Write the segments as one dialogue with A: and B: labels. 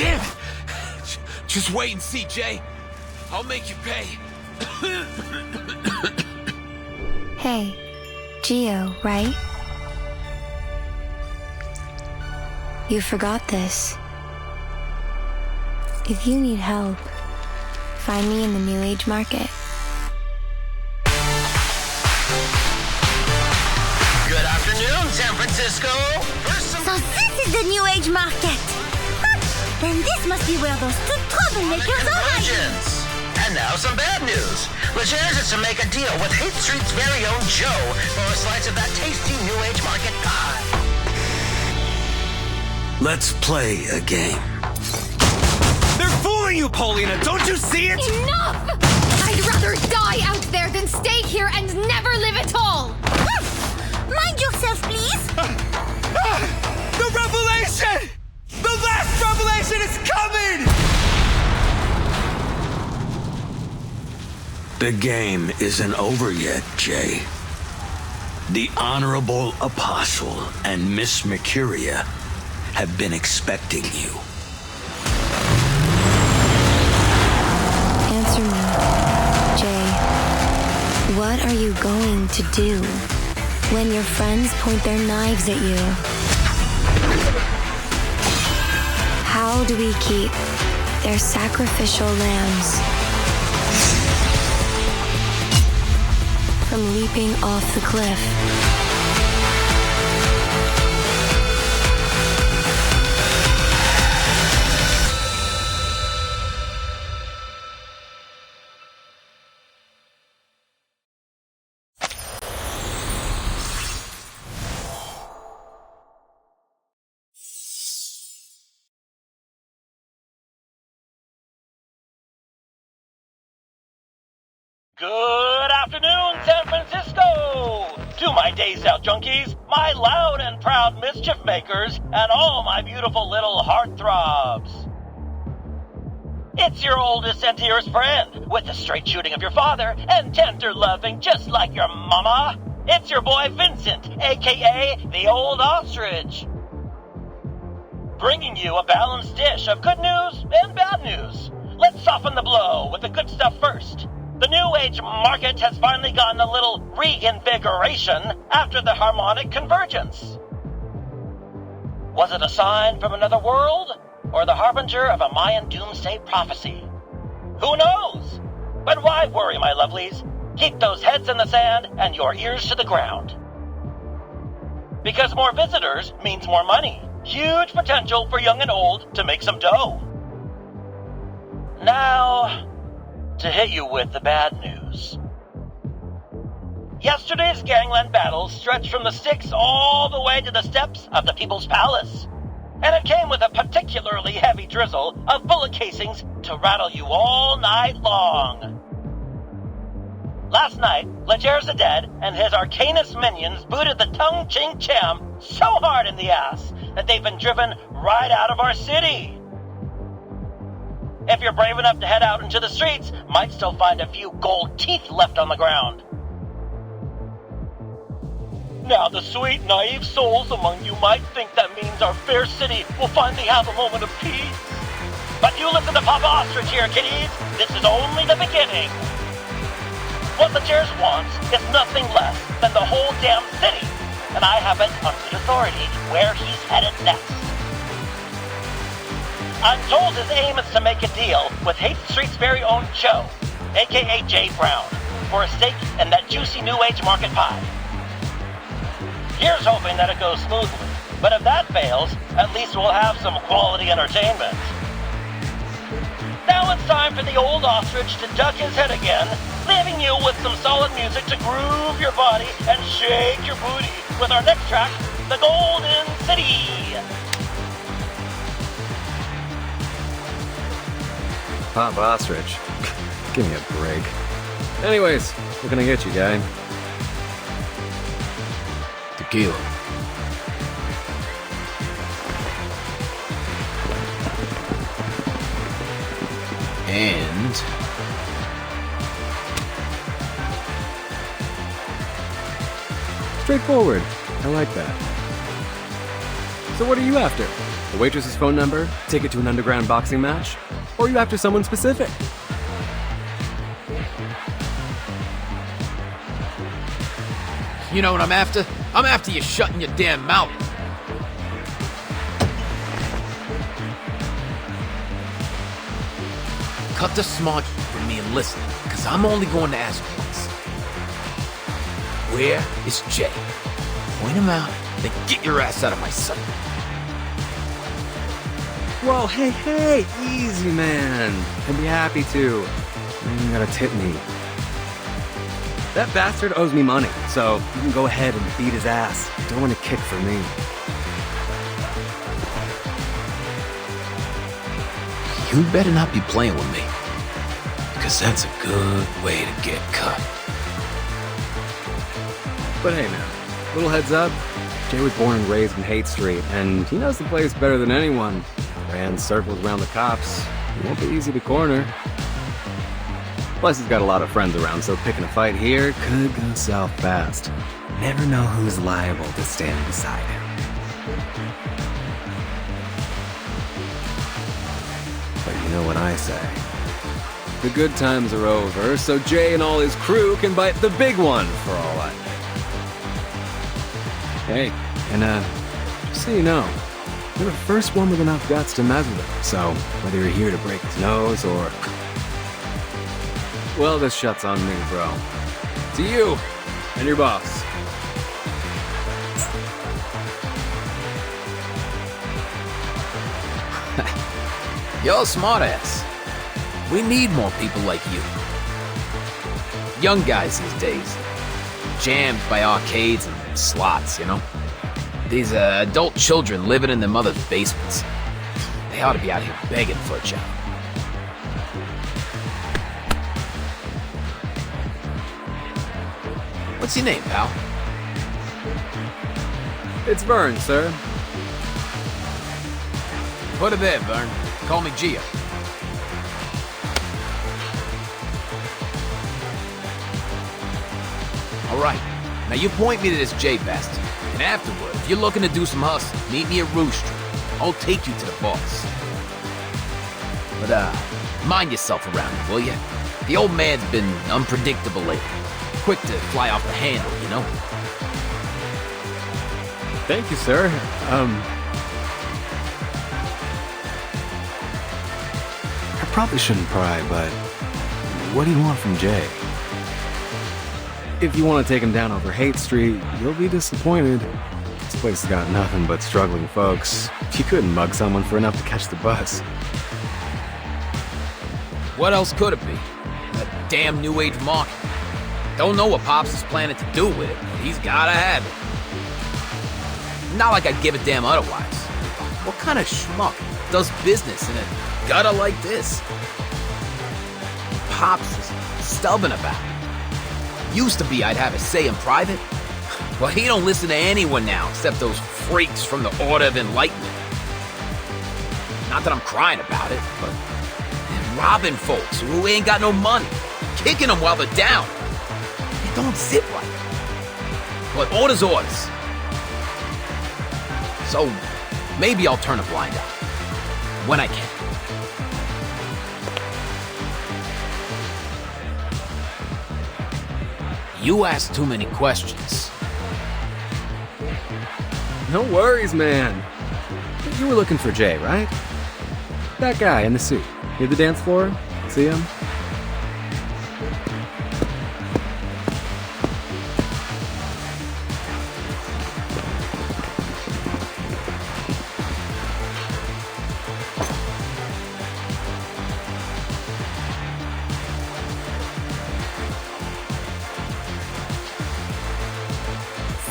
A: Damn it! Just wait and see, Jay. I'll make you pay.
B: Hey, Gio, right? You forgot this. If you need help, find me in the New Age Market.
C: Good afternoon, San Francisco.
D: So this is the New Age Market. Then this must be where those two troublemakers are hiding.
C: And now some bad news. Legers is to make a deal with Hate Street's very own Joe for a slice of that tasty New Age Market pie.
E: Let's play a game.
A: They're fooling you, Paulina! Don't you see it?
F: Enough! I'd rather die out there than stay here and never live at all!
D: Mind yourself, please.
A: The revelation! The last revelation is coming!
E: The game isn't over yet, Jay. The Honorable Apostle and Miss Mercuria have been expecting you.
B: Answer me, Jay. What are you going to do when your friends point their knives at you? How do we keep their sacrificial lambs from leaping off the cliff?
C: Good afternoon, San Francisco! To my Days Out junkies, my loud and proud mischief makers, and all my beautiful little heartthrobs. It's your oldest and dearest friend, with the straight shooting of your father, and tender loving just like your mama. It's your boy Vincent, aka the Old Ostrich. Bringing you a balanced dish of good news and bad news. Let's soften the blow with the good stuff first. The New Age Market has finally gotten a little reinvigoration after the harmonic convergence. Was it a sign from another world, or the harbinger of a Mayan doomsday prophecy? Who knows? But why worry, my lovelies? Keep those heads in the sand and your ears to the ground. Because more visitors means more money. Huge potential for young and old to make some dough. Now, to hit you with the bad news. Yesterday's gangland battle stretched from the Styx all the way to the steps of the People's Palace. And it came with a particularly heavy drizzle of bullet casings to rattle you all night long. Last night, Legerzaded and his Arcanus minions booted the Tung Ching Cham so hard in the ass that they've been driven right out of our city. If you're brave enough to head out into the streets, might still find a few gold teeth left on the ground. Now the sweet, naive souls among you might think that means our fair city will finally have a moment of peace. But you listen to Papa Ostrich here, kiddies. This is only the beginning. What Legers wants is nothing less than the whole damn city. And I have it on good authority where he's headed next. I'm told his aim is to make a deal with Hate Street's very own Joe, aka Jay Brown, for a stake in that juicy New Age Market pie. Here's hoping that it goes smoothly, but if that fails, at least we'll have some quality entertainment. Now it's time for the Old Ostrich to duck his head again, leaving you with some solid music to groove your body and shake your booty with our next track, The Golden City.
G: Papa Ostrich. Give me a break. Anyways, what can I get you, guy? Tequila. And... straightforward. I like that. So what are you after? The waitress's phone number? Ticket to an underground boxing match? Or are you after someone specific?
A: You know what I'm after? I'm after you shutting your damn mouth. Cut the smart from me and listen, because I'm only going to ask once. Where is Jay? Point him out, then get your ass out of my sight.
G: Whoa, hey, easy, man. I'd be happy to. You gotta tip me. That bastard owes me money, so you can go ahead and beat his ass. Don't want to kick for me.
A: You better not be playing with me, because that's a good way to get cut.
G: But hey, man, little heads up. Jay was born and raised in Haight Street, and he knows the place better than anyone. Ran circles around the cops. It won't be easy to corner. Plus, he's got a lot of friends around, so picking a fight here could go south fast. Never know who's liable to stand beside him. But you know what I say. The good times are over, so Jay and all his crew can bite the big one for all I know. Hey, and just so you know, you're the first one with enough guts to mess with him, so whether you're here to break his nose or... Well, this shut's on me, bro. To you and your boss.
A: You're a smartass. We need more people like you. Young guys these days. Jammed by arcades and slots, you know? These adult children living in their mother's basements. They ought to be out here begging for a job. What's your name, pal?
G: It's Vern, sir.
A: Put it there, Vern. Call me Gia. Alright, now you point me to this J bastard, and afterward, if you're looking to do some hustle, meet me at Rouge Street. I'll take you to the boss. But, mind yourself around him, will ya? The old man's been unpredictable lately. Quick to fly off the handle, you know?
G: Thank you, sir. I probably shouldn't pry, but what do you want from Jay? If you want to take him down over Haight Street, you'll be disappointed. This place has got nothing but struggling folks. You couldn't mug someone for enough to catch the bus.
A: What else could it be? That damn new age market. Don't know what Pops is planning to do with it, but he's gotta have it. Not like I'd give a damn otherwise. What kind of schmuck does business in a gutter like this? Pops is stubborn about it. Used to be I'd have a say in private. Well, he don't listen to anyone now except those freaks from the Order of Enlightenment. Not that I'm crying about it, but they're robbing folks who ain't got no money, kicking them while they're down. It don't sit right. But orders. So maybe I'll turn a blind eye when I can. You ask too many questions.
G: No worries, man. You were looking for Jay, right? That guy in the suit. Near the dance floor? See him?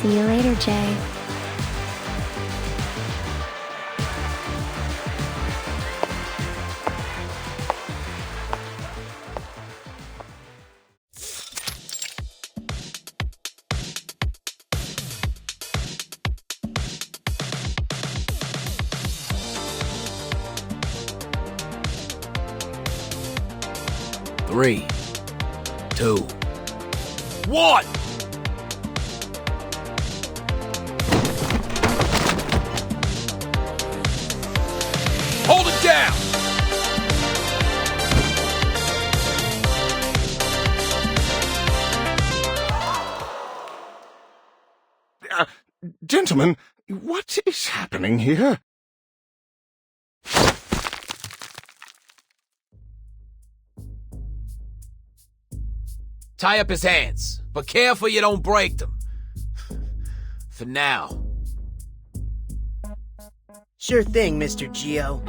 B: See you later, Jay.
A: Three, 2, 1. Hold it down!
H: Gentlemen, what is happening here?
A: Tie up his hands, but careful you don't break them. For now.
I: Sure thing, Mr. Geo.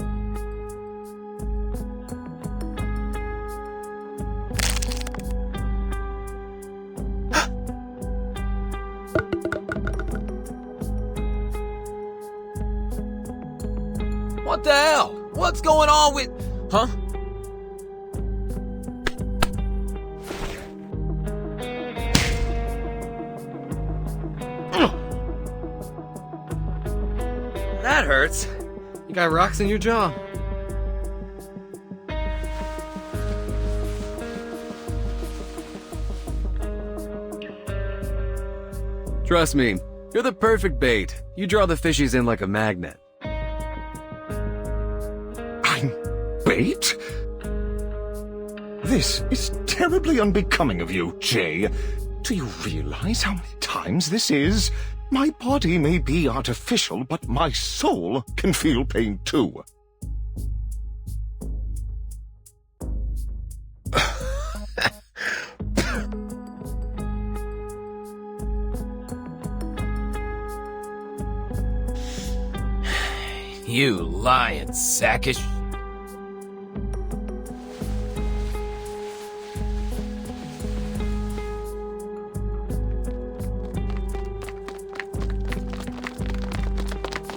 A: What the hell? What's going on with... Huh?
G: That hurts. You got rocks in your jaw. Trust me, you're the perfect bait. You draw the fishies in like a magnet.
H: I'm bait? This is terribly unbecoming of you, Jay. Do you realize how many times this is? My body may be artificial, but my soul can feel pain too.
A: You lying sackish.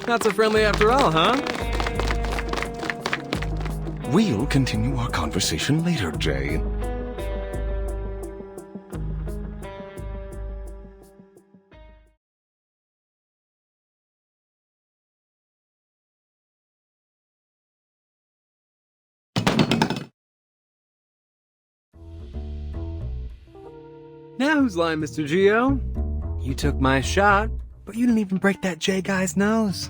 G: Not so friendly after all, huh?
H: We'll continue our conversation later, Jay.
G: Now who's lying, Mr. Geo? You took my shot, but you didn't even break that J guy's nose.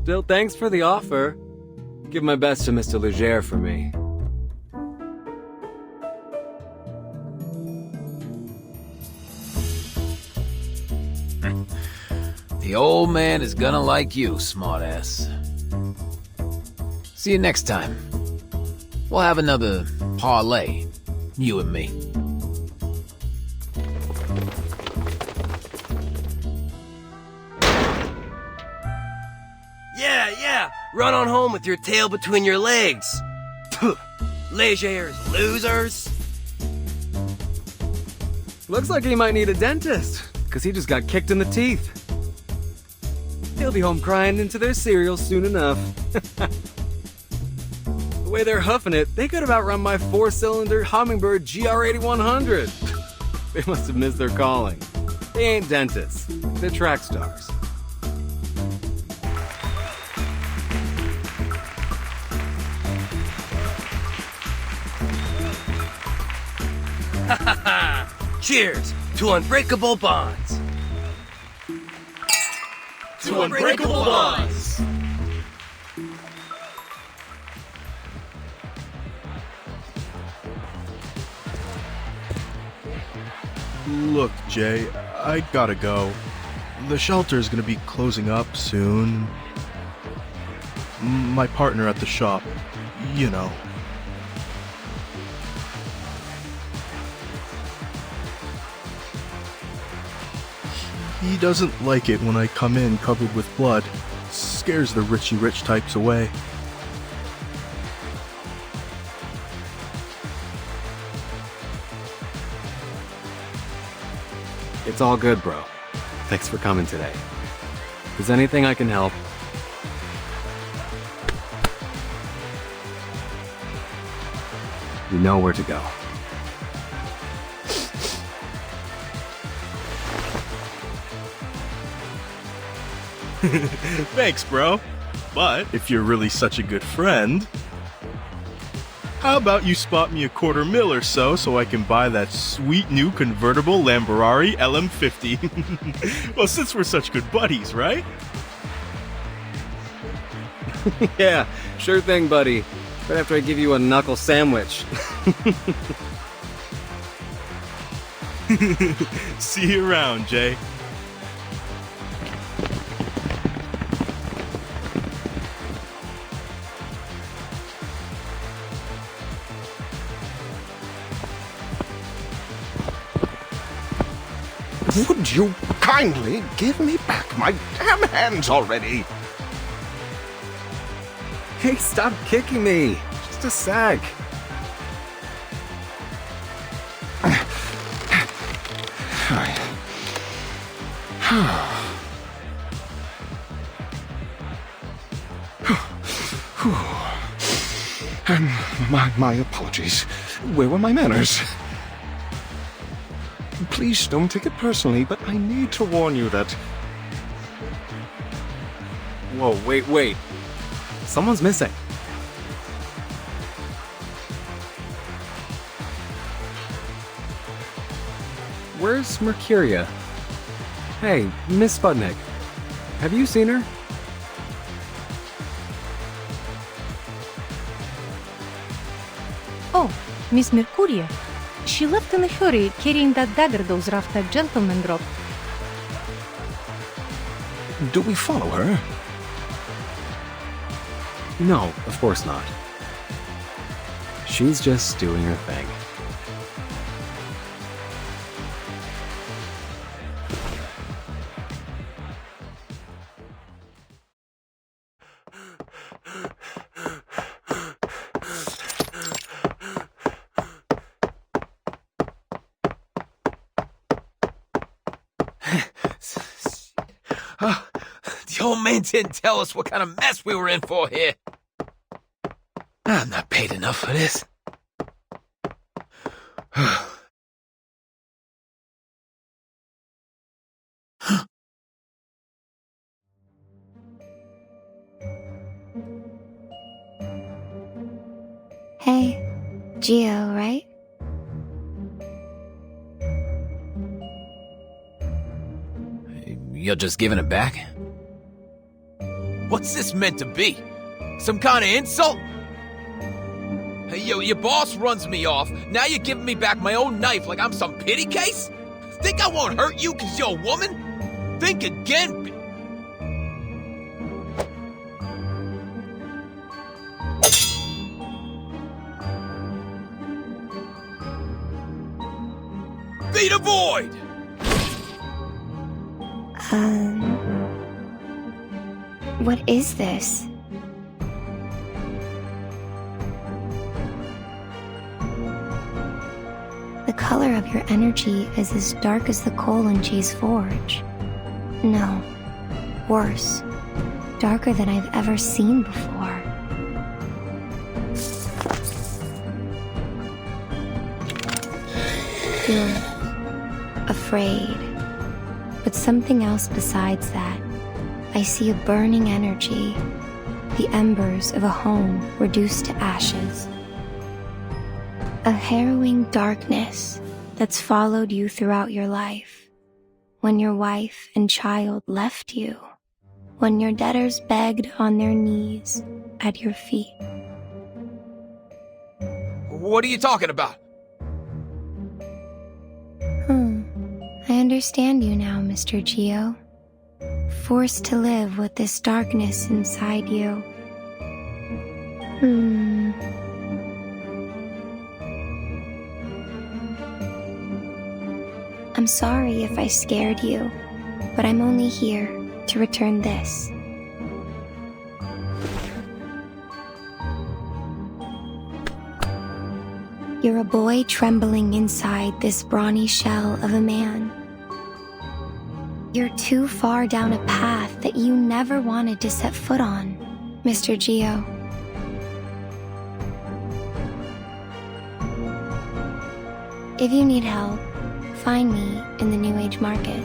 G: Still, thanks for the offer. Give my best to Mr. Leger for me.
A: The old man is gonna like you, smartass. See you next time. We'll have another parlay, you and me.
I: Yeah, run on home with your tail between your legs. Legers, losers.
G: Looks like he might need a dentist, because he just got kicked in the teeth. He'll be home crying into their cereal soon enough. The way they're huffing it, they could have outrun my 4-cylinder Hummingbird GR8100. They must have missed their calling. They ain't dentists. They're track stars.
I: Cheers to unbreakable bonds.
A: To unbreakable bonds.
J: Look, Jay, I gotta go. The shelter's gonna be closing up soon. My partner at the shop, you know. He doesn't like it when I come in covered with blood. Scares the Richie-rich types away.
G: It's all good, bro. Thanks for coming today. If there's anything I can help, you know where to go.
J: Thanks, bro. But if you're really such a good friend, how about you spot me $250,000 or so I can buy that sweet new convertible Lamborghini LM50? Well, since we're such good buddies, right?
G: Yeah, sure thing, buddy. Right after I give you a knuckle sandwich.
J: See you around, Jay.
H: Would you kindly give me back my damn hands already?
G: Hey, stop kicking me. Just a sec.
H: My apologies. Where were my manners? Please don't take it personally, but I need to warn you that...
G: Whoa, wait. Someone's missing. Where's Mercuria? Hey, Miss Sputnik. Have you seen her?
K: Oh, Miss Mercuria. She left in a hurry, carrying that dagger those rough-type gentlemen dropped.
H: Do we follow her?
G: No, of course not. She's just doing her thing.
A: The old man didn't tell us what kind of mess we were in for here. I'm not paid enough for this.
B: Hey, Gio, right?
A: You're just giving it back? What's this meant to be? Some kind of insult? Hey, yo, your boss runs me off. Now you're giving me back my own knife like I'm some pity case? Think I won't hurt you because you're a woman? Think again. Be the void!
B: What is this? The color of your energy is as dark as the coal in Jay's forge. No, worse. Darker than I've ever seen before. Good. Afraid. But something else besides that. I see a burning energy, the embers of a home reduced to ashes. A harrowing darkness that's followed you throughout your life. When your wife and child left you. When your debtors begged on their knees at your feet.
A: What are you talking about?
B: I understand you now, Mr. Gio. Forced to live with this darkness inside you. I'm sorry if I scared you, but I'm only here to return this. You're a boy trembling inside this brawny shell of a man. You're too far down a path that you never wanted to set foot on, Mr. Gio. If you need help, find me in the New Age market.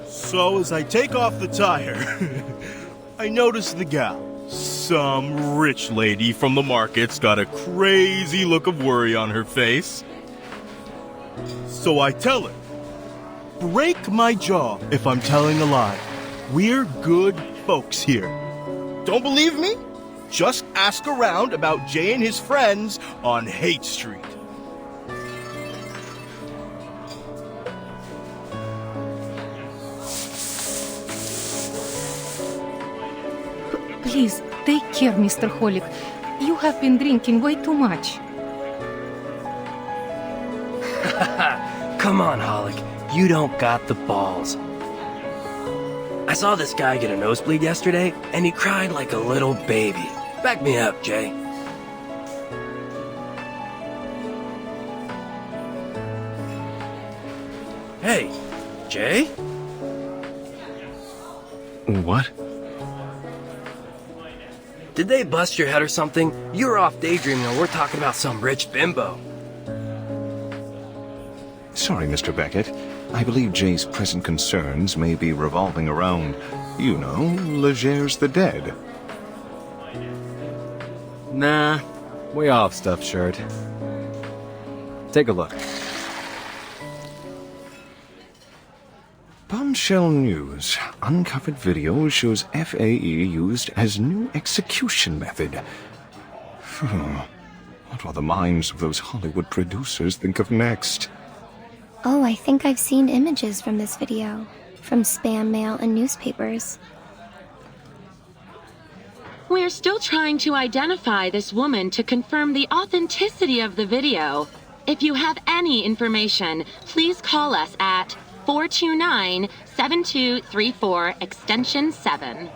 J: So as I take off the tire, I notice the gal. Some rich lady from the market's got a crazy look of worry on her face. So I tell her, break my jaw if I'm telling a lie. We're good folks here. Don't believe me? Just ask around about Jay and his friends on Hate Street.
K: Please, take care, Mr. Holic. You have been drinking way too much.
I: Come on, Holic. You don't got the balls. I saw this guy get a nosebleed yesterday, and he cried like a little baby. Back me up, Jay. Hey, Jay?
H: What?
I: Did they bust your head or something? You're off daydreaming and we're talking about some rich bimbo.
H: Sorry, Mr. Beckett. I believe Jay's present concerns may be revolving around, you know, Legers the dead.
G: Nah, way off, stuffed shirt. Take a look.
H: Bombshell News. Uncovered video shows FAE used as new execution method. What will the minds of those Hollywood producers think of next?
B: Oh, I think I've seen images from this video, from spam mail and newspapers.
L: We're still trying to identify this woman to confirm the authenticity of the video. If you have any information, please call us at 429-7234 extension 7.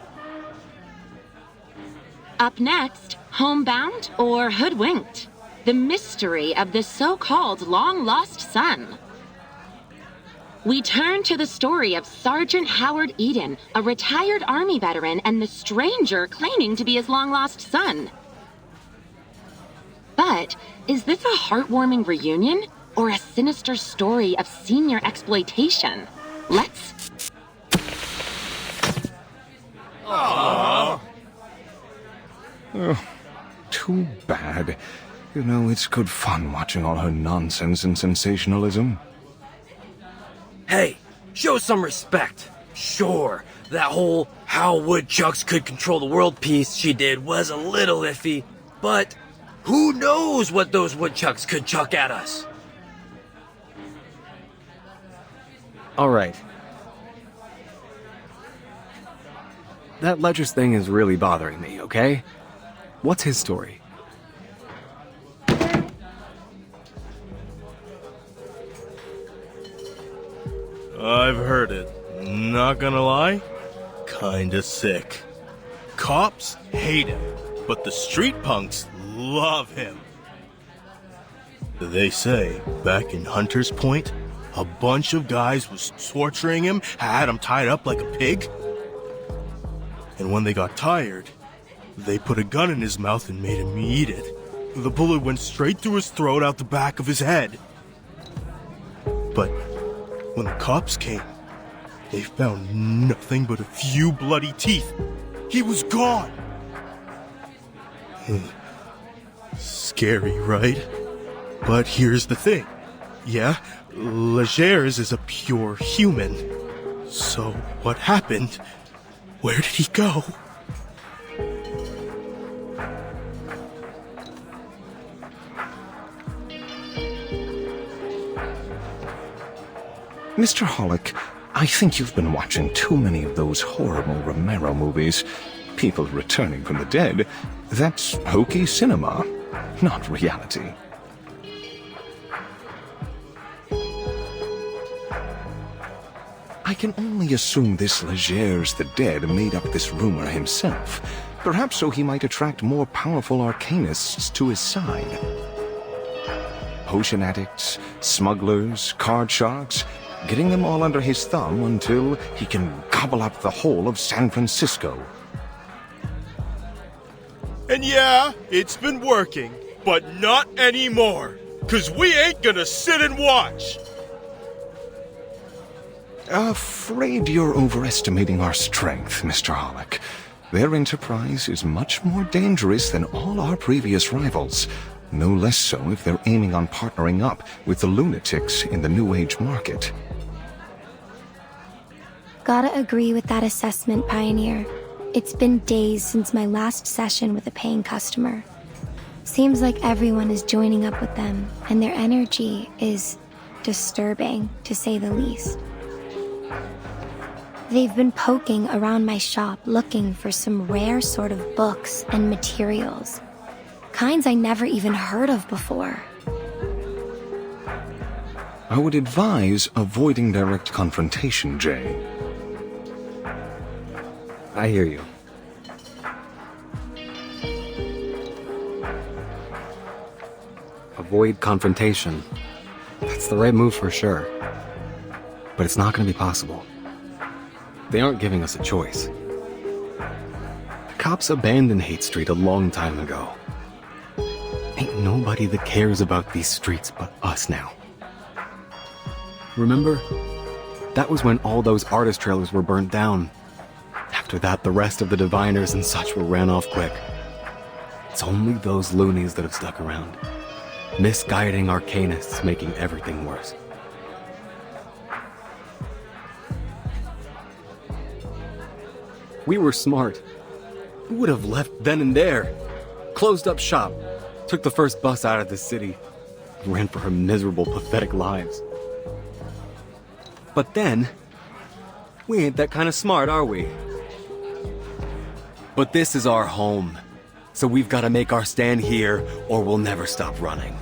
L: Up next, homebound or hoodwinked? The mystery of the so-called long-lost son. We turn to the story of Sergeant Howard Eden, a retired Army veteran, and the stranger claiming to be his long-lost son. But is this a heartwarming reunion or a sinister story of senior exploitation? Let's...
H: Aww. Oh, too bad. You know, it's good fun watching all her nonsense and sensationalism.
I: Hey, show some respect. Sure, that whole how woodchucks could control the world piece she did was a little iffy, but who knows what those woodchucks could chuck at us?
G: Alright. That Ledger's thing is really bothering me, okay? What's his story?
J: I've heard it. Not gonna lie, kinda sick. Cops hate him, but the street punks love him. They say, back in Hunter's Point, a bunch of guys was torturing him, had him tied up like a pig. And when they got tired, they put a gun in his mouth and made him eat it. The bullet went straight through his throat out the back of his head. But when the cops came, they found nothing but a few bloody teeth. He was gone. Scary, right? But here's the thing. Yeah, Legers is a pure human. So what happened? Where did he go?
H: Mr. Holic, I think you've been watching too many of those horrible Romero movies. People returning from the dead. That's hokey cinema, not reality. I can only assume this Legers the dead made up this rumor himself. Perhaps so he might attract more powerful arcanists to his side. Potion addicts, smugglers, card sharks, getting them all under his thumb until he can gobble up the whole of San Francisco.
J: And yeah, it's been working, but not anymore. 'Cause we ain't gonna sit and watch.
H: Afraid you're overestimating our strength, Mr. Hollick. Their enterprise is much more dangerous than all our previous rivals. No less so if they're aiming on partnering up with the lunatics in the New Age market.
B: Gotta agree with that assessment, Pioneer. It's been days since my last session with a paying customer. Seems like everyone is joining up with them, and their energy is disturbing, to say the least. They've been poking around my shop looking for some rare sort of books and materials. Kinds I never even heard of before.
H: I would advise avoiding direct confrontation, Jay.
G: I hear you. Avoid confrontation. That's the right move for sure. But it's not going to be possible. They aren't giving us a choice. The cops abandoned Hate Street a long time ago. Ain't nobody that cares about these streets but us now. Remember? That was when all those artist trailers were burnt down. After that, the rest of the diviners and such were ran off quick. It's only those loonies that have stuck around. Misguiding arcanists, making everything worse. We were smart. We would have left then and there. Closed up shop. Took the first bus out of the city. Ran for our miserable, pathetic lives. But then, we ain't that kind of smart, are we? But this is our home. So we've got to make our stand here, or we'll never stop running.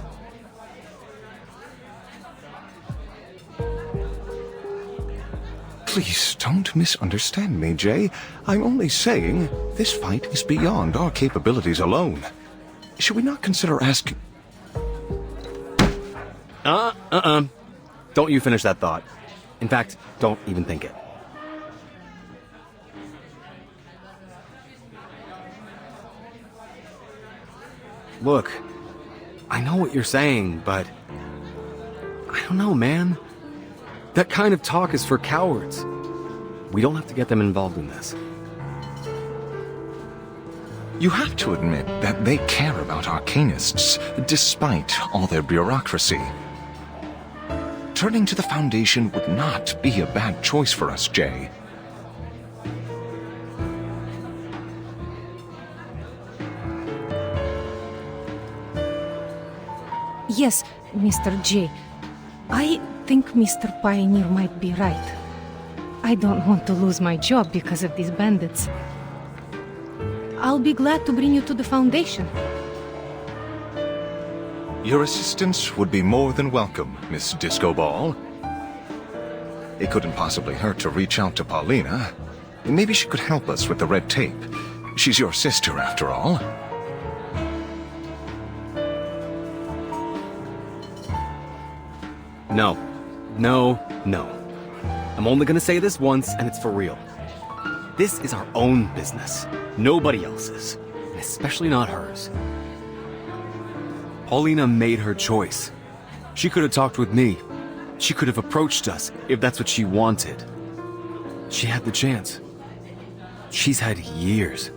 H: Please don't misunderstand me, Jay. I'm only saying this fight is beyond our capabilities alone. Should we not consider asking...
G: Don't you finish that thought. In fact, don't even think it. Look, I know what you're saying, but... I don't know, man. That kind of talk is for cowards. We don't have to get them involved in this.
H: You have to admit that they care about arcanists, despite all their bureaucracy. Turning to the Foundation would not be a bad choice for us, Jay.
K: Yes, Mr. J. I think Mr. Pioneer might be right. I don't want to lose my job because of these bandits. I'll be glad to bring you to the Foundation.
H: Your assistance would be more than welcome, Miss Disco Ball. It couldn't possibly hurt to reach out to Paulina. Maybe she could help us with the red tape. She's your sister, after all.
G: No. I'm only gonna say this once, and it's for real. This is our own business. Nobody else's. And especially not hers. Paulina made her choice. She could have talked with me. She could have approached us, if that's what she wanted. She had the chance. She's had years.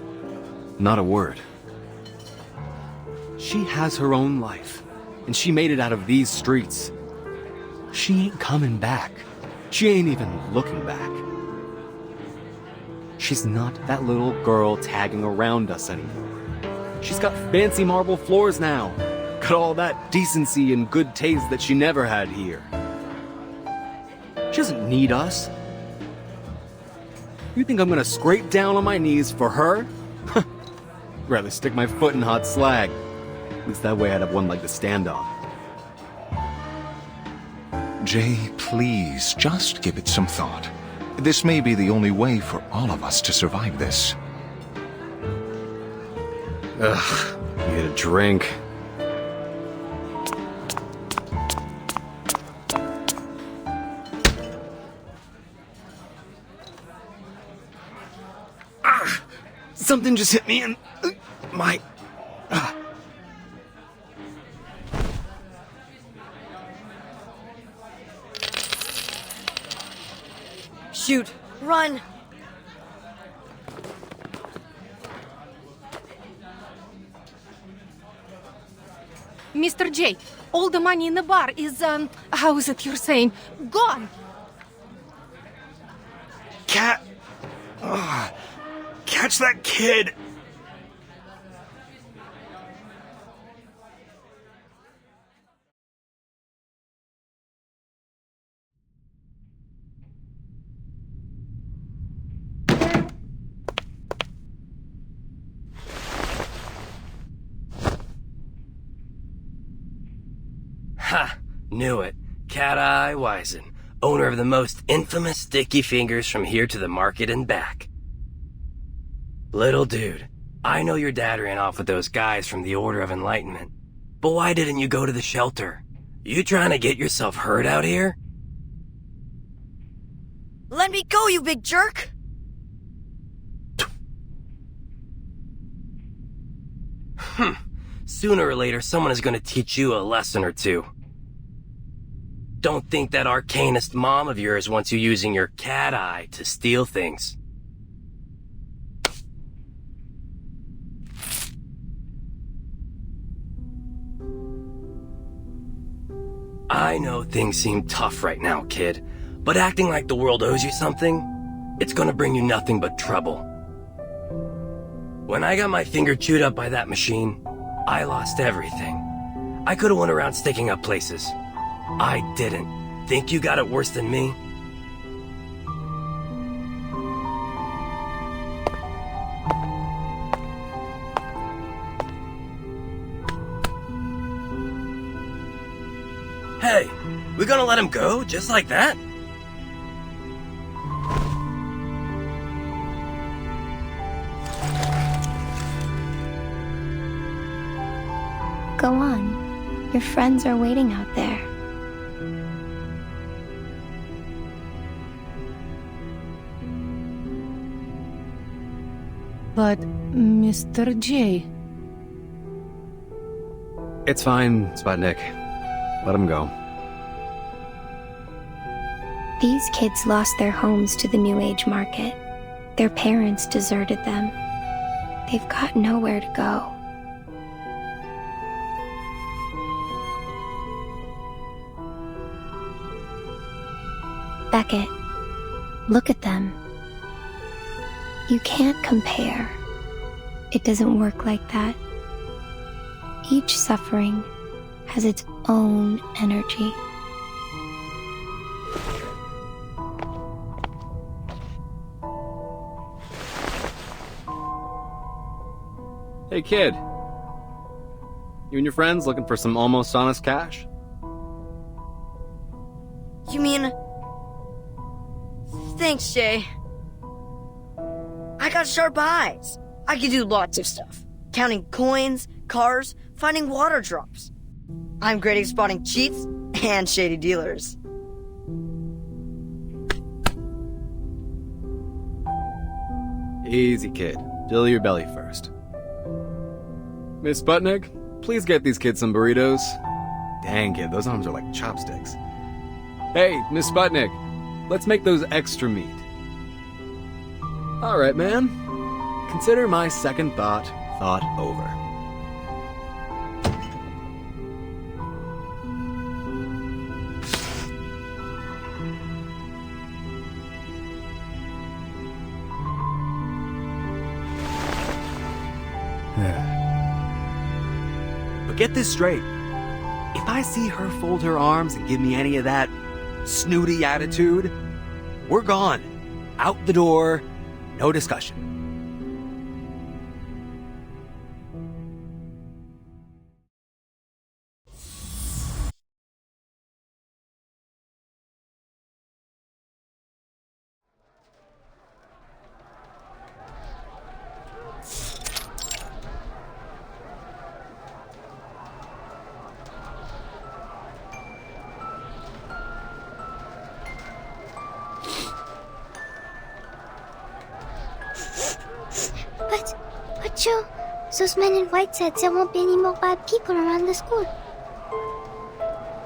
G: Not a word. She has her own life, and she made it out of these streets. She ain't coming back. She ain't even looking back. She's not that little girl tagging around us anymore. She's got fancy marble floors now. Got all that decency and good taste that she never had here. She doesn't need us. You think I'm gonna scrape down on my knees for her? Rather stick my foot in hot slag. At least that way I'd have one leg to stand on.
H: Jay, please, just give it some thought. This may be the only way for all of us to survive this.
G: Ugh, need a drink.
I: Something just hit me in my...
M: Shoot! Run!
K: Mr. J, all the money in the bar is, how is it you're saying? Gone!
J: Cat... Ugh. Catch that kid!
I: Ha! Knew it. Cat-Eye Wisen, owner of the most infamous sticky fingers from here to the market and back. Little dude, I know your dad ran off with those guys from the Order of Enlightenment, but why didn't you go to the shelter? You trying to get yourself hurt out here?
M: Let me go, you big jerk!
I: Sooner or later, someone is going to teach you a lesson or two. Don't think that arcanist mom of yours wants you using your cat eye to steal things. I know things seem tough right now, kid, but acting like the world owes you something, it's gonna bring you nothing but trouble. When I got my finger chewed up by that machine, I lost everything. I could've went around sticking up places. I didn't. Think you got it worse than me? Hey, we gonna let him go just like that?
B: Go on. Your friends are waiting out there.
K: But, Mr. J...
G: It's fine, Sputnik. Let him go.
B: These kids lost their homes to the New Age market. Their parents deserted them. They've got nowhere to go. Beckett, look at them. You can't compare. It doesn't work like that. Each suffering has its own energy.
G: Hey, kid. You and your friends looking for some almost honest cash?
M: You mean... Thanks, Jay. I got sharp eyes. I can do lots of stuff. Counting coins, cars, finding water drops. I'm great at spotting cheats and shady dealers.
G: Easy, kid. Fill your belly first. Miss Sputnik, please get these kids some burritos. Dang, kid, those arms are like chopsticks. Hey, Miss Sputnik, let's make those extra meat. All right, man. Consider my second thought over.
N: But get this straight. If I see her fold her arms and give me any of that snooty attitude, we're gone. Out the door. No discussion.
O: But Joe, those men in white said there won't be any more bad people around the school.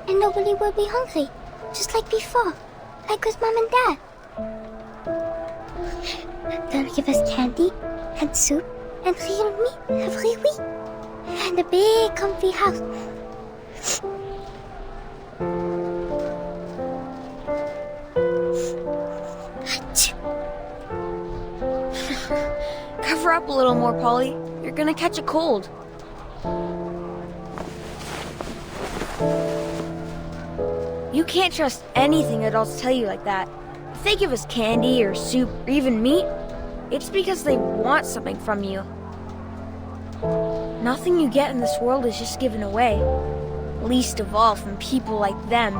O: And nobody will be hungry, just like before, like with Mom and Dad. They'll give us candy, and soup, and real meat every week. And a big comfy house.
M: Cover up a little more, Polly. You're gonna catch a cold. You can't trust anything adults tell you like that. If they give us candy or soup or even meat, it's because they want something from you. Nothing you get in this world is just given away. Least of all from people like them.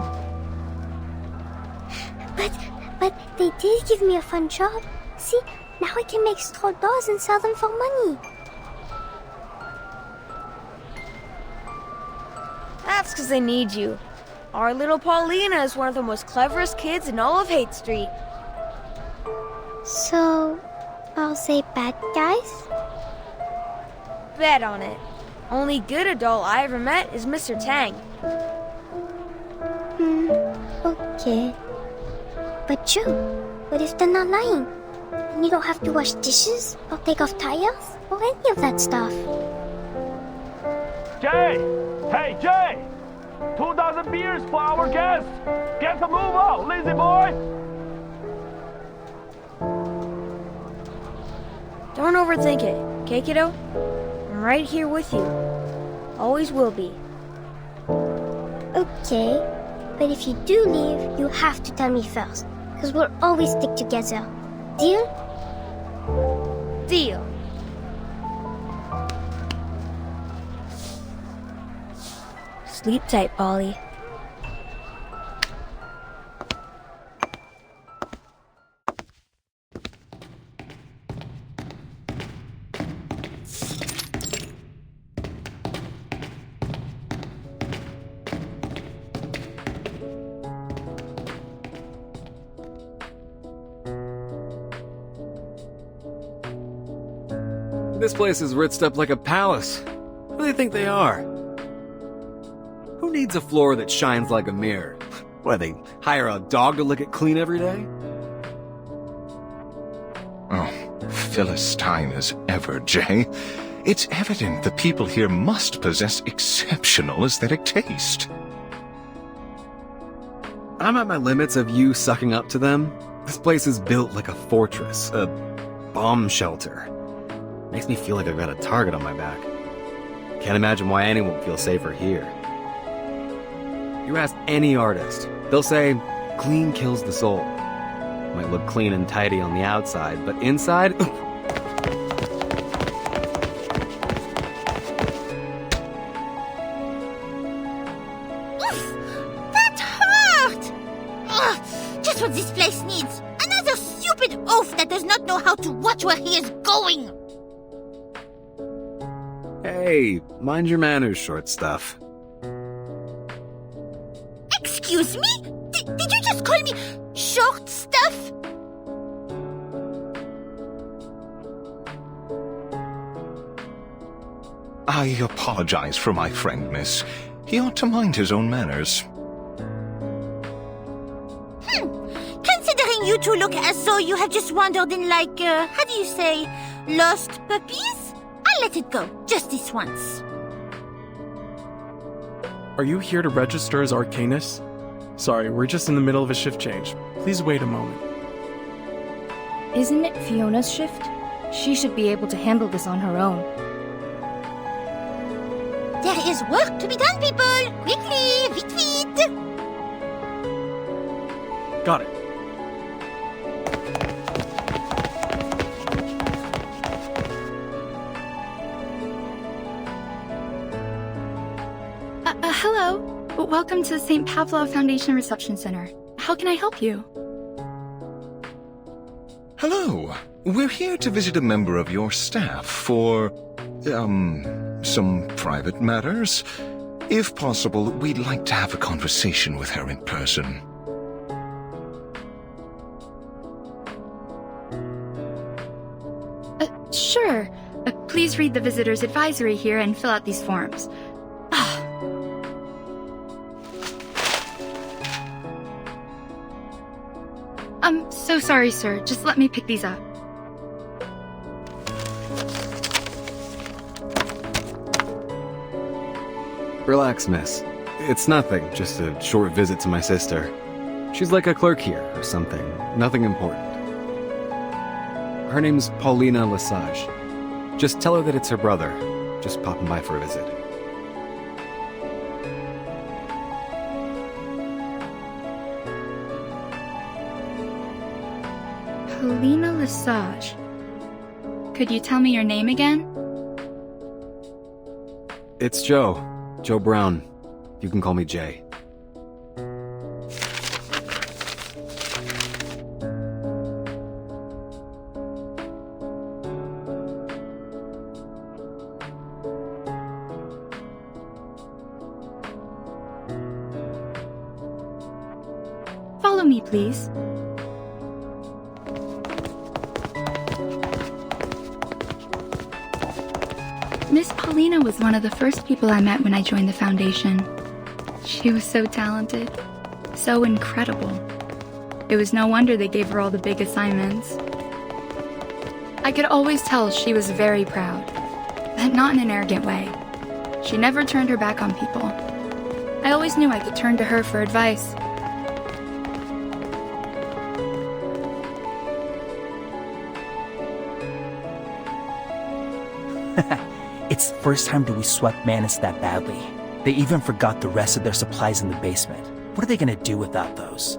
O: But they did give me a fun job. See, now I can make straw dolls and sell them for money.
M: That's because they need you. Our little Paulina is one of the most cleverest kids in all of Hate Street.
O: So, are they bad guys?
M: Bet on it. Only good adult I ever met is Mr. Tang.
O: Okay. But Joe, what if they're not lying? And you don't have to wash dishes, or take off tires, or any of that stuff.
P: Jay! Hey, Jay! 2,000 beers for our guests! Get the move out, lazy boy!
M: Don't overthink it, okay, kiddo? I'm right here with you. Always will be.
O: Okay, but if you do leave, you have to tell me first, because we'll always stick together. Deal?
M: Deal. Sleep tight, Polly.
G: This place is ritzed up like a palace. Who do they think they are? Who needs a floor that shines like a mirror? What, they hire a dog to lick it clean every day?
H: Oh, Philistine as ever, Jay. It's evident the people here must possess exceptional aesthetic taste.
G: I'm at my limits of you sucking up to them. This place is built like a fortress, a bomb shelter. Makes me feel like I've got a target on my back. Can't imagine why anyone feels safer here. You ask any artist, they'll say, clean kills the soul. Might look clean and tidy on the outside, but inside...
D: That hurt! Ugh, just what this place needs. Another stupid oaf that does not know how to watch where he is going.
G: Hey, mind your manners, short stuff.
D: Excuse me? Did you just call me short stuff?
H: I apologize for my friend, miss. He ought to mind his own manners.
D: Considering you two look as though you have just wandered in like, how do you say, lost puppies? I'll let it go, just this once.
Q: Are you here to register as Arcanus? Sorry, we're just in the middle of a shift change. Please wait a moment.
R: Isn't it Fiona's shift? She should be able to handle this on her own.
D: There is work to be done, people! Quickly, vite, vite!
Q: Got it.
S: Hello. Welcome to the St. Pavlov Foundation Reception Center. How can I help you?
H: Hello. We're here to visit a member of your staff for, some private matters. If possible, we'd like to have a conversation with her in person.
S: Sure. Please read the visitor's advisory here and fill out these forms. I'm so sorry, sir. Just let me pick these up.
G: Relax, miss. It's nothing, just a short visit to my sister. She's like a clerk here, or something. Nothing important. Her name's Paulina Lesage. Just tell her that it's her brother. Just popping by for a visit.
S: Paulina Lesage. Could you tell me your name again?
G: It's Joe. Joe Brown. You can call me Jay.
S: Follow me, please. Miss Paulina was one of the first people I met when I joined the Foundation. She was so talented, so incredible. It was no wonder they gave her all the big assignments. I could always tell she was very proud, but not in an arrogant way. She never turned her back on people. I always knew I could turn to her for advice.
T: It's the first time that we swept Manus that badly. They even forgot the rest of their supplies in the basement. What are they gonna do without those?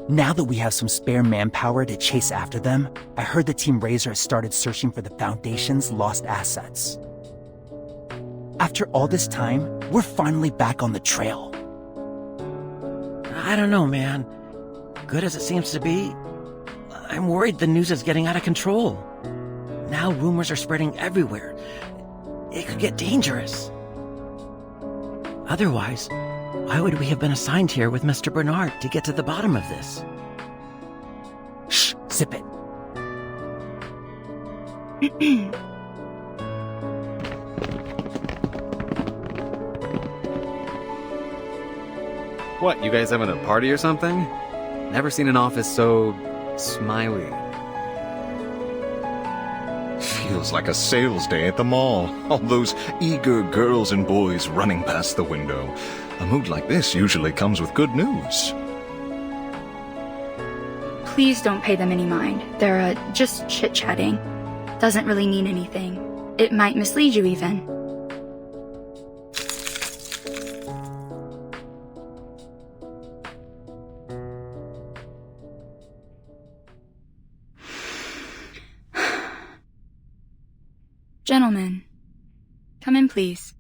T: Now that we have some spare manpower to chase after them, I heard the Team Razor has started searching for the Foundation's lost assets. After all this time, we're finally back on the trail.
C: I don't know, man. Good as it seems to be, I'm worried the news is getting out of control. Now rumors are spreading everywhere. It could get dangerous. Otherwise, why would we have been assigned here with Mr. Bernard to get to the bottom of this?
T: Shh, sip it.
G: What, you guys having a party or something? Never seen an office so smiley.
H: Feels like a sales day at the mall. All those eager girls and boys running past the window. A mood like this usually comes with good news.
S: Please don't pay them any mind. They're, just chit-chatting. Doesn't really mean anything. It might mislead you even. Gentlemen, come in, please.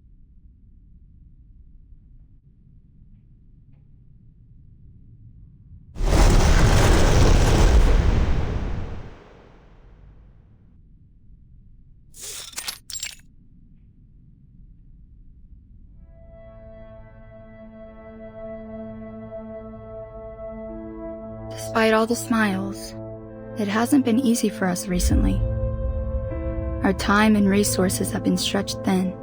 S: Despite all the smiles, it hasn't been easy for us recently. Our time and resources have been stretched thin.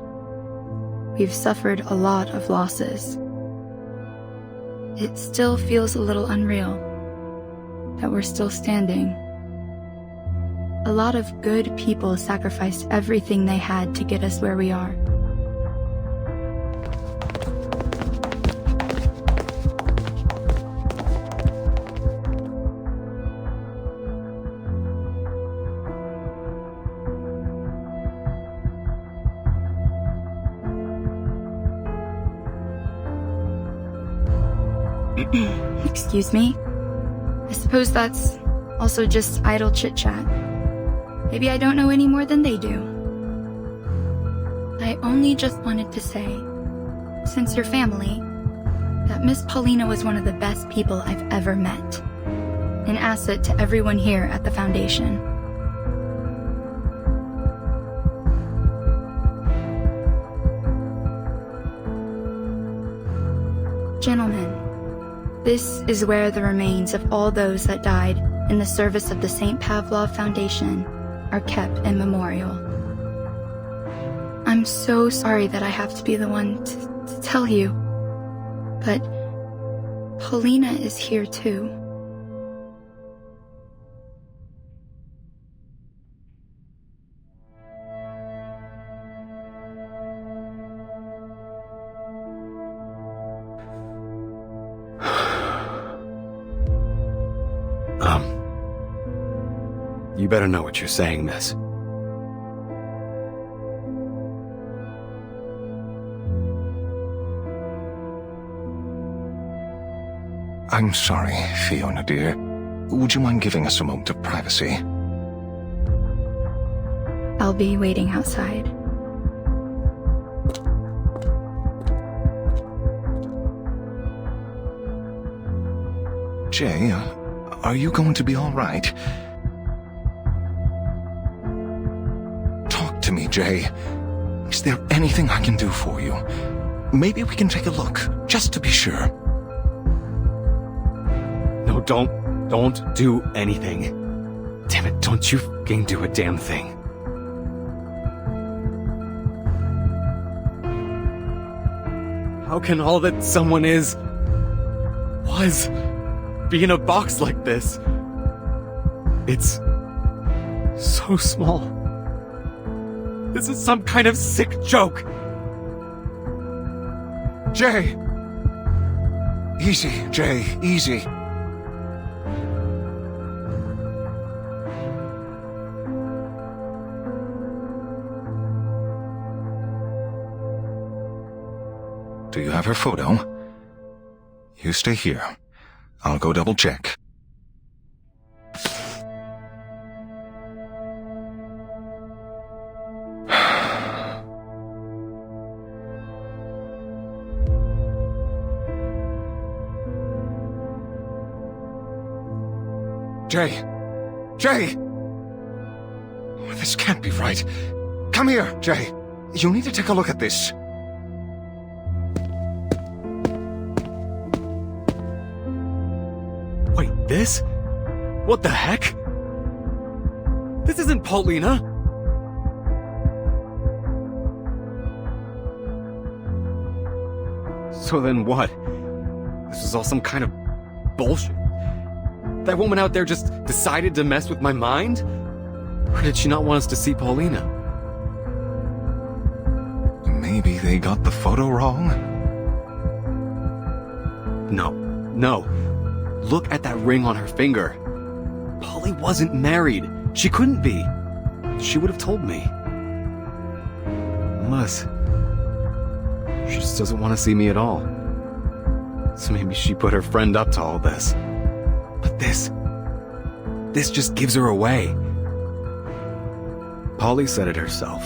S: We've suffered a lot of losses. It still feels a little unreal that we're still standing. A lot of good people sacrificed everything they had to get us where we are. Excuse me? I suppose that's also just idle chit-chat. Maybe I don't know any more than they do. I only just wanted to say, since you're family, that Miss Paulina was one of the best people I've ever met. An asset to everyone here at the Foundation. Gentlemen, this is where the remains of all those that died in the service of the St. Pavlov Foundation are kept in memorial. I'm so sorry that I have to be the one to tell you, but Paulina is here too.
N: You better know what you're saying, miss.
H: I'm sorry, Fiona dear. Would you mind giving us a moment of privacy?
S: I'll be waiting outside.
H: Jay, are you going to be all right? Talk to me, Jay. Is there anything I can do for you? Maybe we can take a look, just to be sure.
N: No, don't do anything. Damn it, don't you fucking do a damn thing. How can all that someone was, be in a box like this? It's so small. This is some kind of sick joke.
H: Jay! Easy, Jay, easy. Do you have her photo? You stay here. I'll go double check. Jay! Jay! Oh, this can't be right. Come here, Jay. You need to take a look at this.
N: Wait, this? What the heck? This isn't Paulina! So then what? This was all some kind of bullshit? That woman out there just decided to mess with my mind? Or did she not want us to see Paulina?
H: Maybe they got the photo wrong?
N: No. Look at that ring on her finger. Polly wasn't married. She couldn't be. She would have told me. Unless she just doesn't want to see me at all. So maybe she put her friend up to all this. But this just gives her away. Polly said it herself.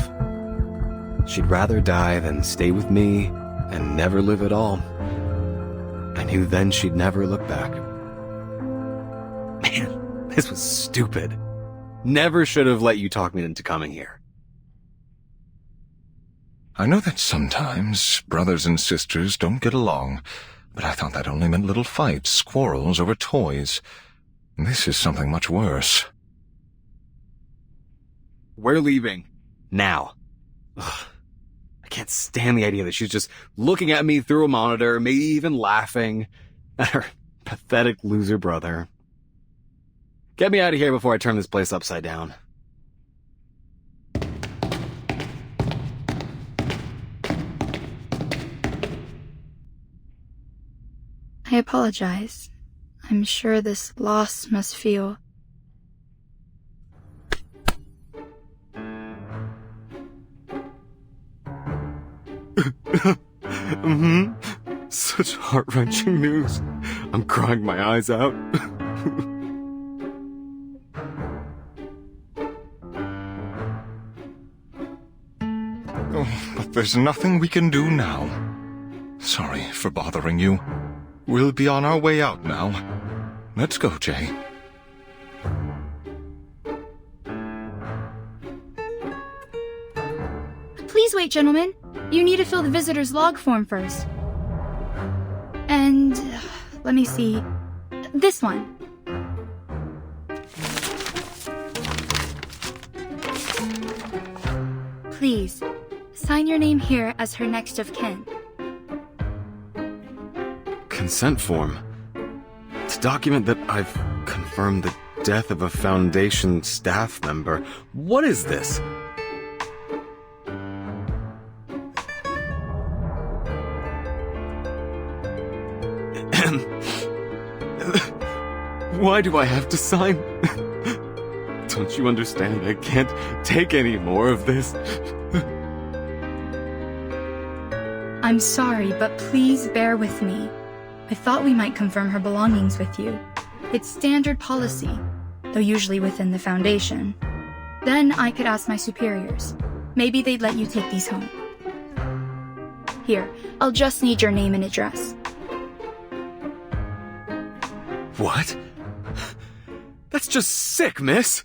N: She'd rather die than stay with me and never live at all. I knew then she'd never look back. Man, this was stupid. Never should have let you talk me into coming here.
H: I know that sometimes brothers and sisters don't get along, but I thought that only meant little fights, quarrels over toys. This is something much worse.
N: We're leaving. Now. Ugh. I can't stand the idea that she's just looking at me through a monitor, maybe even laughing at her pathetic loser brother. Get me out of here before I turn this place upside down.
S: I apologize. I'm sure this loss must feel...
N: Such heart-wrenching news. I'm crying my eyes out.
H: Oh, but there's nothing we can do now. Sorry for bothering you. We'll be on our way out now. Let's go, Jay.
S: Please wait, gentlemen. You need to fill the visitor's log form first. And... let me see. This one. Please, sign your name here as her next of kin.
N: Consent form. To document that I've confirmed the death of a Foundation staff member. What is this? Why do I have to sign? Don't you understand? I can't take any more of this.
S: I'm sorry, but please bear with me. I thought we might confirm her belongings with you. It's standard policy, though usually within the Foundation. Then I could ask my superiors. Maybe they'd let you take these home. Here, I'll just need your name and address.
N: What? That's just sick, miss!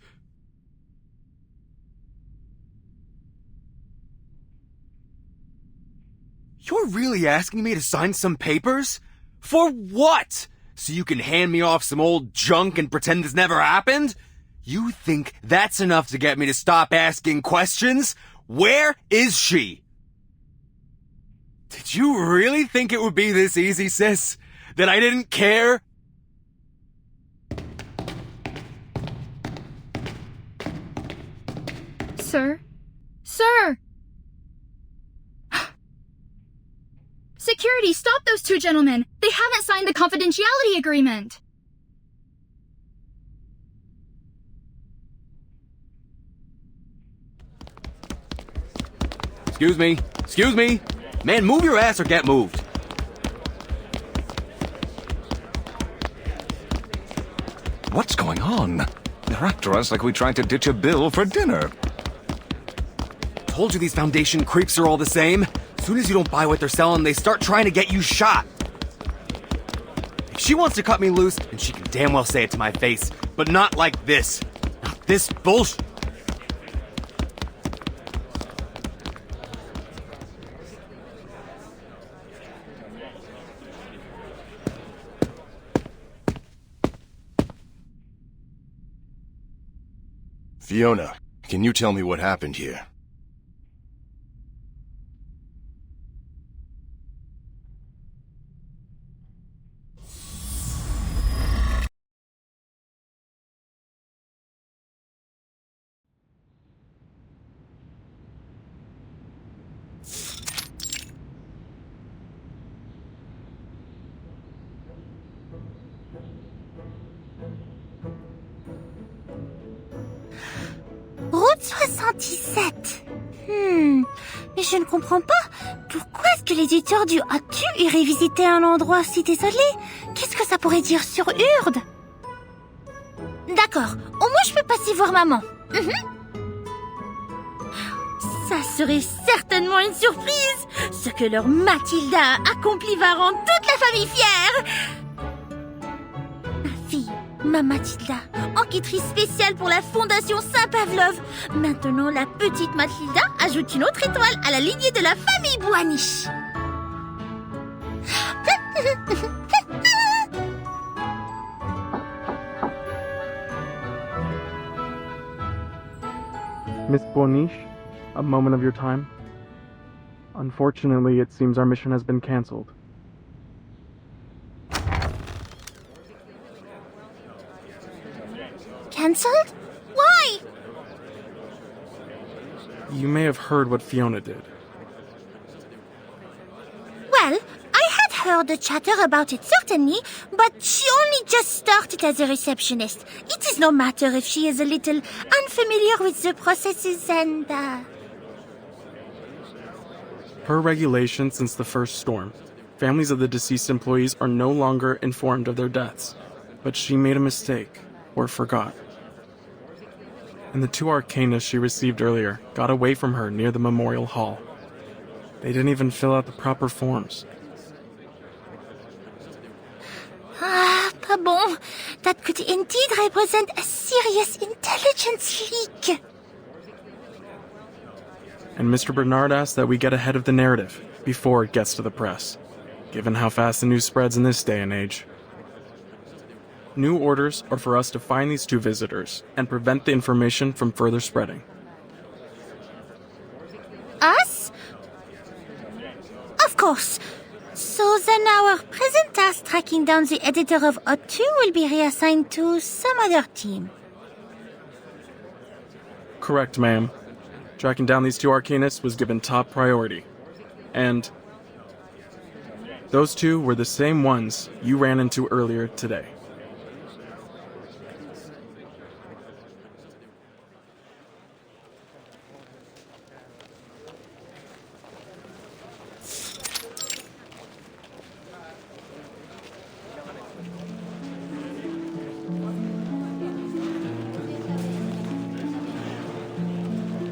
N: You're really asking me to sign some papers? For what? So you can hand me off some old junk and pretend this never happened? You think that's enough to get me to stop asking questions? Where is she? Did you really think it would be this easy, sis? That I didn't care?
S: Sir? Sir! Security, stop those two gentlemen! They haven't signed the confidentiality agreement!
N: Excuse me. Excuse me. Man, move your ass or get moved.
H: What's going on? They're after us like we tried to ditch a bill for dinner.
N: Told you these Foundation creeps are all the same. As soon as you don't buy what they're selling, they start trying to get you shot. If she wants to cut me loose, then she can damn well say it to my face. But not like this. Not this bullshit.
J: Fiona, can you tell me what happened here?
D: Route 77. Mais je ne comprends pas. Pourquoi est-ce que l'éditeur du As-tu irait visiter un endroit si désolé? Qu'est-ce que ça pourrait dire sur Urde? D'accord, au moins je peux passer voir maman. Ça serait certainement une surprise. Ce que leur Mathilda a accompli va rendre toute la famille fière. Ma fille, ma Mathilda, enquêtrice spéciale pour la Fondation Saint-Pavlov. Maintenant, la petite Mathilda ajoute une autre étoile à la lignée de la famille Boaniche.
Q: Miss Boniche, a moment of your time. Unfortunately, it seems our mission has been cancelled.
D: Cancelled? Why?
Q: You may have heard what Fiona did.
D: Well, I had heard the chatter about it certainly, but she only just started as a receptionist. It is no matter if she is a little unfamiliar with the processes and,
Q: Per regulation since the first storm, families of the deceased employees are no longer informed of their deaths. But she made a mistake, or forgot. And the two arcanists she received earlier got away from her near the memorial hall. They didn't even fill out the proper forms.
D: Pas bon. That could indeed represent a serious intelligence leak.
Q: And Mr. Bernard asked that we get ahead of the narrative before it gets to the press, given how fast the news spreads in this day and age. New orders are for us to find these two visitors and prevent the information from further spreading.
D: course. So then our present task tracking down the editor of O2 will be reassigned to some other team.
Q: Correct, ma'am. Tracking down these two arcanists was given top priority. And those two were the same ones you ran into earlier today.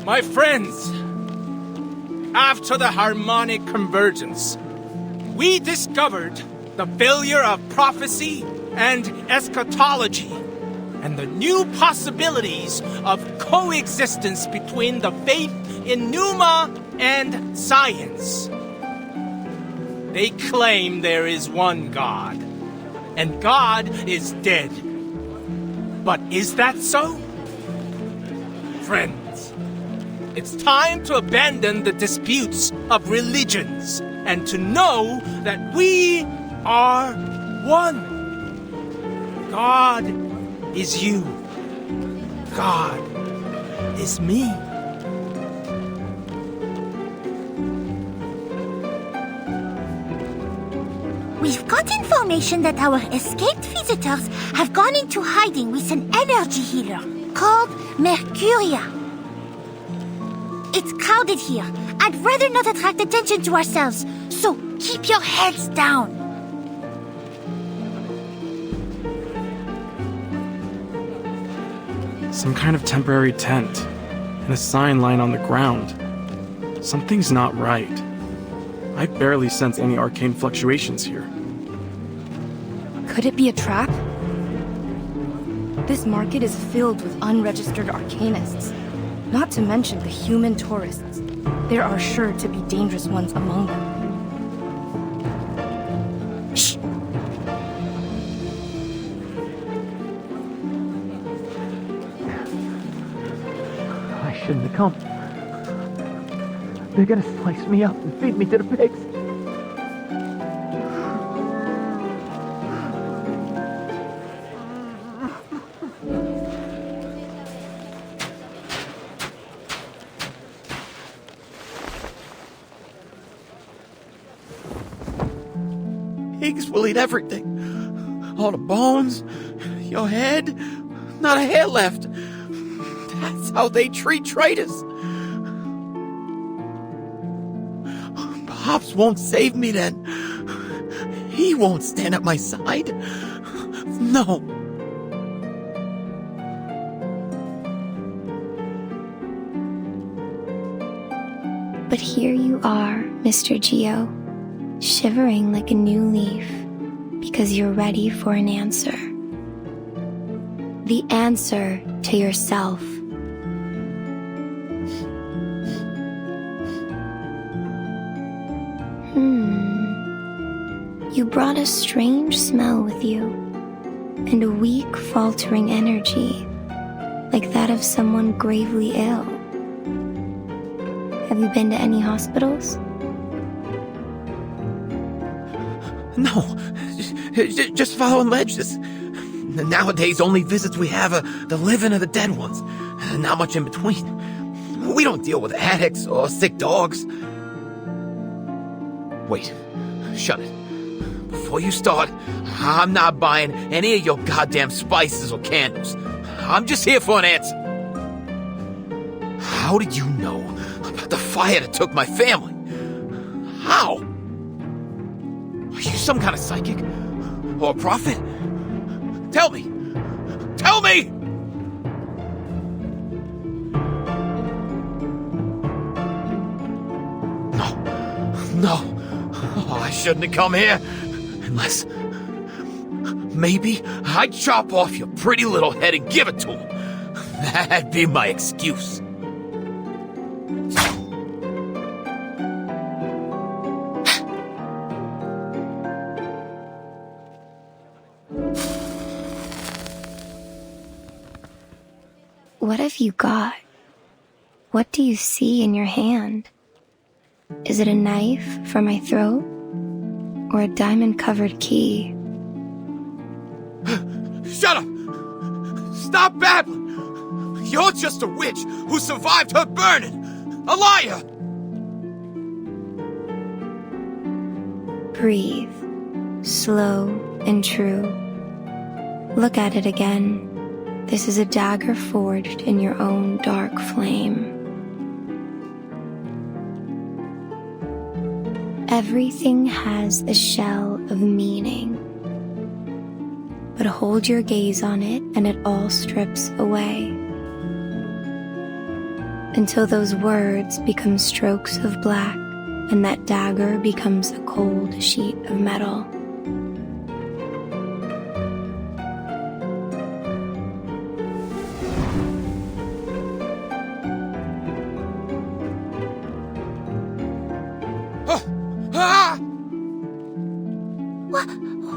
U: My friends, after the harmonic convergence, we discovered the failure of prophecy and eschatology, and the new possibilities of coexistence between the faith in Pneuma and science. They claim there is one God, and God is dead. But is that so? Friends, it's time to abandon the disputes of religions and to know that we are one. God is you. God is me.
D: We've got information that our escaped visitors have gone into hiding with an energy healer called Mercuria. It's crowded here. I'd rather not attract attention to ourselves, so keep your heads down.
Q: Some kind of temporary tent, and a sign lying on the ground. Something's not right. I barely sense any arcane fluctuations here.
R: Could it be a trap? This market is filled with unregistered arcanists, not to mention the human tourists. There are sure to be dangerous ones among them.
D: Shh!
I: I shouldn't have come. They're gonna slice me up and feed me to the pigs.
V: Pigs will eat everything. All the bones, your head, not a hair left. That's how they treat traitors. Pops won't save me then. He won't stand at my side. No.
B: But here you are, Mr. Geo, shivering like a new leaf because you're ready for an answer. The answer to yourself. You brought a strange smell with you, and a weak, faltering energy, like that of someone gravely ill. Have you been to any hospitals?
V: No, just following ledges. Nowadays, only visits we have are the living or the dead ones. Not much in between. We don't deal with addicts or sick dogs. Wait, shut it. Before you start, I'm not buying any of your goddamn spices or candles. I'm just here for an answer. How did you know about the fire that took my family? How? Are you some kind of psychic? Or a prophet? Tell me! Tell me! No. Oh, I shouldn't have come here. Unless... maybe I'd chop off your pretty little head and give it to him. That'd be my excuse.
B: What have you got? What do you see in your hand? Is it a knife for my throat? Or a diamond-covered key?
V: Shut up! Stop babbling! You're just a witch who survived her burning! A liar!
B: Breathe, slow and true. Look at it again. This is a dagger forged in your own dark flame. Everything has a shell of meaning. But hold your gaze on it and it all strips away. Until those words become strokes of black and that dagger becomes a cold sheet of metal.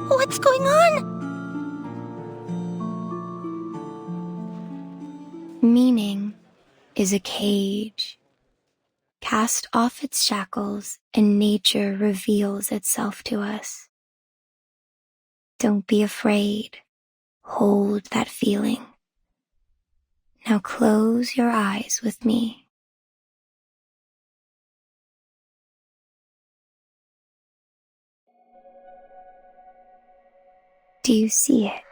D: What's going on?
B: Meaning is a cage. Cast off its shackles and nature reveals itself to us. Don't be afraid. Hold that feeling. Now close your eyes with me. Do you see it?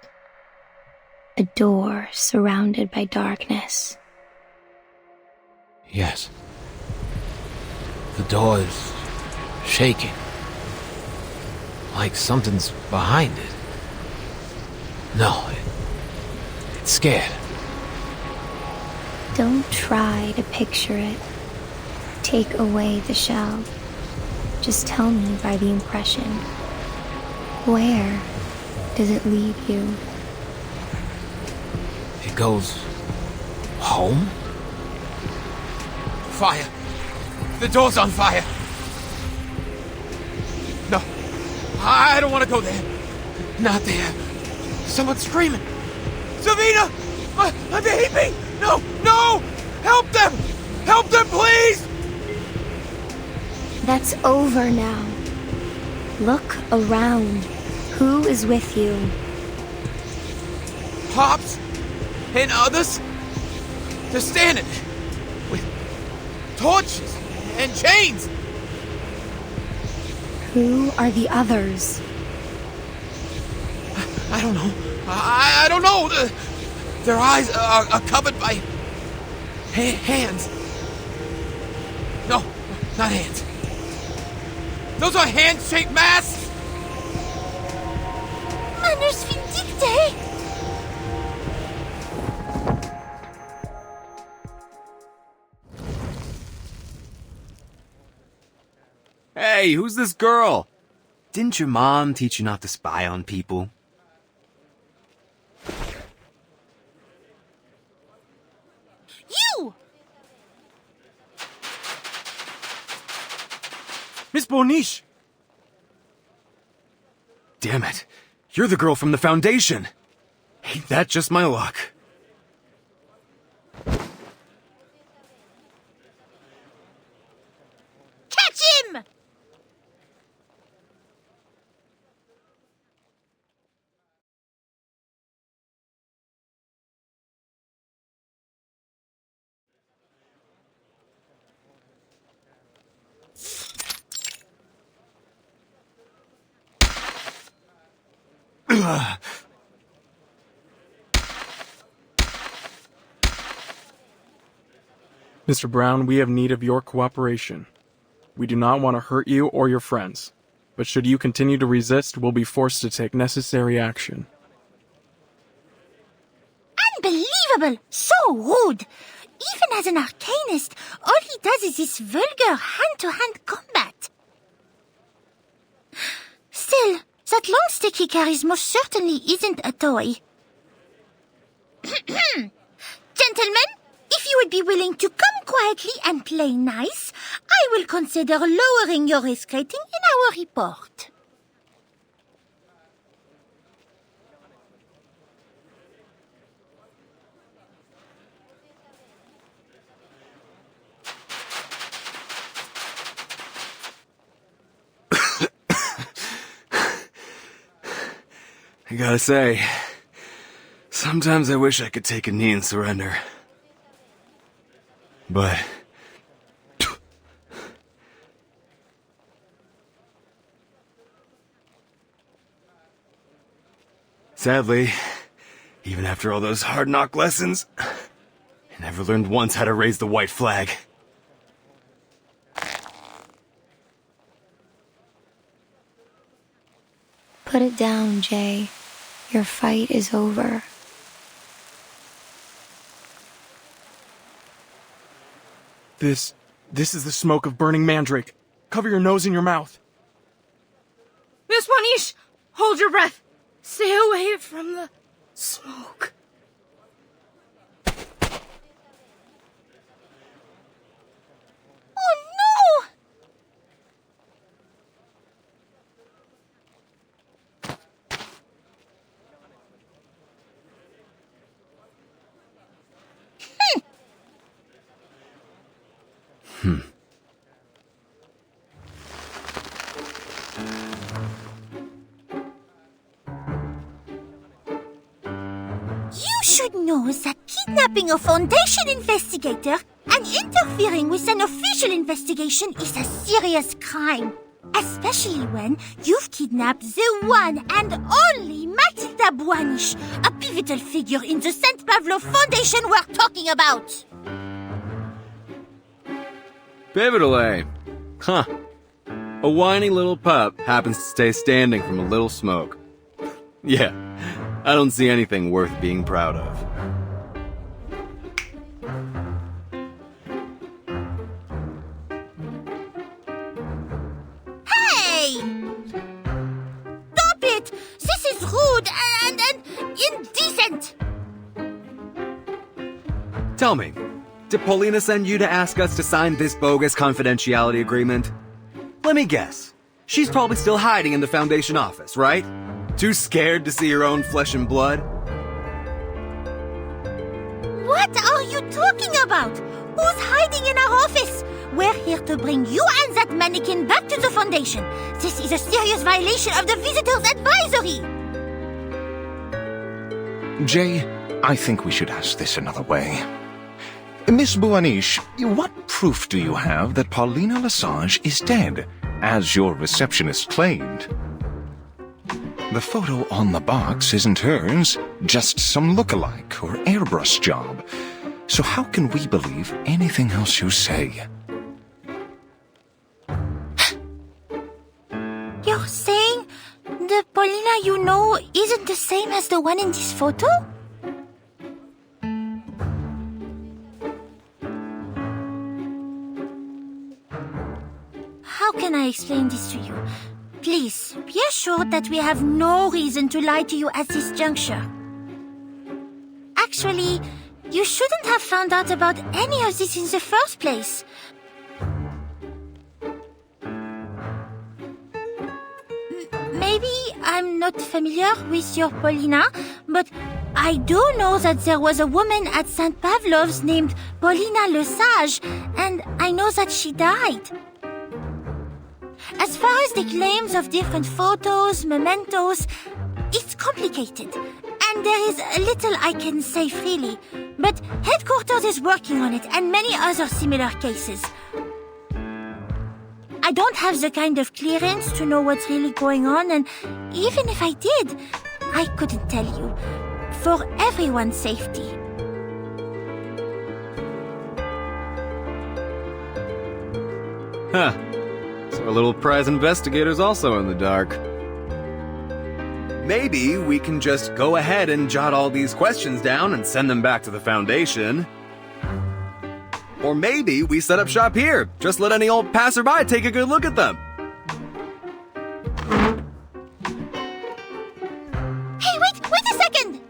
B: A door surrounded by darkness.
A: Yes. The door is shaking. Like something's behind it. No, it's scared.
B: Don't try to picture it. Take away the shell. Just tell me by the impression. Where does it lead you?
A: It goes home?
V: Fire! The door's on fire! No, I don't want to go there. Not there. Someone's screaming. Savina! My baby! No, no! Help them! Help them, please!
B: That's over now. Look around. Who is with you?
V: Pops and others. They're standing with torches and chains.
B: Who are the others?
V: I don't know. I don't know. Their eyes are covered by hands. No, not hands. Those are hand-shaped masks.
D: Manus Vindicte!
N: Hey, who's this girl? Didn't your mom teach you not to spy on people?
D: You!
N: Miss Boniche! Damn it. You're the girl from the Foundation. Ain't that just my luck?
D: Catch him!
Q: Mr. Brown, we have need of your cooperation. We do not want to hurt you or your friends, but should you continue to resist, we'll be forced to take necessary action.
D: Unbelievable! So rude! Even as an arcanist, all he does is this vulgar hand-to-hand combat. Still, that long stick he carries most certainly isn't a toy. Gentlemen, if you would be willing to come quietly and play nice, I will consider lowering your risk rating in our report.
N: gotta say, sometimes I wish I could take a knee and surrender. But... sadly, even after all those hard-knock lessons, I never learned once how to raise the white flag.
B: Put it down, Jay. Your fight is over.
Q: This is the smoke of burning mandrake. Cover your nose and your mouth.
R: Miss Wanish, hold your breath. Stay away from the smoke.
D: Oh no! You should know that kidnapping a Foundation investigator and interfering with an official investigation is a serious crime. Especially when you've kidnapped the one and only Matilda Buanish, a pivotal figure in the St. Pavlov Foundation we're talking about.
N: Pivotal, eh? Huh. A whiny little pup happens to stay standing from a little smoke. Yeah, I don't see anything worth being proud of.
D: Hey! Stop it! This is rude and indecent!
N: Tell me, did Paulina send you to ask us to sign this bogus confidentiality agreement? Let me guess. She's probably still hiding in the Foundation office, right? Too scared to see her own flesh and blood?
D: What are you talking about? Who's hiding in our office? We're here to bring you and that mannequin back to the Foundation. This is a serious violation of the Visitors Advisory.
H: Jay, I think we should ask this another way. Miss Buanish, what proof do you have that Paulina Lesage is dead, as your receptionist claimed? The photo on the box isn't hers, just some look-alike or airbrush job. So how can we believe anything else you say?
D: You're saying the Paulina you know isn't the same as the one in this photo? How can I explain this to you? Please, be assured that we have no reason to lie to you at this juncture. Actually, you shouldn't have found out about any of this in the first place. Maybe I'm not familiar with your Paulina, but I do know that there was a woman at St. Pavlov's named Paulina Lesage, and I know that she died. As far as the claims of different photos, mementos, it's complicated, and there is little I can say freely, but headquarters is working on it and many other similar cases. I don't have the kind of clearance to know what's really going on, and even if I did, I couldn't tell you. For everyone's safety.
N: Huh. So our little prize investigator's also in the dark. Maybe we can just go ahead and jot all these questions down and send them back to the Foundation. Or maybe we set up shop here. Just let any old passerby take a good look at them.
D: Hey, wait a second!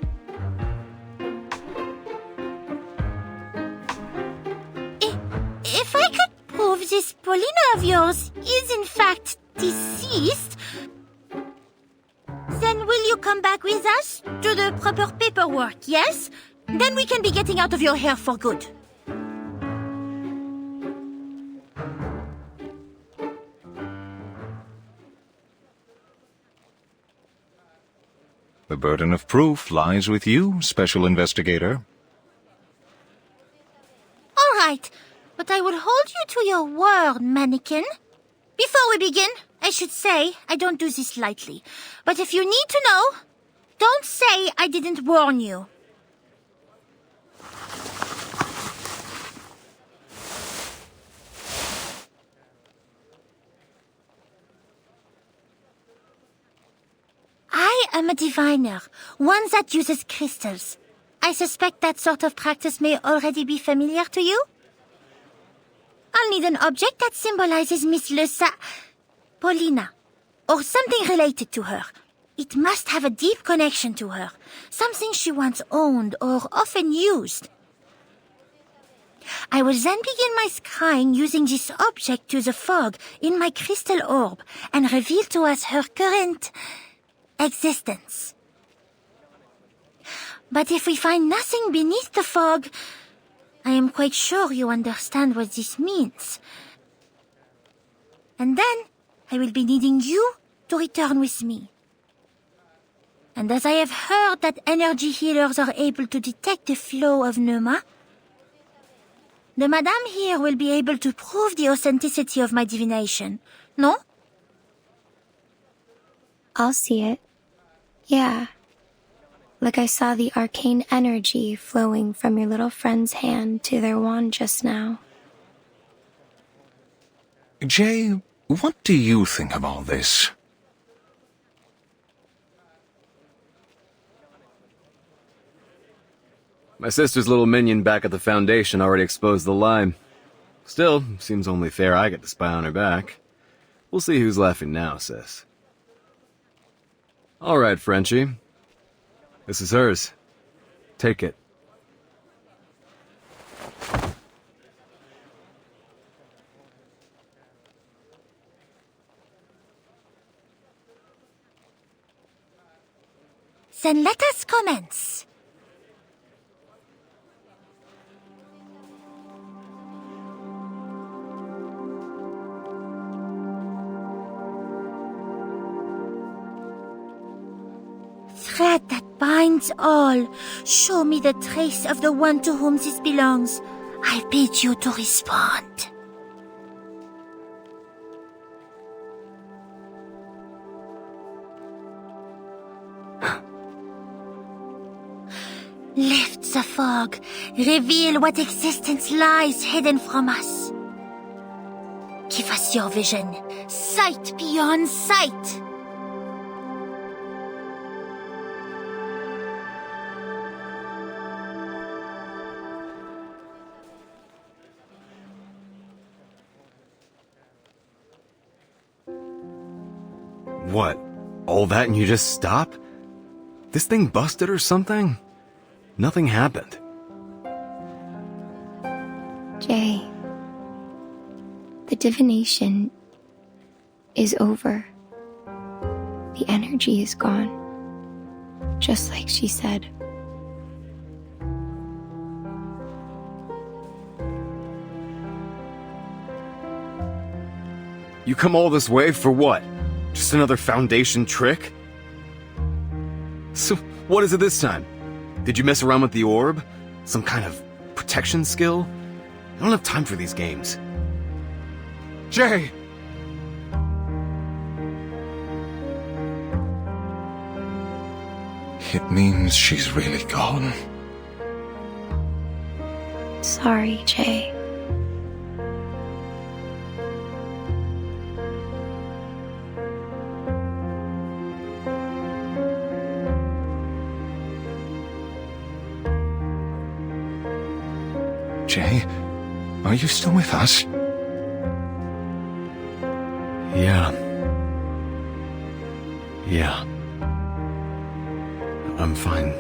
D: If I could prove this Paulina of yours is in fact deceased, then will you come back with us to the proper paperwork, yes? Then we can be getting out of your hair for good.
H: The burden of proof lies with you, Special Investigator.
D: All right, but I will hold you to your word, mannequin. Before we begin, I should say I don't do this lightly. But if you need to know, don't say I didn't warn you. I am a diviner, one that uses crystals. I suspect that sort of practice may already be familiar to you. I'll need an object that symbolizes Miss Paulina, or something related to her. It must have a deep connection to her, something she once owned or often used. I will then begin my scrying using this object to the fog in my crystal orb and reveal to us her current existence. But if we find nothing beneath the fog, I am quite sure you understand what this means. And then I will be needing you to return with me. And as I have heard that energy healers are able to detect the flow of pneuma, the madame here will be able to prove the authenticity of my divination, no?
B: I'll see it. Yeah. Like I saw the arcane energy flowing from your little friend's hand to their wand just now.
H: Jay, what do you think of all this?
G: My sister's little minion back at the Foundation already exposed the lie. Still, seems only fair I get to spy on her back. We'll see who's laughing now, sis. All right, Frenchie. This is hers. Take it.
D: Then let us commence. Thread that binds all, show me the trace of the one to whom this belongs. I bid you to respond. Lift the fog, reveal what existence lies hidden from us. Give us your vision, sight beyond sight.
G: What? All that and you just stop? This thing busted or something? Nothing happened.
B: Jay, the divination is over. The energy is gone. Just like she said.
G: You come all this way for what? Just another Foundation trick? So, what is it this time? Did you mess around with the orb? Some kind of protection skill? I don't have time for these games. Jay!
H: It means she's really gone.
B: Sorry, Jay.
H: Jay, are you still with us?
G: Yeah. Yeah. I'm fine.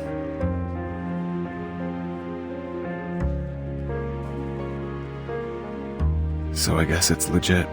G: So I guess it's legit.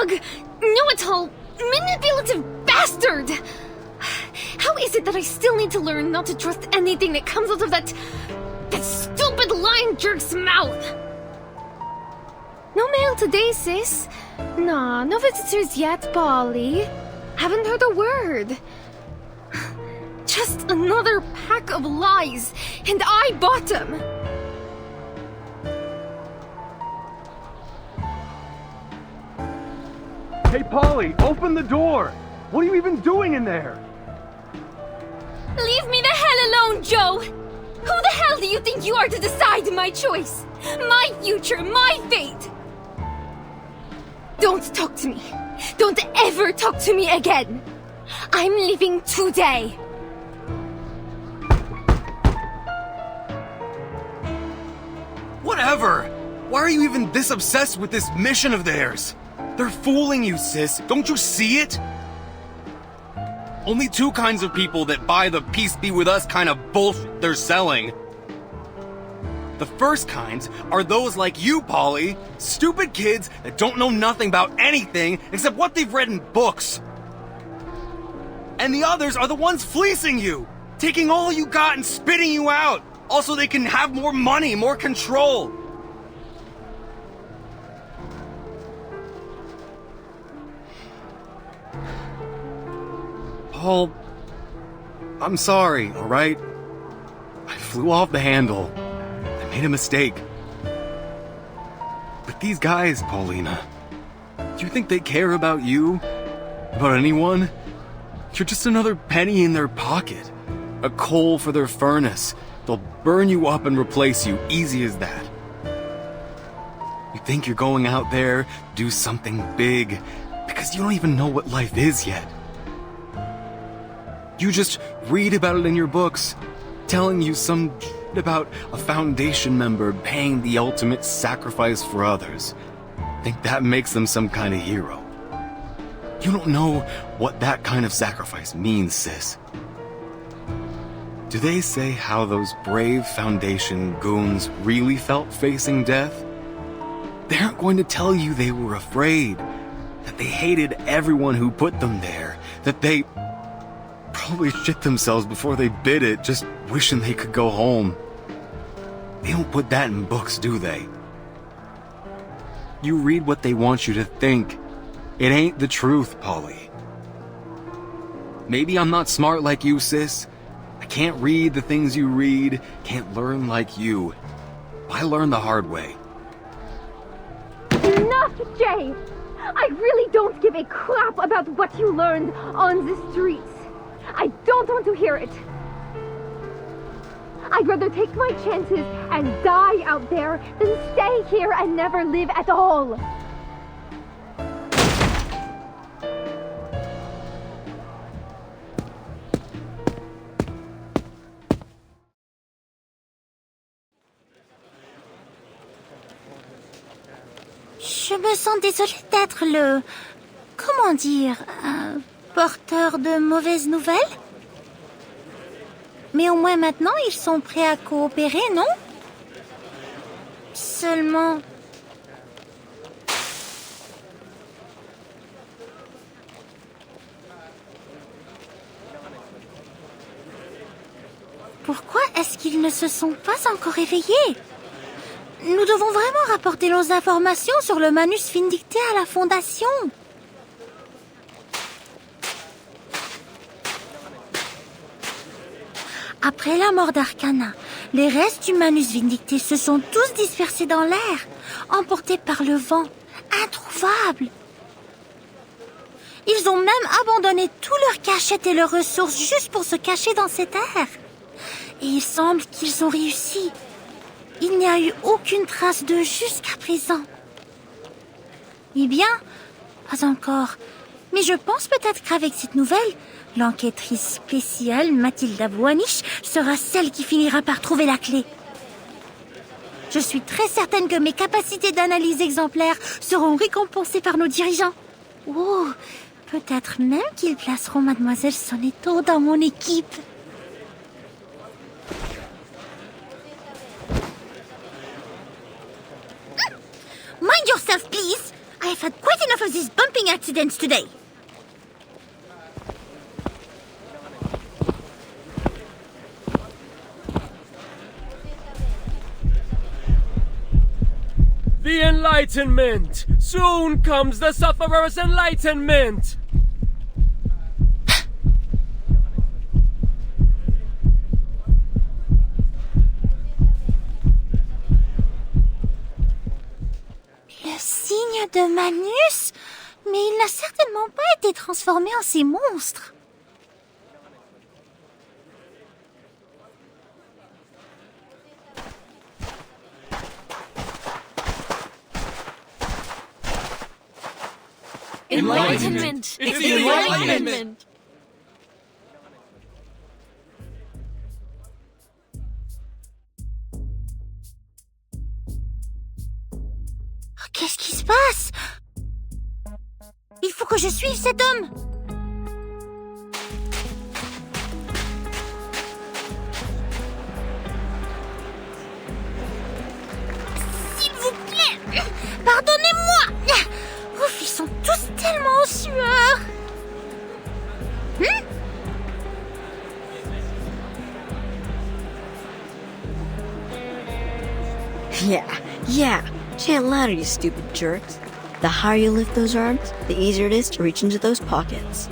E: smug, know-it-all, manipulative bastard! How is it that I still need to learn not to trust anything that comes out of that stupid lying jerk's mouth? No mail today, sis. Nah, no visitors yet, Polly. Haven't heard a word. Just another pack of lies, and I bought them.
N: Hey, Polly, open the door! What are you even doing in there?
E: Leave me the hell alone, Joe! Who the hell do you think you are to decide my choice? My future, my fate! Don't talk to me. Don't ever talk to me again. I'm leaving today.
N: Whatever! Why are you even this obsessed with this mission of theirs? They're fooling you, sis. Don't you see it? Only two kinds of people that buy the peace be with us kind of bullshit they're selling. The first kinds are those like you, Polly. Stupid kids that don't know nothing about anything except what they've read in books. And the others are the ones fleecing you, taking all you got and spitting you out. Also, they can have more money, more control. Paul, I'm sorry, all right? I flew off the handle. I made a mistake. But these guys, Paulina, do you think they care about you? About anyone? You're just another penny in their pocket. A coal for their furnace. They'll burn you up and replace you, easy as that. You think you're going out there, do something big, because you don't even know what life is yet. You just read about it in your books, telling you some shit about a Foundation member paying the ultimate sacrifice for others. Think that makes them some kind of hero. You don't know what that kind of sacrifice means, sis. Do they say how those brave Foundation goons really felt facing death? They aren't going to tell you they were afraid, that they hated everyone who put them there, that they probably shit themselves before they bid it, just wishing they could go home. They don't put that in books, do they? You read what they want you to think. It ain't the truth, Polly. Maybe I'm not smart like you, sis. I can't read the things you read, can't learn like you. I learned the hard way.
E: Enough, Jay! I really don't give a crap about what you learned on the streets. I don't want to hear it. I'd rather take my chances and die out there than stay here and never live at all.
D: Je me sens désolée d'être le... Comment dire... porteur de mauvaises nouvelles? Mais au moins maintenant, ils sont prêts à coopérer, non? Seulement... Pourquoi est-ce qu'ils ne se sont pas encore éveillés? Nous devons vraiment rapporter nos informations sur le Manus Vindicté à la Fondation. Après la mort d'Arcana, les restes du Manus Vindicté se sont tous dispersés dans l'air, emportés par le vent, introuvables. Ils ont même abandonné tous leurs cachettes et leurs ressources juste pour se cacher dans cet air. Et il semble qu'ils ont réussi. Il n'y a eu aucune trace d'eux jusqu'à présent. Eh bien, pas encore. Mais je pense peut-être qu'avec cette nouvelle, l'enquêtrice spéciale Mathilda Voynich sera celle qui finira par trouver la clé. Je suis très certaine que mes capacités d'analyse exemplaires seront récompensées par nos dirigeants. Oh, peut-être même qu'ils placeront Mademoiselle Sonetto dans mon équipe. Mind yourself, please. I have I've had quite enough of these bumping accidents today.
F: The Enlightenment! Soon comes the sufferer's enlightenment!
D: Le signe de Manus? Mais il n'a certainement pas été transformé en ces monstres.
E: Enlightenment! It's the Enlightenment!
D: Qu'est-ce qui se passe? Il faut que je suive cet homme. S'il vous plaît, pardonnez-moi. Ouf, ils sont tous tellement en sueur.
M: Yeah. Chant louder, you stupid jerks. The higher you lift those arms, the easier it is to reach into those pockets.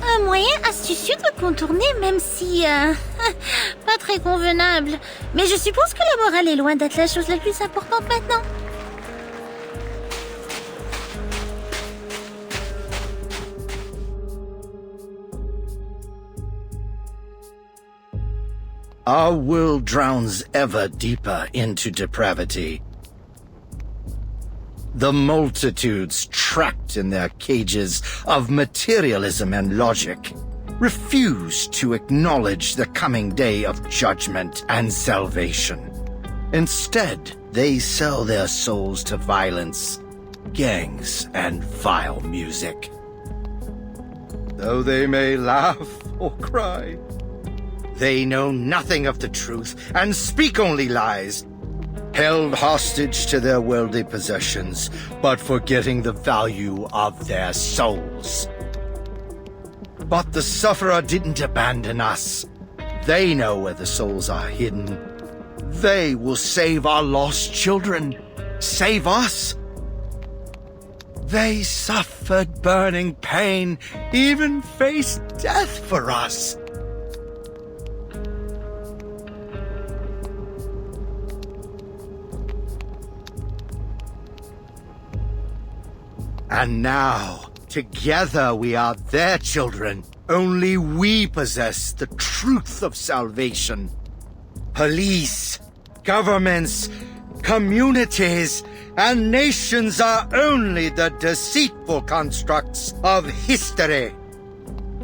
D: Un moyen astucieux de contourner, même si... pas très convenable. Mais je suppose que la morale est loin d'être la chose la plus importante maintenant.
L: Our world drowns ever deeper into depravity. The multitudes trapped in their cages of materialism and logic refuse to acknowledge the coming day of judgment and salvation. Instead, they sell their souls to violence, gangs, and vile music. Though they may laugh or cry, they know nothing of the truth and speak only lies, held hostage to their worldly possessions, but forgetting the value of their souls. But the sufferer didn't abandon us. They know where the souls are hidden. They will save our lost children, save us. They suffered burning pain, even faced death for us. And now, together we are their children. Only we possess the truth of salvation. Police, governments, communities, and nations are only the deceitful constructs of history.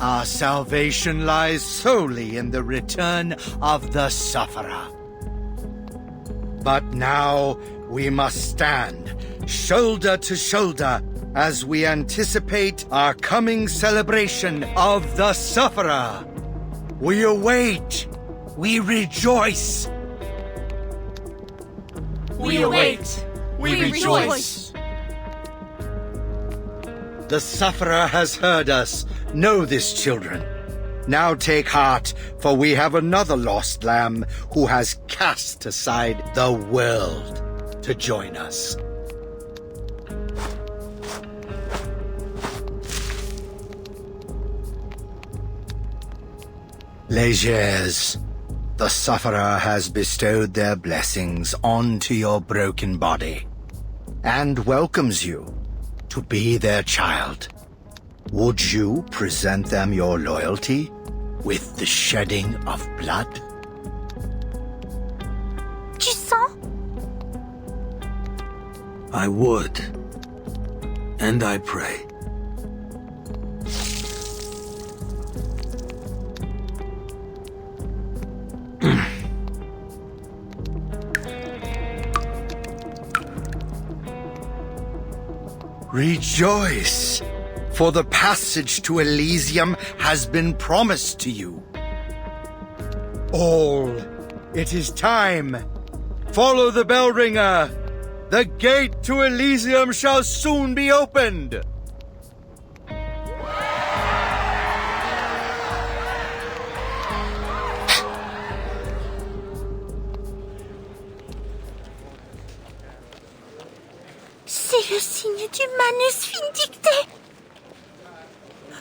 L: Our salvation lies solely in the return of the sufferer. But now we must stand, shoulder to shoulder, as we anticipate our coming celebration of the sufferer. We await. We rejoice.
E: We await. We rejoice.
L: The sufferer has heard us. Know this, children. Now take heart, for we have another lost lamb who has cast aside the world to join us. Légers, the sufferer has bestowed their blessings onto your broken body and welcomes you to be their child. Would you present them your loyalty with the shedding of blood?
D: Tu sens?
W: I would. And I pray.
L: Rejoice, for the passage to Elysium has been promised to you. All It is time. Follow the bell ringer. The gate to Elysium shall soon be opened.
D: C'est le signe du manus vindicté.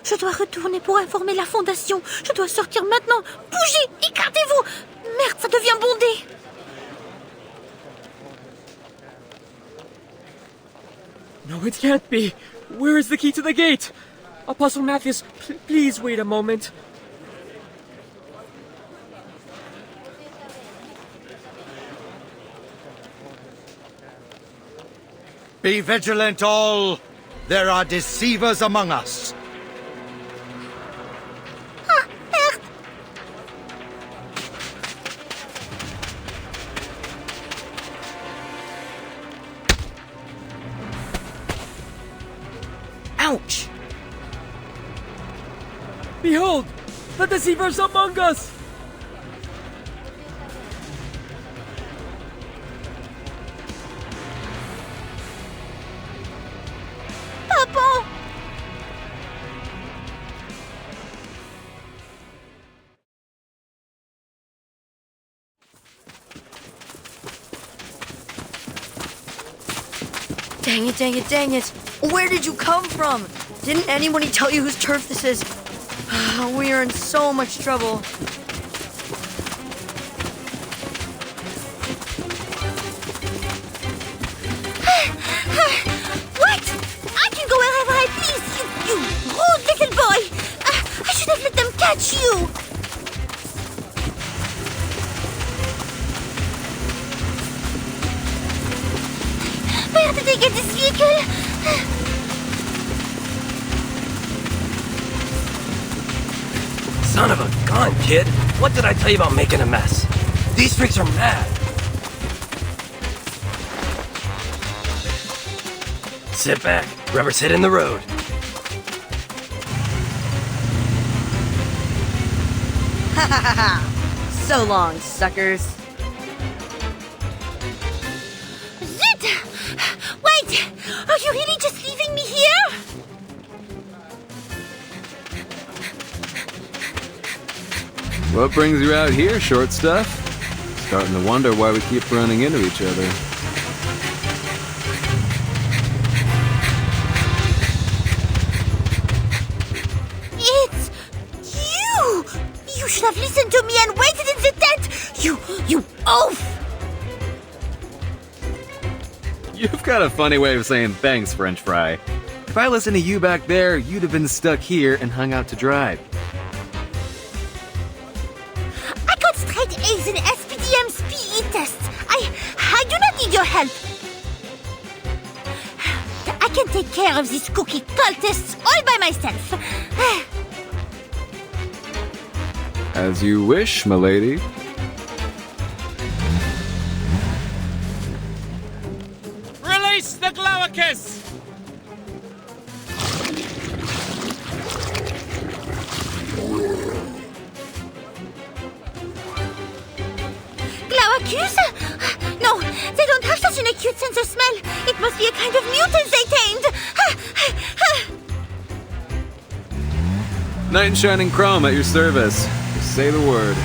D: Je dois retourner pour informer la Fondation. Je dois sortir maintenant. Bougez, écartez-vous. Merde, ça devient bondé.
F: No, it can't be. Where is the key to the gate? Apostle Matthias, please wait a moment.
L: Be vigilant all. There are deceivers among us.
M: Ouch!
F: Behold! The deceivers among us!
D: Papa!
M: Dang it, dang it, dang it! Where did you come from? Didn't anybody tell you whose turf this is? We are in so much trouble.
D: What? I can go wherever I please, you rude little boy. I should have let them catch you. Where did they get this vehicle?
I: Son of a gun, kid. What did I tell you about making a mess? These freaks are mad. Sit back. Rubber's hitting the road.
M: Ha ha ha ha! So long, suckers.
D: Zit! Wait! Are you really just leaving me here?
G: What brings you out here, short stuff? Starting to wonder why we keep running into each other.
D: It's you! You should have listened to me and waited in the tent! You oaf!
G: You've got a funny way of saying thanks, French fry. If I listened to you back there, you'd have been stuck here and hung out to dry.
D: I got straight A's in SPDM's PE tests. I do not need your help. I can take care of these cookie cultists all by myself.
G: As you wish, milady.
U: Release the Glaucus!
D: Glaucus? No, they don't have such an acute sense of smell. It must be a kind of mutant they tamed.
G: Knight in shining chrome at your service. Just say the word.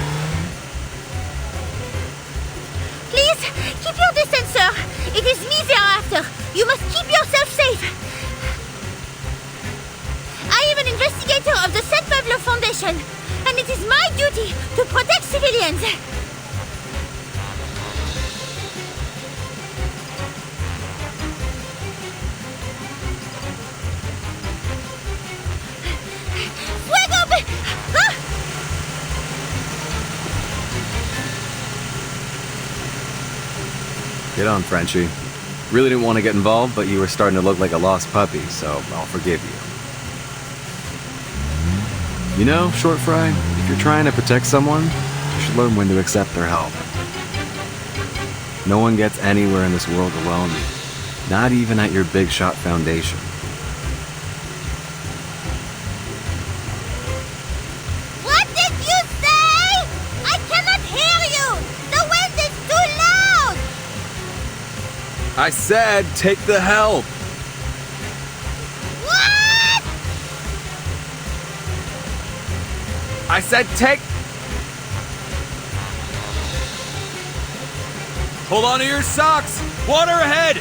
D: Please, keep your distance, sir. It is me they are after. You must keep yourself safe. I am an investigator of the St. Pavlov Foundation, and it is my duty to protect civilians.
G: Get on, Frenchie. Really didn't want to get involved, but you were starting to look like a lost puppy, so I'll forgive you. You know, Short Fry, if you're trying to protect someone, you should learn when to accept their help. No one gets anywhere in this world alone, not even at your big shot foundation.
D: What did you say? I cannot hear you! The
G: I said take the help.
D: What?
G: I said take... Hold on to your socks! Water ahead!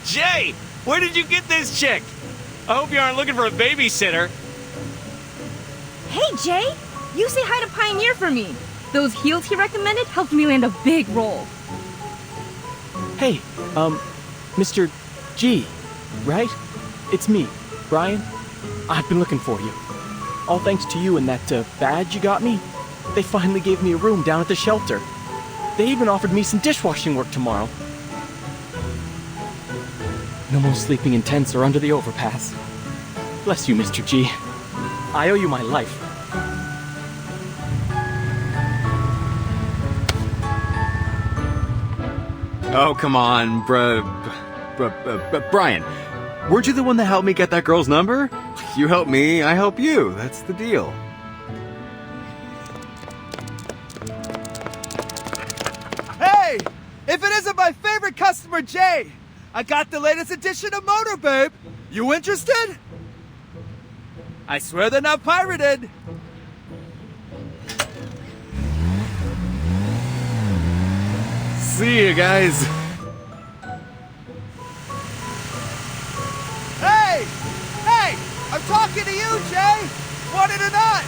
U: Jay, where did you get this chick? I hope you aren't looking for a babysitter.
R: Hey, Jay! You say hi to Pioneer for me. Those heels he recommended helped me land a big role.
K: Hey, Mr. G, right? It's me, Brian. I've been looking for you. All thanks to you and that badge you got me, they finally gave me a room down at the shelter. They even offered me some dishwashing work tomorrow. No more sleeping in tents or under the overpass. Bless you, Mr. G. I owe you my life.
G: Oh, come on, Brian. Weren't you the one that helped me get that girl's number? You help me, I help you. That's the deal.
O: Hey! If it isn't my favorite customer, Jay! I got the latest edition of Motor Babe. You interested? I swear they're not pirated.
G: See you guys.
O: Hey! Hey! I'm talking to you, Jay! Want it or not?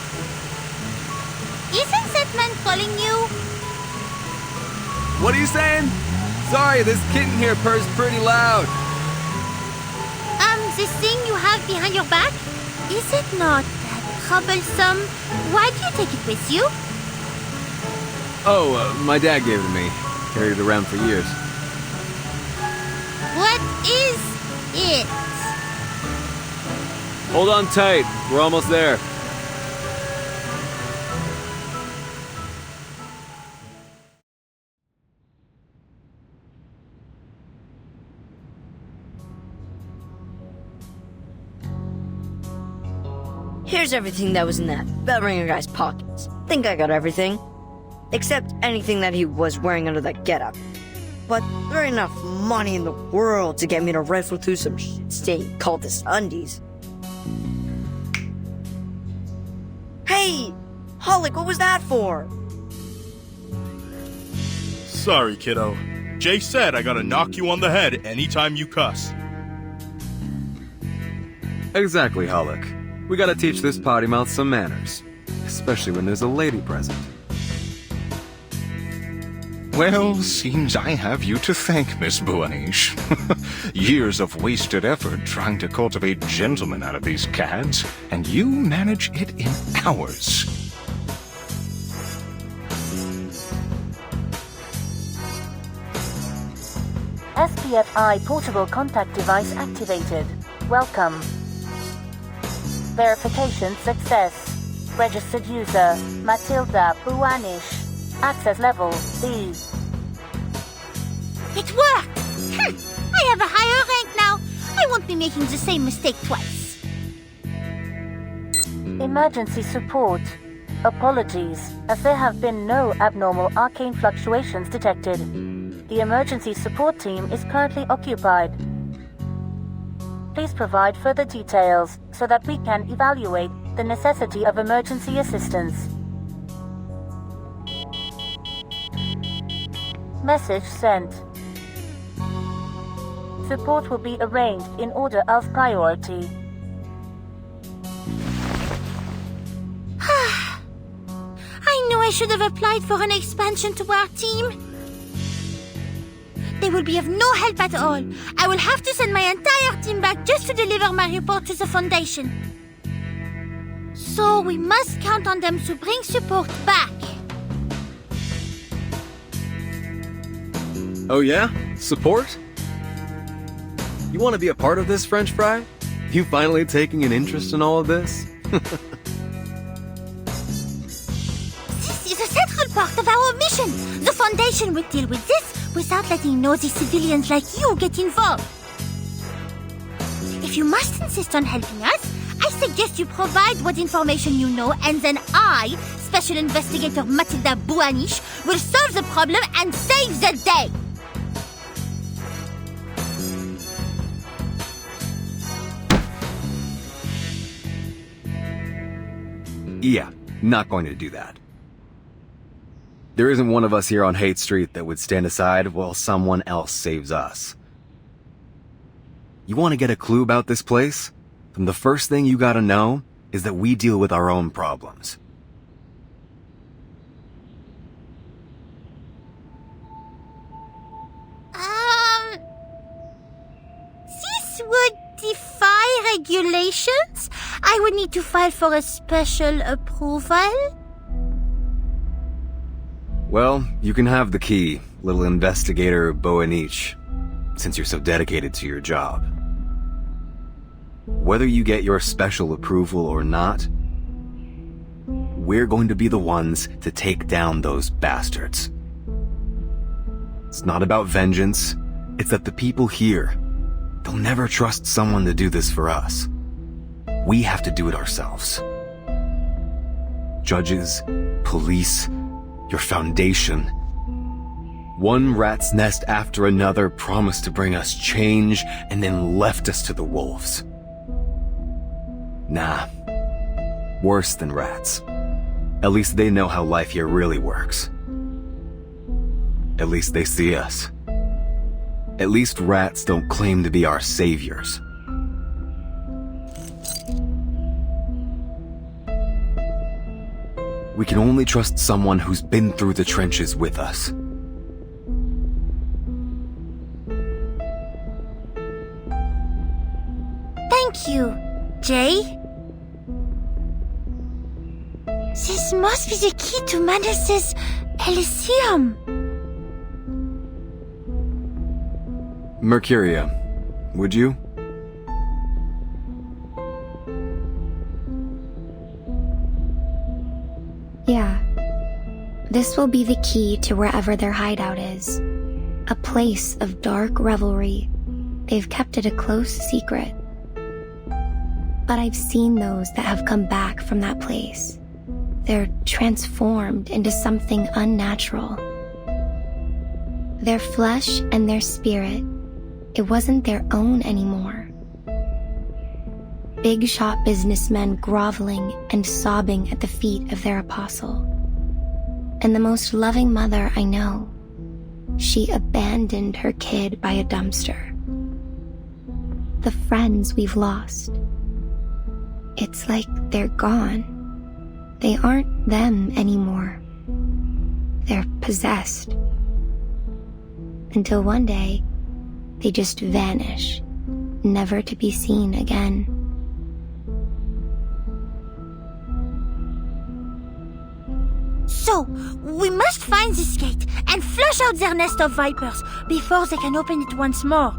D: Isn't that man calling you?
G: What are you saying? Sorry, this kitten here purrs pretty loud.
D: This thing you have behind your back? Is it not that troublesome? Why do you take it with you?
G: Oh, my dad gave it to me. Carried it around for years.
D: What is it?
G: Hold on tight. We're almost there.
M: Here's everything that was in that bell ringer guy's pockets. Think I got everything. Except anything that he was wearing under that getup. But there ain't enough money in the world to get me to rifle through some shit-stained cultist undies. Hey! Hollick, what was that for?
J: Sorry, kiddo. Jay said I gotta knock you on the head anytime you cuss.
G: Exactly, Hollick. We gotta teach this potty mouth some manners. Especially when there's a lady present.
H: Well, seems I have you to thank, Miss Buanish. Years of wasted effort trying to cultivate gentlemen out of these cads, and you manage it in hours.
P: SPFI portable contact device activated. Welcome. Verification success. Registered user, Matilda Buanish. Access level, B.
D: It worked! I have a higher rank now. I won't be making the same mistake twice.
P: Emergency support. Apologies, as there have been no abnormal arcane fluctuations detected. The emergency support team is currently occupied. Please provide further details so that we can evaluate the necessity of emergency assistance. Message sent. Support will be arranged in order of priority.
D: I knew I should have applied for an expansion to our team. They will be of no help at all. I will have to send my entire team back just to deliver my report to the Foundation. So we must count on them to bring support back.
G: Oh yeah? Support? You want to be a part of this, French fry? You finally taking an interest in all of this?
D: This is a central part of our mission. The Foundation will deal with this without letting nosy civilians like you get involved. If you must insist on helping us, I suggest you provide what information you know, and then I, Special Investigator Matilda Bouaniche, will solve the problem and save the day.
G: Yeah, not going to do that. There isn't one of us here on Haight Street that would stand aside while someone else saves us. You want to get a clue about this place? Then the first thing you gotta know is that we deal with our own problems.
D: This would defy regulations. I would need to file for a special approval.
G: Well, you can have the key, little investigator Bouaniche, since you're so dedicated to your job. Whether you get your special approval or not, we're going to be the ones to take down those bastards. It's not about vengeance, it's that the people here, they'll never trust someone to do this for us. We have to do it ourselves. Judges, police, your foundation. One rat's nest after another promised to bring us change and then left us to the wolves. Nah, worse than rats. At least they know how life here really works. At least they see us. At least rats don't claim to be our saviors. We can only trust someone who's been through the trenches with us.
D: Thank you, Jay. This must be the key to Manus's Elysium.
G: Mercuria, would you?
B: Yeah. This will be the key to wherever their hideout is. A place of dark revelry. They've kept it a close secret. But I've seen those that have come back from that place. They're transformed into something unnatural. Their flesh and their spirit, it wasn't their own anymore. Big shot businessmen groveling and sobbing at the feet of their apostle. And the most loving mother I know, she abandoned her kid by a dumpster. The friends we've lost, it's like they're gone. They aren't them anymore. They're possessed. Until one day, they just vanish, never to be seen again.
D: So, we must find this gate and flush out their nest of vipers before they can open it once more.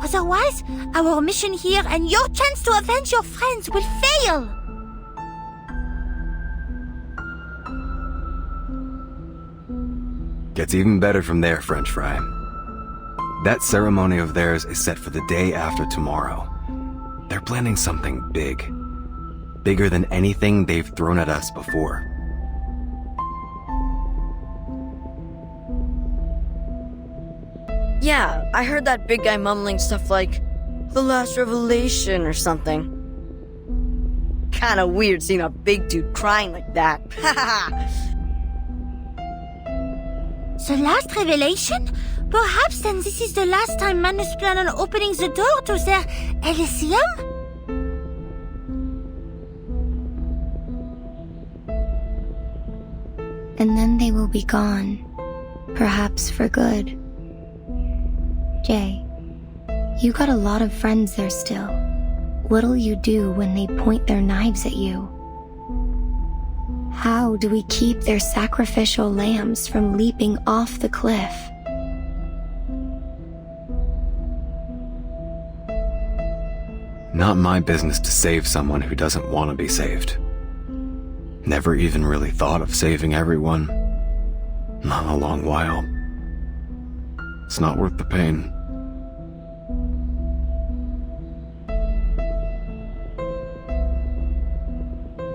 D: Otherwise, our mission here and your chance to avenge your friends will fail.
G: Gets even better from there, French fry. That ceremony of theirs is set for the day after tomorrow. They're planning something big. Bigger than anything they've thrown at us before.
M: Yeah, I heard that big guy mumbling stuff like, the last revelation or something. Kinda weird seeing a big dude crying like that.
D: The last revelation? Perhaps then this is the last time Manus plan on opening the door to their Elysium?
B: And then they will be gone, perhaps for good. Jay, you got a lot of friends there still. What'll you do when they point their knives at you? How do we keep their sacrificial lambs from leaping off the cliff?
G: Not my business to save someone who doesn't want to be saved. Never even really thought of saving everyone. Not in a long while. It's not worth the pain.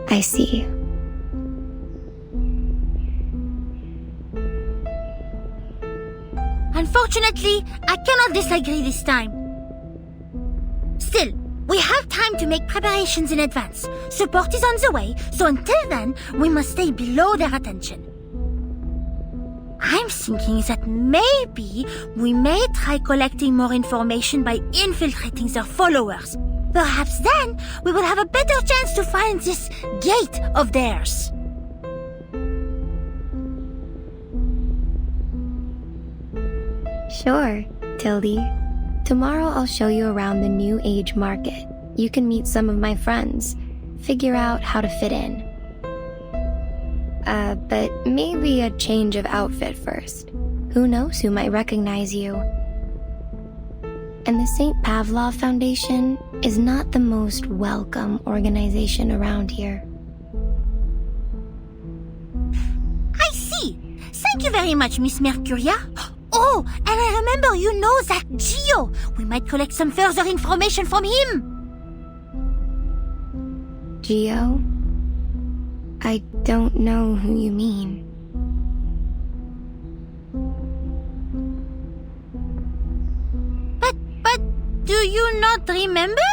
B: I see.
D: Unfortunately, I cannot disagree this time. Still, we have time to make preparations in advance. Support is on the way, so until then, we must stay below their attention. I'm thinking that maybe we may try collecting more information by infiltrating their followers. Perhaps then we will have a better chance to find this gate of theirs.
B: Sure, Tildy. Tomorrow I'll show you around the New Age market. You can meet some of my friends, figure out how to fit in. But maybe a change of outfit first. Who knows who might recognize you? And the St. Pavlov Foundation is not the most welcome organization around here.
D: I see. Thank you very much, Miss Mercuria. Oh, and I remember you know that Gio. We might collect some further information from him.
B: Gio? I don't know who you mean.
D: But do you not remember?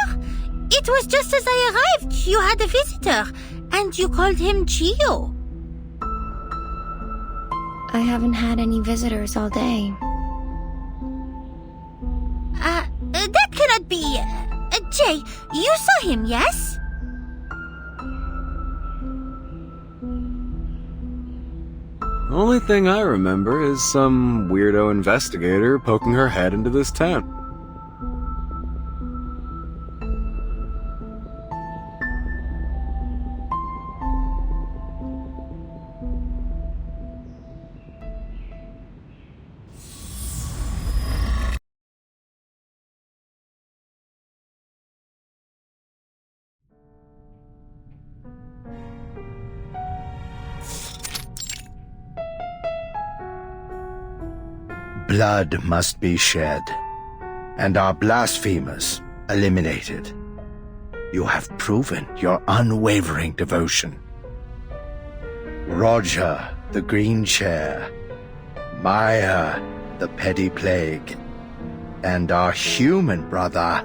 D: It was just as I arrived. You had a visitor, and you called him Gio.
B: I haven't had any visitors all day.
D: That cannot be. Jay, you saw him, yes?
G: The only thing I remember is some weirdo investigator poking her head into this tent.
L: Blood must be shed, and our blasphemers eliminated. You have proven your unwavering devotion. Roger, the Green Chair, Maya, the Petty Plague, and our human brother,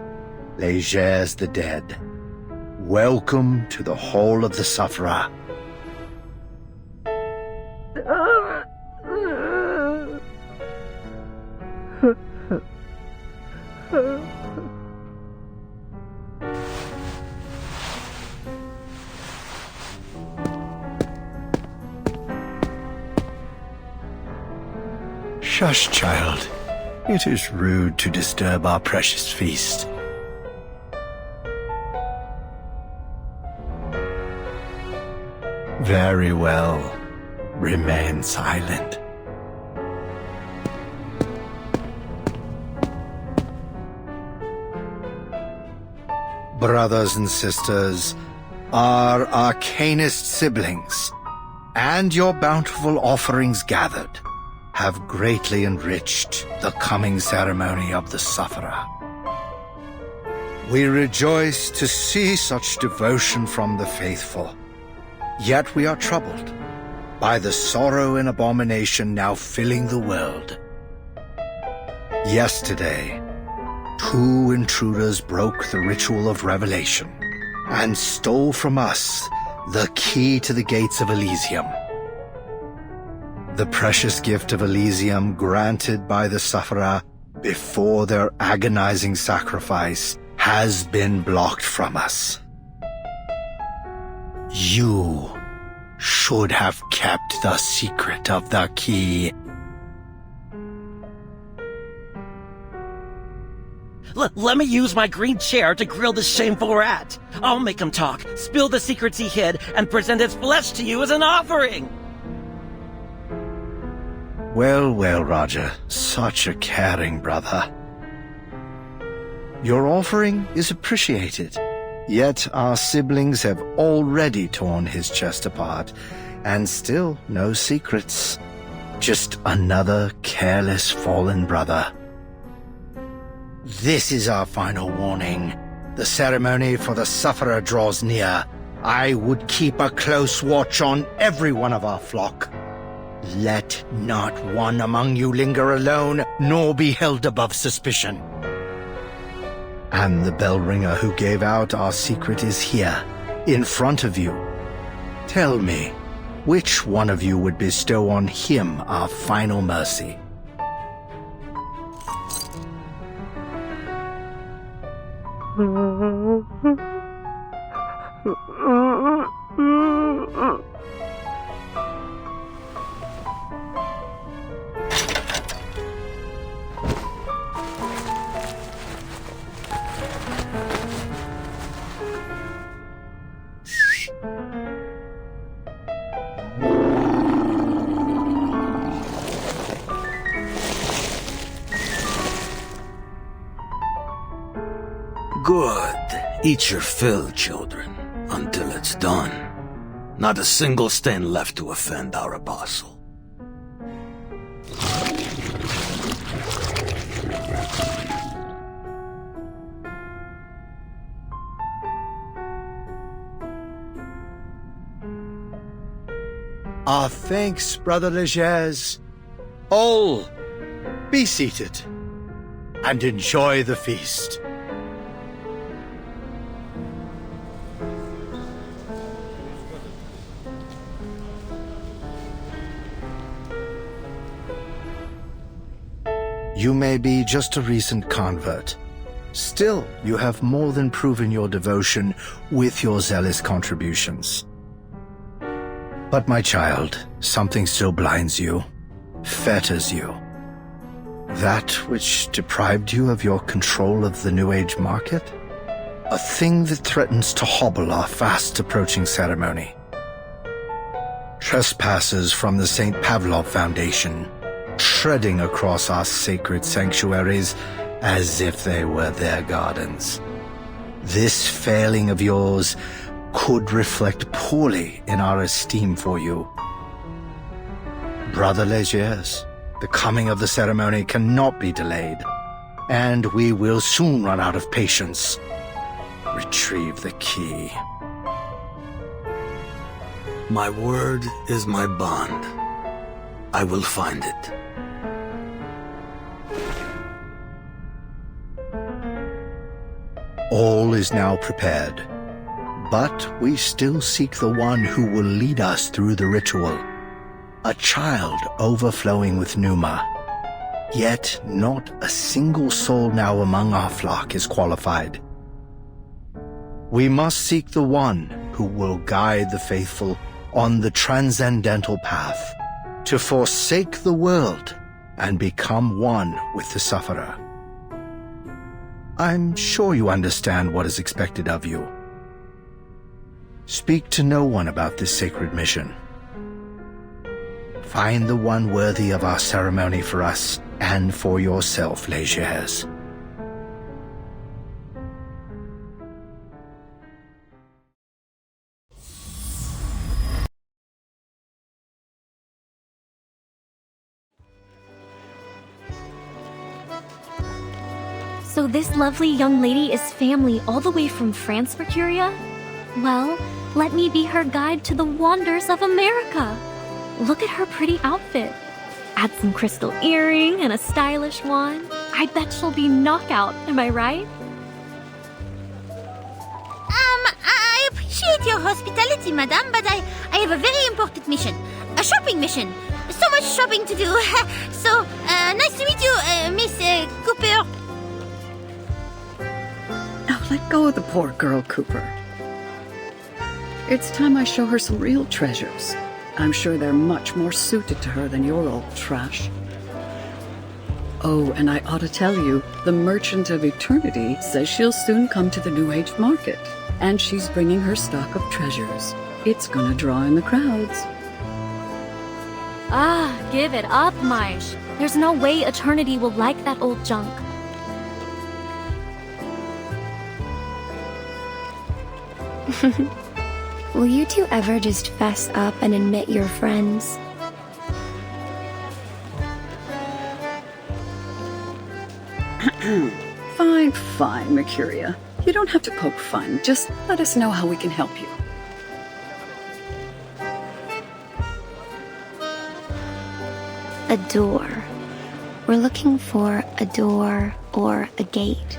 L: Legers the Dead. Welcome to the Hall of the Sufferer. Shush, child. It is rude to disturb our precious feast. Very well. Remain silent. Brothers and sisters, our arcanist siblings, and your bountiful offerings gathered have greatly enriched the coming ceremony of the Sufferer. We rejoice to see such devotion from the faithful, yet we are troubled by the sorrow and abomination now filling the world. Yesterday, 2 intruders broke the ritual of revelation and stole from us the key to the gates of Elysium. The precious gift of Elysium granted by the Sufferer before their agonizing sacrifice has been blocked from us. You should have kept the secret of the key.
C: Let me use my green chair to grill this shameful rat. I'll make him talk, spill the secrets he hid, and present his flesh to you as an offering.
L: Well, well, Roger. Such a caring brother. Your offering is appreciated. Yet our siblings have already torn his chest apart, and still no secrets. Just another careless fallen brother. This is our final warning. The ceremony for the sufferer draws near. I would keep a close watch on every one of our flock. Let not one among you linger alone, nor be held above suspicion. And the bell ringer who gave out our secret is here, in front of you. Tell me, which one of you would bestow on him our final mercy?
W: Good. Eat your fill, children, until it's done. Not a single stain left to offend our apostle.
L: Our thanks, Brother Legers. All, be seated and enjoy the feast. You may be just a recent convert. Still, you have more than proven your devotion with your zealous contributions. But my child, something still blinds you, fetters you. That which deprived you of your control of the New Age market? A thing that threatens to hobble our fast approaching ceremony. Trespassers from the St. Pavlov Foundation, treading across our sacred sanctuaries as if they were their gardens. This failing of yours could reflect poorly in our esteem for you. Brother Legers, the coming of the ceremony cannot be delayed, and we will soon run out of patience. Retrieve the key.
W: My word is my bond. I will find it.
L: All is now prepared, but we still seek the one who will lead us through the ritual. A child overflowing with pneuma. Yet not a single soul now among our flock is qualified. We must seek the one who will guide the faithful on the transcendental path, to forsake the world and become one with the sufferer. I'm sure you understand what is expected of you. Speak to no one about this sacred mission. Find the one worthy of our ceremony for us and for yourself, Legers.
A: So this lovely young lady is family all the way from France, Mercuria? Well, let me be her guide to the wonders of America. Look at her pretty outfit. Add some crystal earring and a stylish one. I bet she'll be knockout, am I right?
D: I appreciate your hospitality, madame, but I have a very important mission. A shopping mission. So much shopping to do. So, nice to meet you, Miss Cooper.
S: Now let go of the poor girl, Cooper. It's time I show her some real treasures. I'm sure they're much more suited to her than your old trash. Oh, and I ought to tell you, the Merchant of Eternity says she'll soon come to the New Age market, and she's bringing her stock of treasures. It's gonna draw in the crowds.
A: Ah, give it up, Marsh. There's no way Eternity will like that old junk.
B: Will you two ever just fess up and admit you're friends?
S: Fine, fine, Mercuria. You don't have to poke fun. Just let us know how we can help you.
B: A door. We're looking for a door or a gate.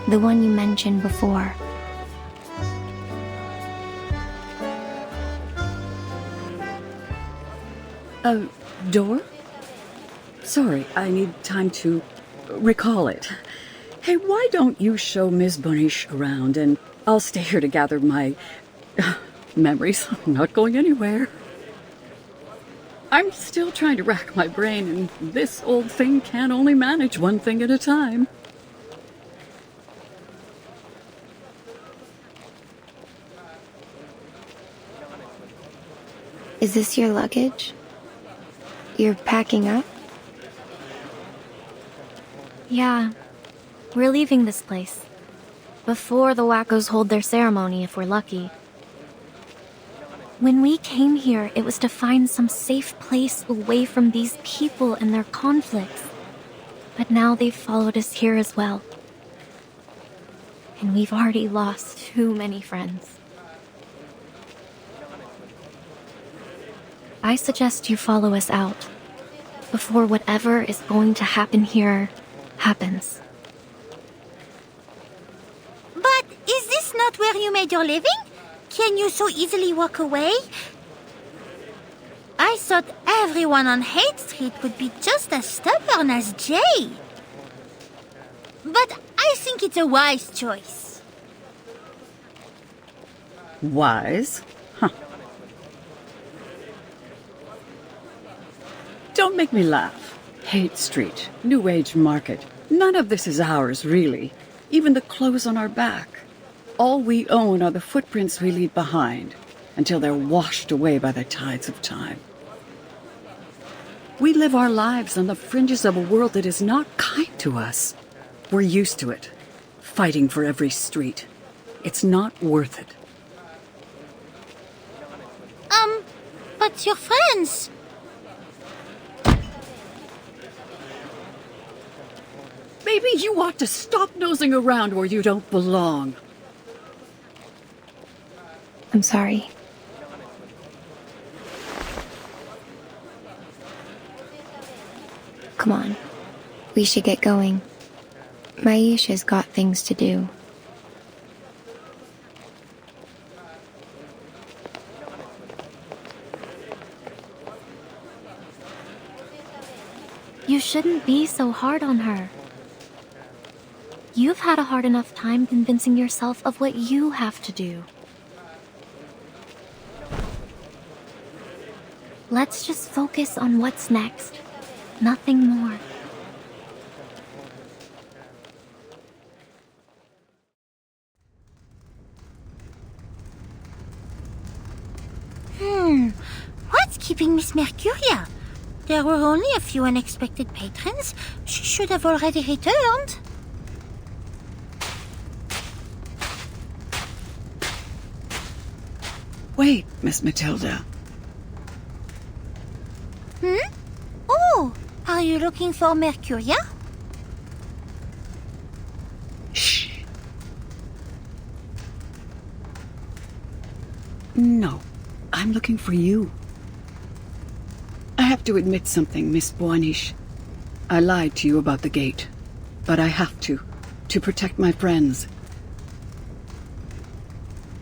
B: The one you mentioned before.
S: A door? Sorry, I need time to recall it. Hey, why don't you show Ms. Bonish around and I'll stay here to gather my memories. I'm not going anywhere. I'm still trying to rack my brain, and this old thing can only manage one thing at a time.
B: Is this your luggage? You're packing up?
A: Yeah. We're leaving this place. Before the wackos hold their ceremony, if we're lucky. When we came here, it was to find some safe place away from these people and their conflicts. But now they've followed us here as well. And we've already lost too many friends. I suggest you follow us out, before whatever is going to happen here happens.
D: But is this not where you made your living? Can you so easily walk away? I thought everyone on Haight Street would be just as stubborn as Jay. But I think it's a wise choice.
S: Wise? Huh. Don't make me laugh. Haight Street, New Age Market. None of this is ours, really. Even the clothes on our back. All we own are the footprints we leave behind, until they're washed away by the tides of time. We live our lives on the fringes of a world that is not kind to us. We're used to it, fighting for every street. It's not worth it.
D: But your friends...
S: Maybe you ought to stop nosing around where you don't belong.
B: I'm sorry. Come on. We should get going. Maisha's got things to do.
A: You shouldn't be so hard on her. You've had a hard enough time convincing yourself of what you have to do. Let's just focus on what's next. Nothing more.
D: What's keeping Miss Mercuria? There were only a few unexpected patrons. She should have already returned.
S: Wait, Miss Matilda.
D: Oh, are you looking for Mercuria?
S: Shh. No, I'm looking for you. I have to admit something, Miss Boanish. I lied to you about the gate, but I have to protect my friends.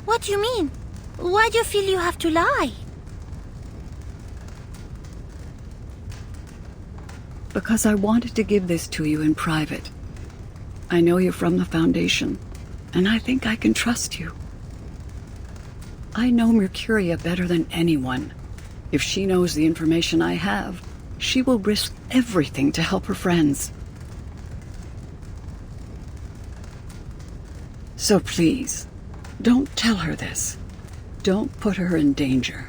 D: What do you mean? Why do you feel you have to lie?
S: Because I wanted to give this to you in private. I know you're from the Foundation, and I think I can trust you. I know Mercuria better than anyone. If she knows the information I have, she will risk everything to help her friends. So please, don't tell her this. Don't put her in danger.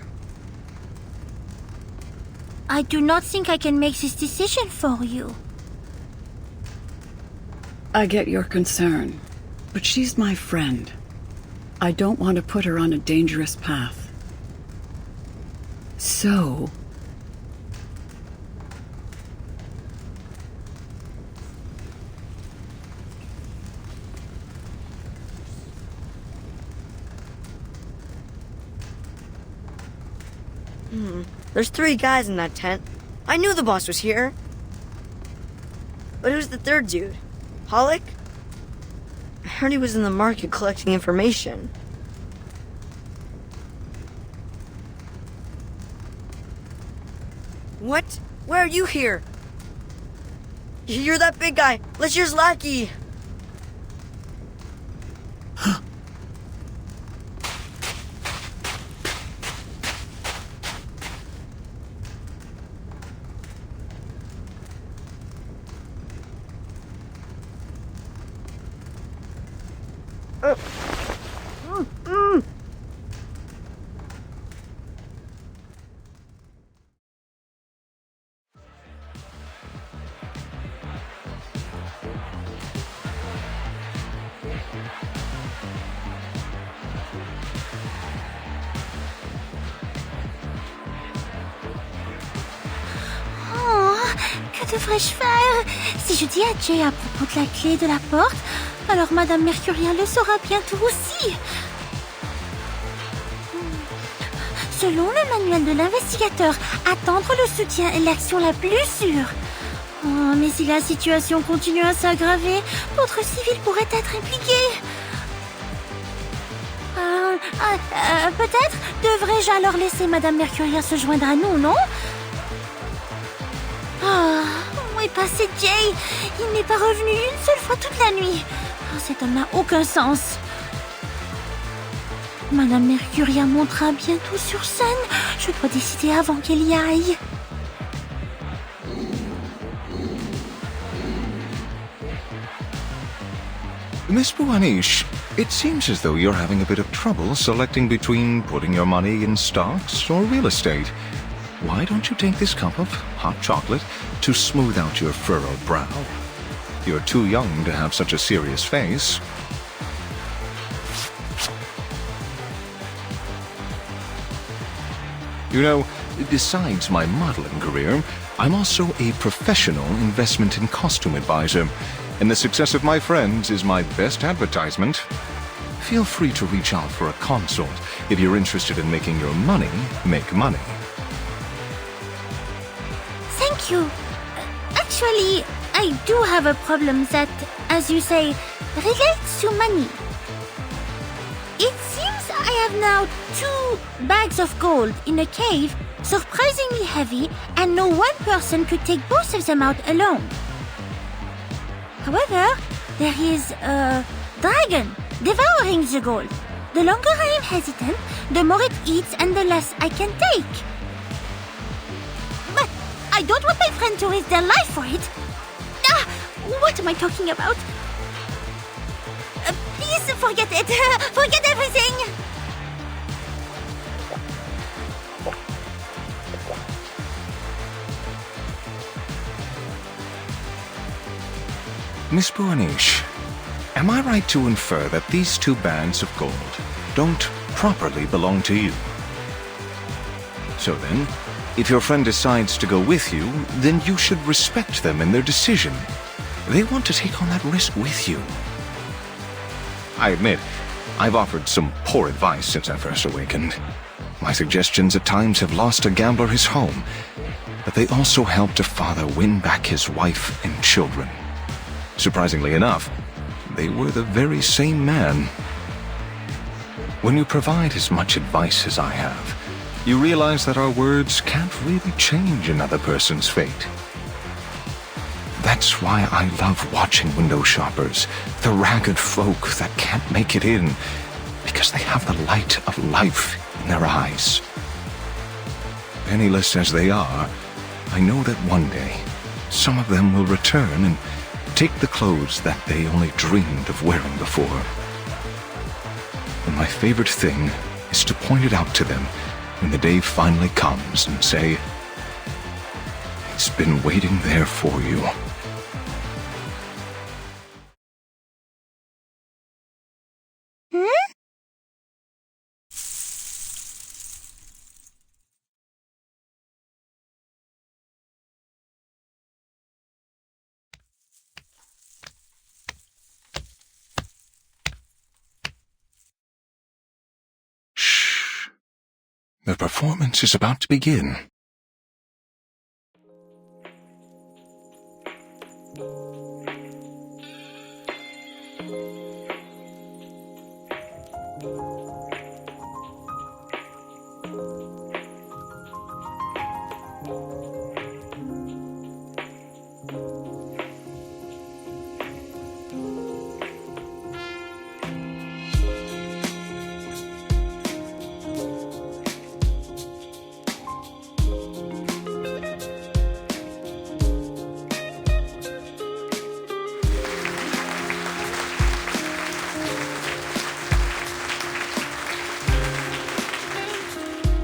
D: I do not think I can make this decision for you.
S: I get your concern, but she's my friend. I don't want to put her on a dangerous path. So...
M: There's 3 guys in that tent. I knew the boss was here. But who's the third dude? Hollick? I heard he was in the market collecting information. What? Why are you here? You're that big guy. Let's hear Slacky.
D: Que devrais-je faire? Si je dis à Jay à propos de la clé de la porte, alors Madame Mercuria le saura bientôt aussi. Selon le manuel de l'investigateur, attendre le soutien est l'action la plus sûre. Oh, mais si la situation continue à s'aggraver, d'autres civils pourraient être impliqués. Peut-être devrais-je alors laisser Madame Mercuria se joindre à nous, non? Où est passé Jay? Il n'est pas revenu une seule fois toute la nuit. Cet homme n'a aucun sens. Madame Mercuria montera bientôt sur scène. Je dois décider avant qu'elle y aille.
H: Miss Buanish, it seems as though you're having a bit of trouble selecting between putting your money in stocks or real estate. Why don't you take this cup of hot chocolate to smooth out your furrowed brow? You're too young to have such a serious face. You know, besides my modeling career, I'm also a professional investment and costume advisor, and the success of my friends is my best advertisement. Feel free to reach out for a consult if you're interested in making your money make money.
D: Thank you. Actually, I do have a problem that, as you say, relates to money. It seems I have now 2 bags of gold in a cave, surprisingly heavy, and no one person could take both of them out alone. However, there is a dragon devouring the gold. The longer I am hesitant, the more it eats and the less I can take. But I don't want my friend to risk their life for it. What am I talking about? Please forget it. Forget everything.
H: Miss Buanish, am I right to infer that these 2 bags of gold don't properly belong to you? So then, if your friend decides to go with you, then you should respect them in their decision. They want to take on that risk with you. I admit, I've offered some poor advice since I first awakened. My suggestions at times have lost a gambler his home, but they also helped a father win back his wife and children. Surprisingly enough, they were the very same man. When you provide as much advice as I have, you realize that our words can't really change another person's fate. That's why I love watching window shoppers, the ragged folk that can't make it in, because they have the light of life in their eyes. Penniless as they are, I know that one day, some of them will return and take the clothes that they only dreamed of wearing before. And my favorite thing is to point it out to them when the day finally comes and say, "It's been waiting there for you." The performance is about to begin.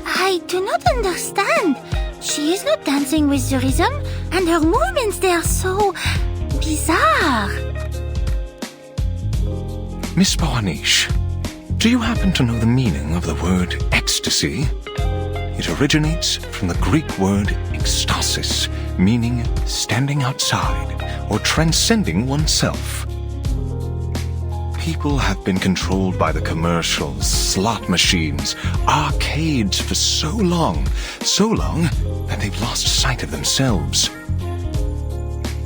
D: I do not understand. She is not dancing with the rhythm, and her movements, they are so bizarre.
H: Miss Boanish, do you happen to know the meaning of the word ecstasy? It originates from the Greek word ekstasis, meaning standing outside or transcending oneself. People have been controlled by the commercials, slot machines, arcades for so long that they've lost sight of themselves.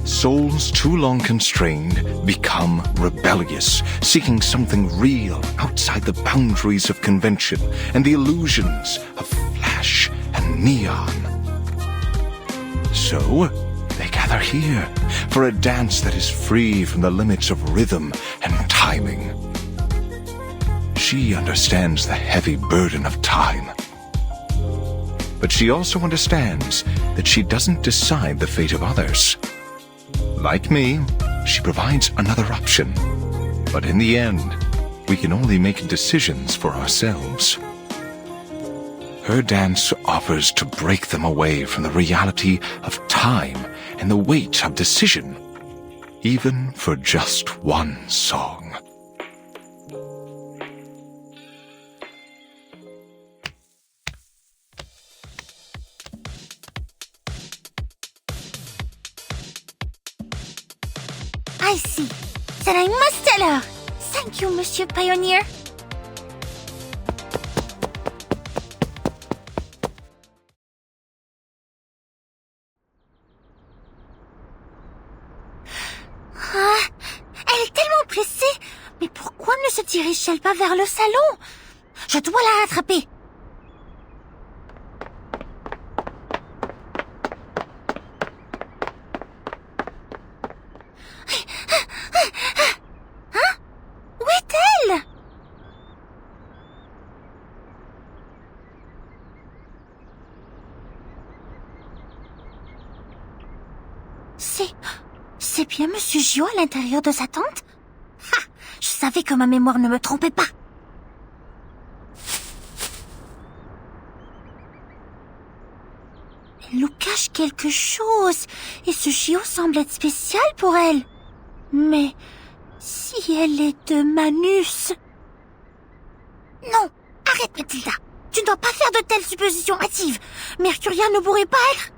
H: Souls too long constrained become rebellious, seeking something real outside the boundaries of convention and the illusions of flash and neon. So, they gather here for a dance that is free from the limits of rhythm and timing. She understands the heavy burden of time. But she also understands that she doesn't decide the fate of others. Like me, she provides another option. But in the end, we can only make decisions for ourselves. Her dance offers to break them away from the reality of time and the weight of decision, even for just one song.
D: I see. Then I must tell her. Thank you, Monsieur Pioneer. Ah, elle est tellement pressée. Mais pourquoi ne se dirige-t-elle pas vers le salon? Je dois la rattraper. Hein? Où est-elle? C'est bien Monsieur Gio à l'intérieur de sa tente? Ha! Je savais que ma mémoire ne me trompait pas. Elle nous cache quelque chose, et ce Gio semble être spécial pour elle. Mais si elle est de Manus... Non, arrête Mathilda. Tu ne dois pas faire de telles suppositions hâtives. Mercuria ne pourrait pas être...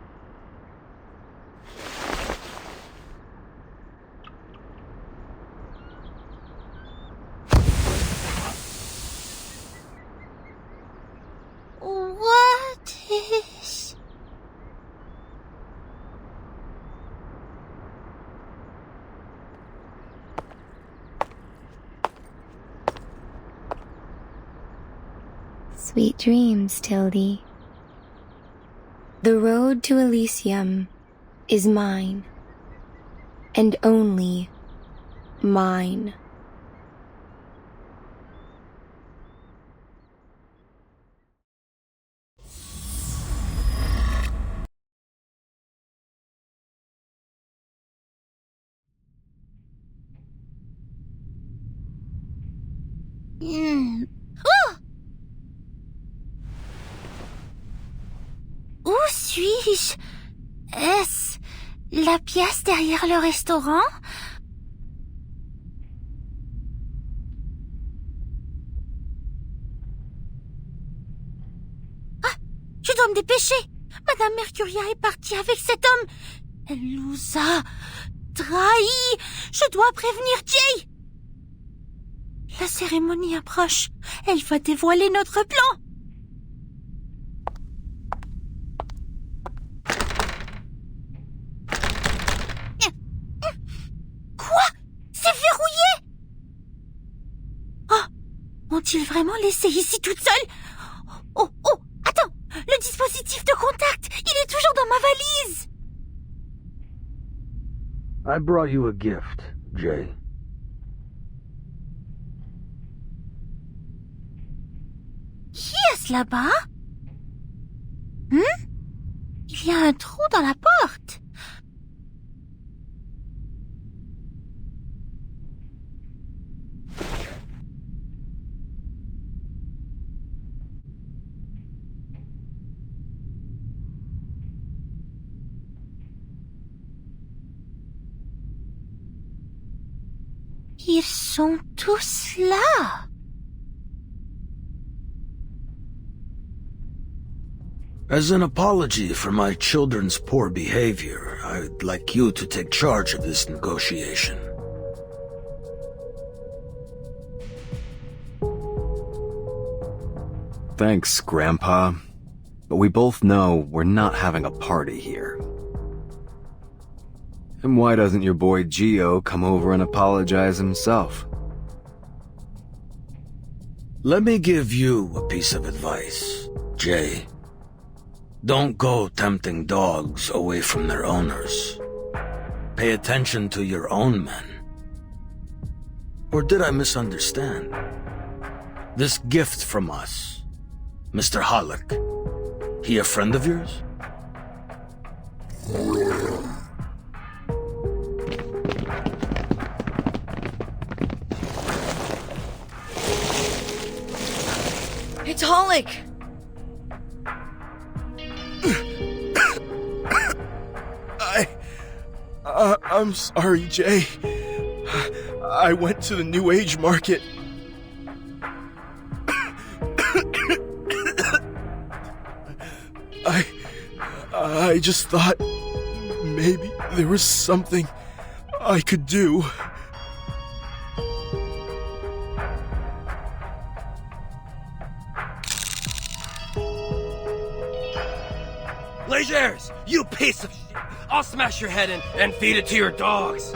D: What is...
B: Sweet dreams, Tildy. The road to Elysium is mine, and only mine.
D: Oh! Où suis-je? Est-ce la pièce derrière le restaurant? Ah! Je dois me dépêcher! Madame Mercuria est partie avec cet homme! Elle nous a trahis! Je dois prévenir Jay! La cérémonie approche. Elle va dévoiler notre plan. m'a-t-il vraiment laissé ici toute seule? Oh, oh, attends! Le dispositif de contact! Il est toujours dans ma valise!
W: I brought you a gift, Jay.
D: Qui est-ce là-bas? Il y a un trou dans la porte. Ils sont tous là.
W: As an apology for my children's poor behavior, I'd like you to take charge of this negotiation.
G: Thanks, Grandpa. But we both know we're not having a party here. And why doesn't your boy Gio come over and apologize himself?
W: Let me give you a piece of advice, Jay. Don't go tempting dogs away from their owners. Pay attention to your own men. Or did I misunderstand? This gift from us, Mr. Halleck, he a friend of yours?
M: It's Halleck!
J: I'm sorry, Jay. I went to the New Age market. I just thought maybe there was something I could do.
I: Legers, you piece of shit! I'll smash your head in and feed it to your dogs.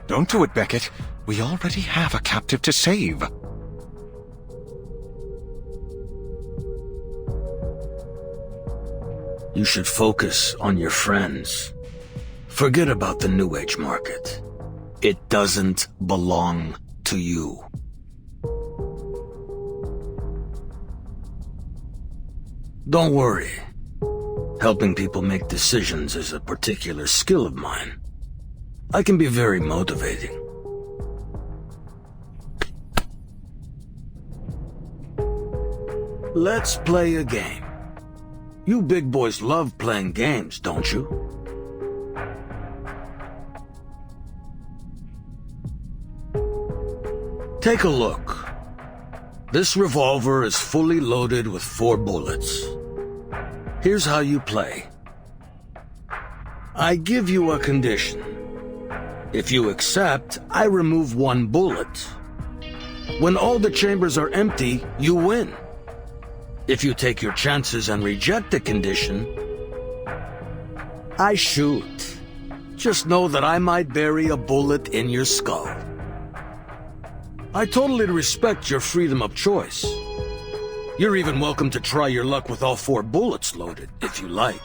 H: Don't do it, Beckett. We already have a captive to save.
W: You should focus on your friends. Forget about the New Age market. It doesn't belong to you. Don't worry. Helping people make decisions is a particular skill of mine. I can be very motivating. Let's play a game. You big boys love playing games, don't you? Take a look. This revolver is fully loaded with 4 bullets. Here's how you play. I give you a condition. If you accept, I remove 1 bullet. When all the chambers are empty, you win. If you take your chances and reject the condition, I shoot. Just know that I might bury a bullet in your skull. I totally respect your freedom of choice. You're even welcome to try your luck with all 4 bullets loaded, if you like.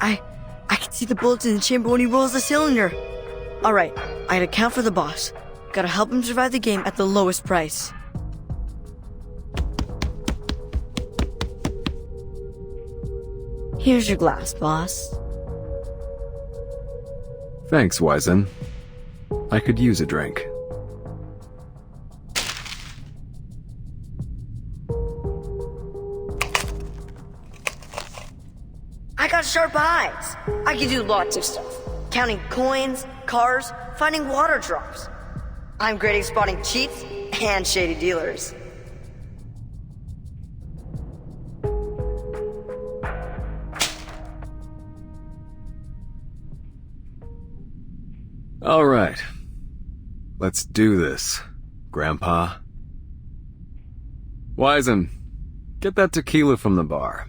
M: I can see the bullets in the chamber when he rolls the cylinder. Alright, I gotta count for the boss. Gotta help him survive the game at the lowest price. Here's your glass, boss.
G: Thanks, Wizen. I could use a drink.
M: I got sharp eyes. I can do lots of stuff. Counting coins, cars, finding water drops. I'm great at spotting cheats and shady dealers.
G: All right. Let's do this, Grandpa. Wizen, get that tequila from the bar.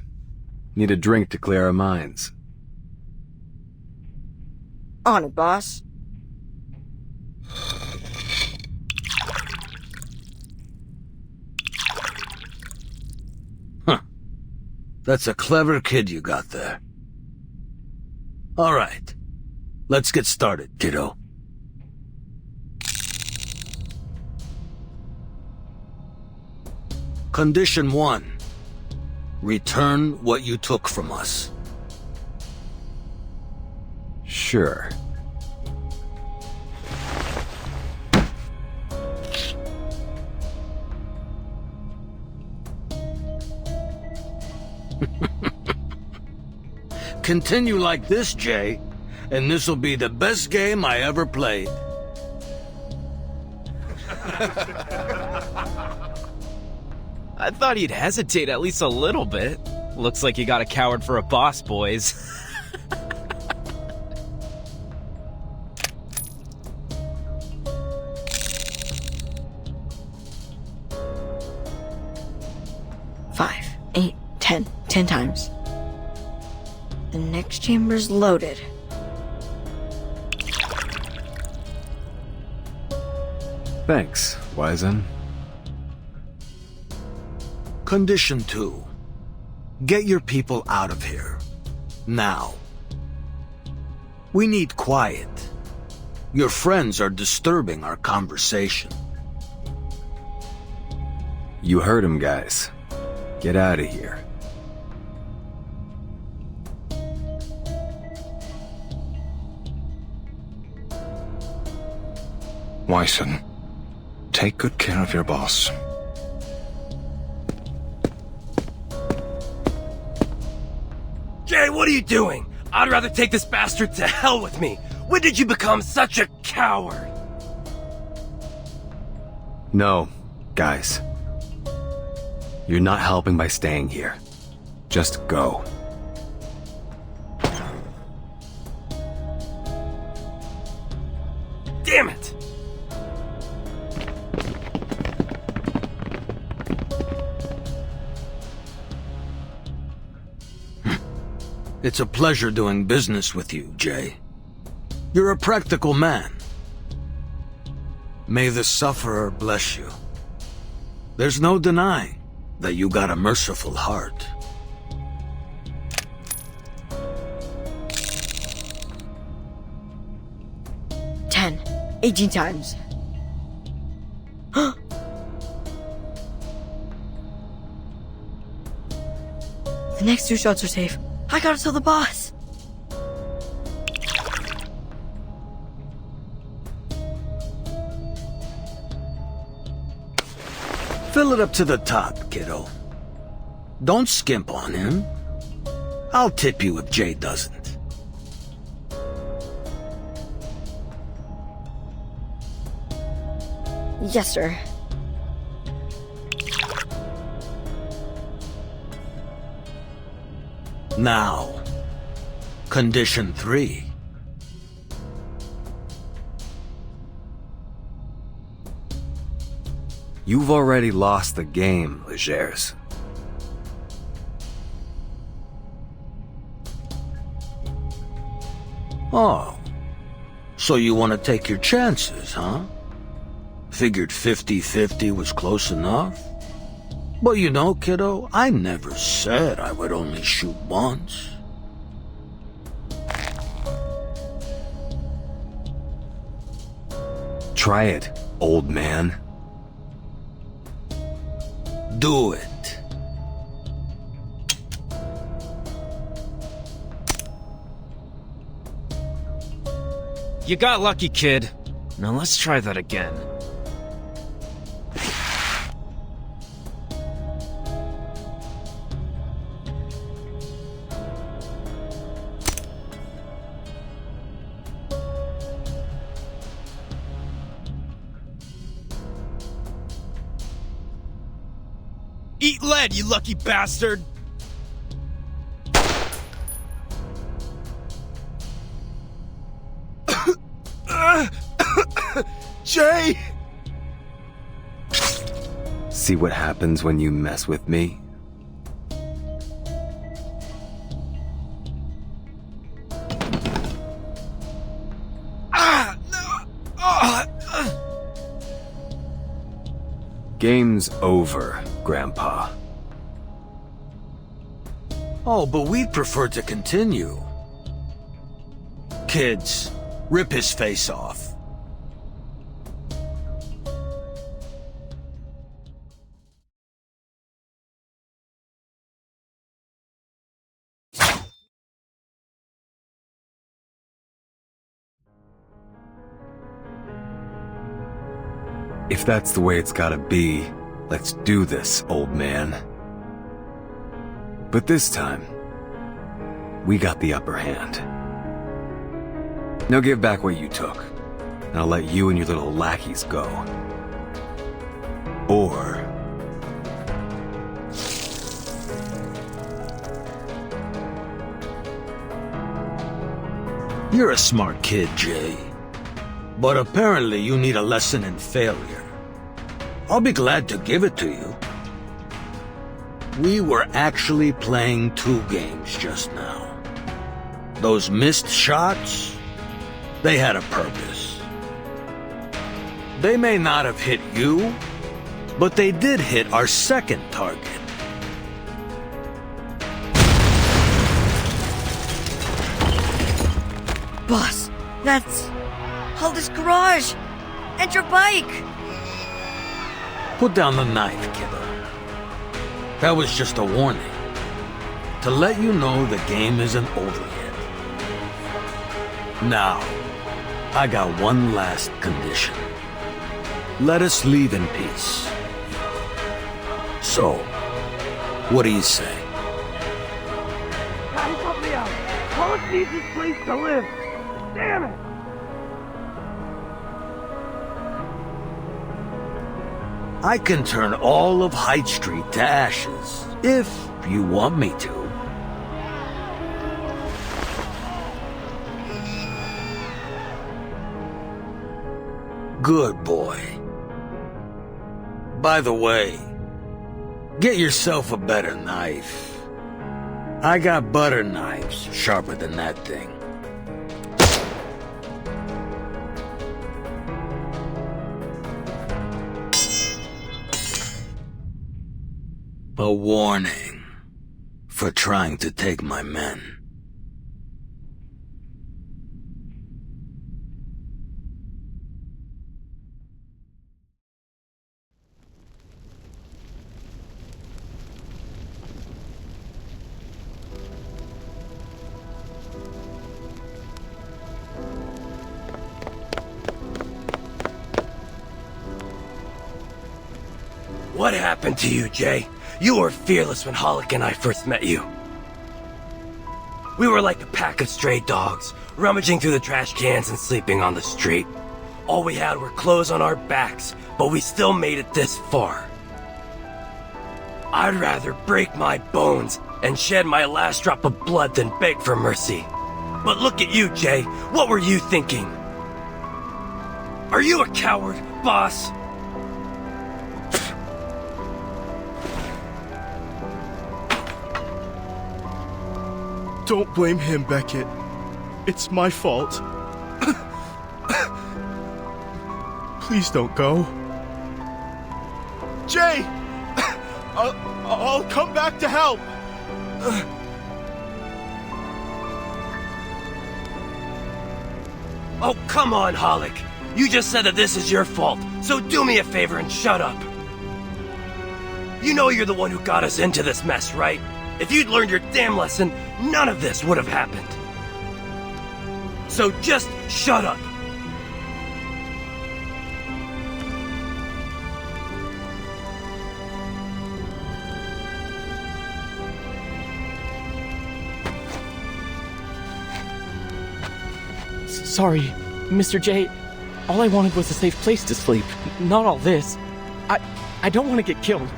G: Need a drink to clear our minds.
M: On it, boss.
W: That's a clever kid you got there. All right. Let's get started, kiddo. Condition 1. Return what you took from us.
G: Sure.
W: Continue like this, Jay, and this'll be the best game I ever played.
Q: I thought he'd hesitate at least a little bit. Looks like you got a coward for a boss, boys.
M: Five, 8, 10. 10 times. The next chamber's loaded.
G: Thanks, Wizen.
W: Condition 2. Get your people out of here. Now. We need quiet. Your friends are disturbing our conversation.
G: You heard him, guys. Get out of here.
H: Wyson, take good care of your boss.
I: Jay, what are you doing? I'd rather take this bastard to hell with me. When did you become such a coward?
G: No, guys. You're not helping by staying here. Just go.
I: Damn it!
W: It's a pleasure doing business with you, Jay. You're a practical man. May the sufferer bless you. There's no denying that you got a merciful heart.
M: Ten, 18 times. The next 2 shots are safe. I gotta tell the boss.
W: Fill it up to the top, kiddo. Don't skimp on him. I'll tip you if Jay doesn't.
M: Yes, sir.
W: Now, condition 3.
G: You've already lost the game, Legers.
W: Oh, so you want to take your chances, huh? Figured 50-50 was close enough? But you know, kiddo, I never said I would only shoot once.
G: Try it, old man.
W: Do it.
Q: You got lucky, kid. Now let's try that again. Eat lead, you lucky bastard!
J: Jay!
G: See what happens when you mess with me? game's over, Grandpa.
W: Oh, but we'd prefer to continue. Kids, rip his face off.
G: If that's the way it's gotta be, let's do this, old man. But this time, we got the upper hand. Now give back what you took, and I'll let you and your little lackeys go. Or...
W: You're a smart kid, Jay. But apparently you need a lesson in failure. I'll be glad to give it to you. We were actually playing 2 games just now. Those missed shots, they had a purpose. They may not have hit you, but they did hit our second target.
M: Boss, that's Hulda's garage and your bike.
W: Put down the knife, kiddo. That was just a warning. To let you know the game isn't over yet. Now, I got one last condition. Let us leave in peace. So, what do you say?
N: Guys, help me out. Hulk needs this place to live. Damn it!
W: I can turn all of Hyde Street to ashes, if you want me to. Good boy. By the way, get yourself a better knife. I got butter knives sharper than that thing. A warning for trying to take my men.
I: What happened to you, Jay? You were fearless when Hollick and I first met you. We were like a pack of stray dogs, rummaging through the trash cans and sleeping on the street. All we had were clothes on our backs, but we still made it this far. I'd rather break my bones and shed my last drop of blood than beg for mercy. But look at you, Jay. What were you thinking? Are you a coward, boss?
J: Don't blame him, Beckett. It's my fault. Please don't go. Jay! I'll come back to help!
I: Oh, come on, Hollick. You just said that this is your fault, so do me a favor and shut up. You know you're the one who got us into this mess, right? If you'd learned your damn lesson, none of this would have happened. So just shut up.
K: Sorry, Mr. J. All I wanted was a safe place to sleep, not all this. I don't want to get killed.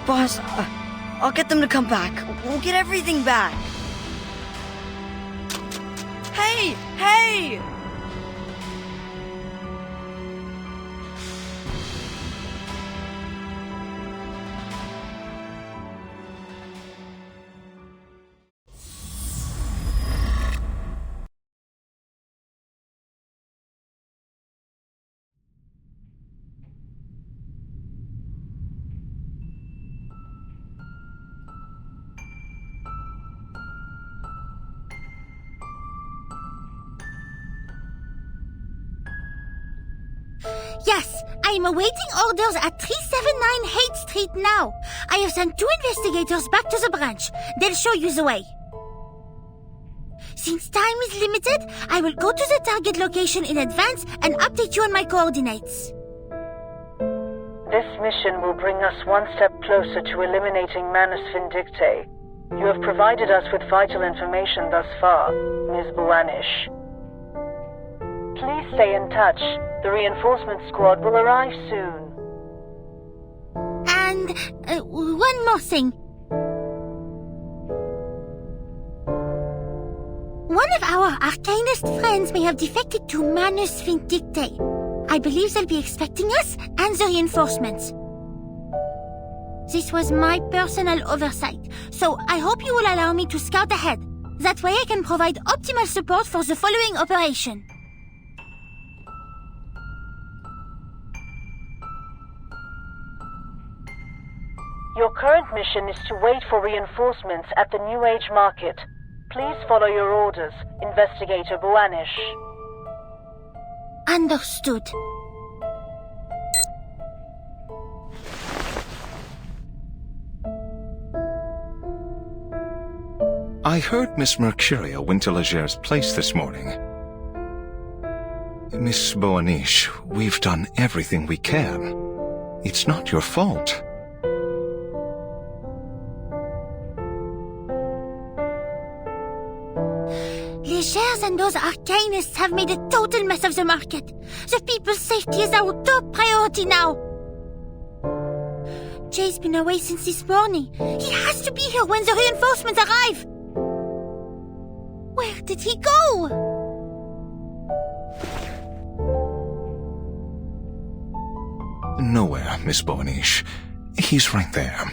M: Boss, I'll get them to come back. We'll get everything back. Hey! Hey!
D: Yes, I am awaiting orders at 379 Haight Street now. I have sent 2 investigators back to the branch. They'll show you the way. Since time is limited, I will go to the target location in advance and update you on my coordinates.
P: This mission will bring us one step closer to eliminating Manus Vindictae. You have provided us with vital information thus far, Ms. Buanish. Please stay in touch. The reinforcement squad will arrive soon.
D: And one more thing. One of our Arcanist friends may have defected to Manus Vindictae. I believe they'll be expecting us and the reinforcements. This was my personal oversight, so I hope you will allow me to scout ahead. That way I can provide optimal support for the following operation.
P: Your current mission is to wait for reinforcements at the New Age Market. Please follow your orders, Investigator Buanish.
D: Understood.
H: I heard Miss Mercuria went to Leger's place this morning. Miss Buanish, we've done everything we can. It's not your fault.
D: Legers and those Arcanists have made a total mess of the market. The people's safety is our top priority now. Jay's been away since this morning. He has to be here when the reinforcements arrive. Where did he go?
H: Nowhere, Miss Buanish. He's right there.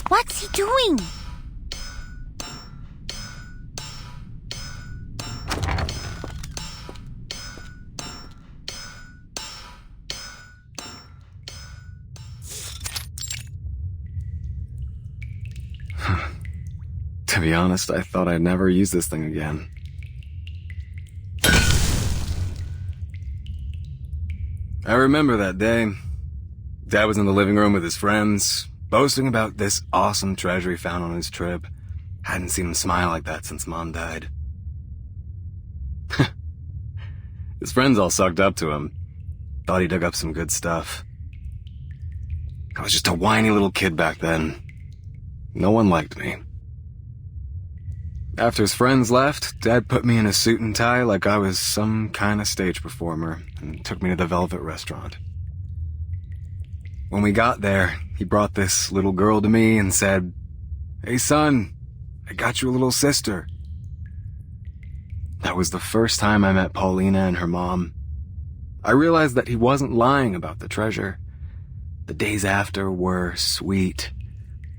D: What's he doing?
G: To be honest, I thought I'd never use this thing again. I remember that day. Dad was in the living room with his friends, boasting about this awesome treasure he found on his trip. Hadn't seen him smile like that since Mom died. His friends all sucked up to him. Thought he dug up some good stuff. I was just a whiny little kid back then. No one liked me. After his friends left, Dad put me in a suit and tie like I was some kind of stage performer and took me to the Velvet Restaurant. When we got there, he brought this little girl to me and said, "Hey son, I got you a little sister." That was the first time I met Paulina and her mom. I realized that he wasn't lying about the treasure. The days after were sweet,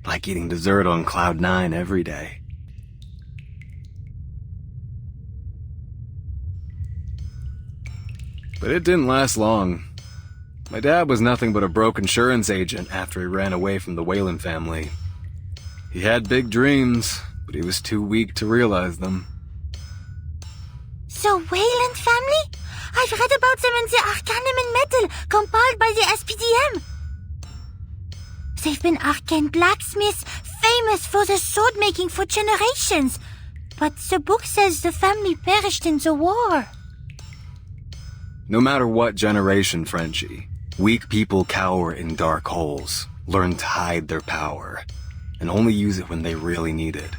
G: like eating dessert on Cloud 9 every day. But it didn't last long. My dad was nothing but a broke insurance agent after he ran away from the Whalen family. He had big dreams, but he was too weak to realize them.
D: The Whalen family? I've read about them in the Arcanum and Metal compiled by the SPDM. They've been arcane blacksmiths, famous for their sword making for generations. But the book says the family perished in the war.
G: No matter what generation, Frenchie, weak people cower in dark holes, learn to hide their power, and only use it when they really need it.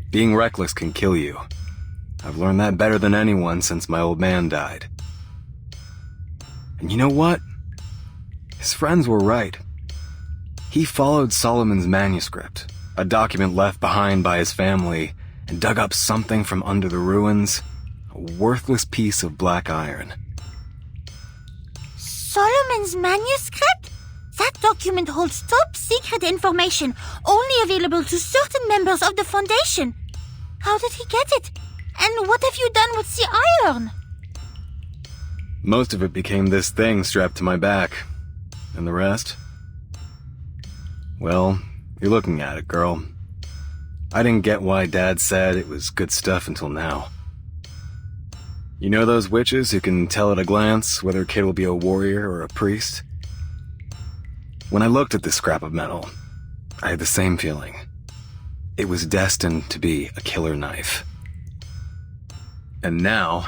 G: Being reckless can kill you. I've learned that better than anyone since my old man died. And you know what? His friends were right. He followed Solomon's manuscript, a document left behind by his family, and dug up something from under the ruins, a worthless piece of black iron.
D: Solomon's manuscript? That document holds top secret information, only available to certain members of the Foundation. How did he get it? And what have you done with the iron?
G: Most of it became this thing strapped to my back. And the rest? Well, you're looking at it, girl. I didn't get why Dad said it was good stuff until now. You know those witches who can tell at a glance whether a kid will be a warrior or a priest? When I looked at this scrap of metal, I had the same feeling. It was destined to be a killer knife. And now,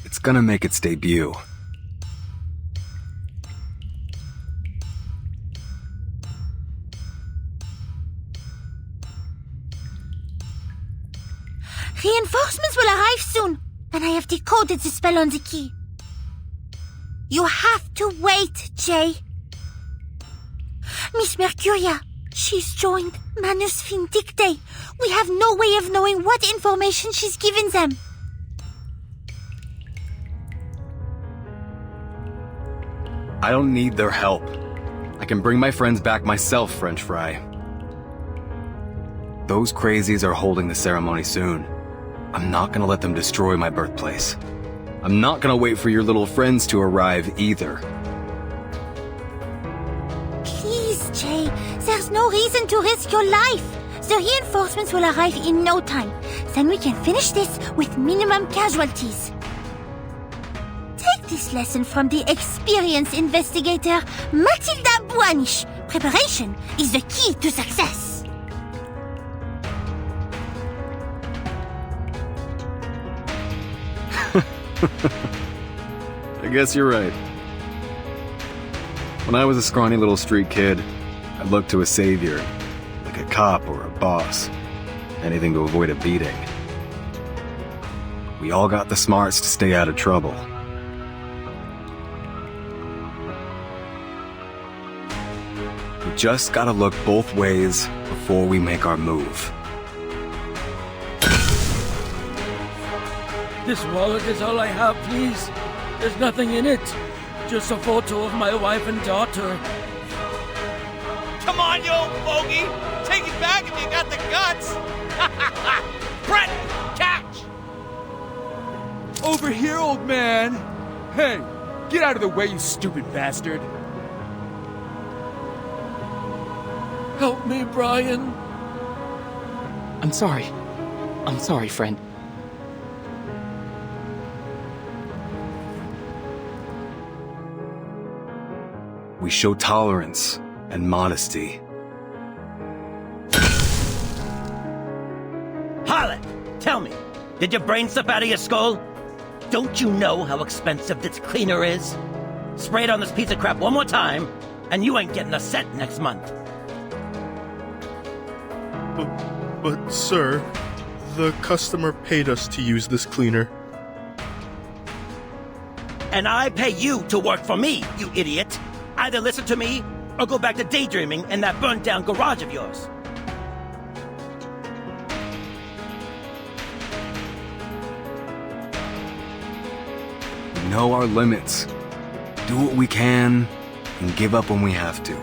G: it's gonna make its debut.
D: Reinforcements will arrive soon, and I have decoded the spell on the key. You have to wait, Jay. Miss Mercuria, she's joined Manus Vindicte. We have no way of knowing what information she's given them.
G: I don't need their help. I can bring my friends back myself, French fry. Those crazies are holding the ceremony soon. I'm not gonna let them destroy my birthplace. I'm not gonna wait for your little friends to arrive either.
D: Please, Jay, there's no reason to risk your life. The reinforcements will arrive in no time. Then we can finish this with minimum casualties. Take this lesson from the experienced investigator, Matilda Buanish. Preparation is the key to success.
G: I guess you're right. When I was a scrawny little street kid, I looked to a savior, like a cop or a boss. Anything to avoid a beating. We all got the smarts to stay out of trouble. We just gotta look both ways before we make our move.
C: This wallet is all I have, please. There's nothing in it. Just a photo of my wife and daughter.
U: Come on, you old bogey! Take it back if you got the guts! Brett, catch!
O: Over here, old man! Hey, get out of the way, you stupid bastard!
C: Help me, Brian.
K: I'm sorry. I'm sorry, friend.
G: We show tolerance and modesty.
C: Harlot, tell me, did your brain slip out of your skull? Don't you know how expensive this cleaner is? Spray it on this piece of crap one more time, and you ain't getting a cent next month.
J: But sir, the customer paid us to use this cleaner.
C: And I pay you to work for me, you idiot. Either listen to me, or go back to daydreaming in that burnt-down garage of yours.
G: We know our limits. Do what we can, and give up when we have to.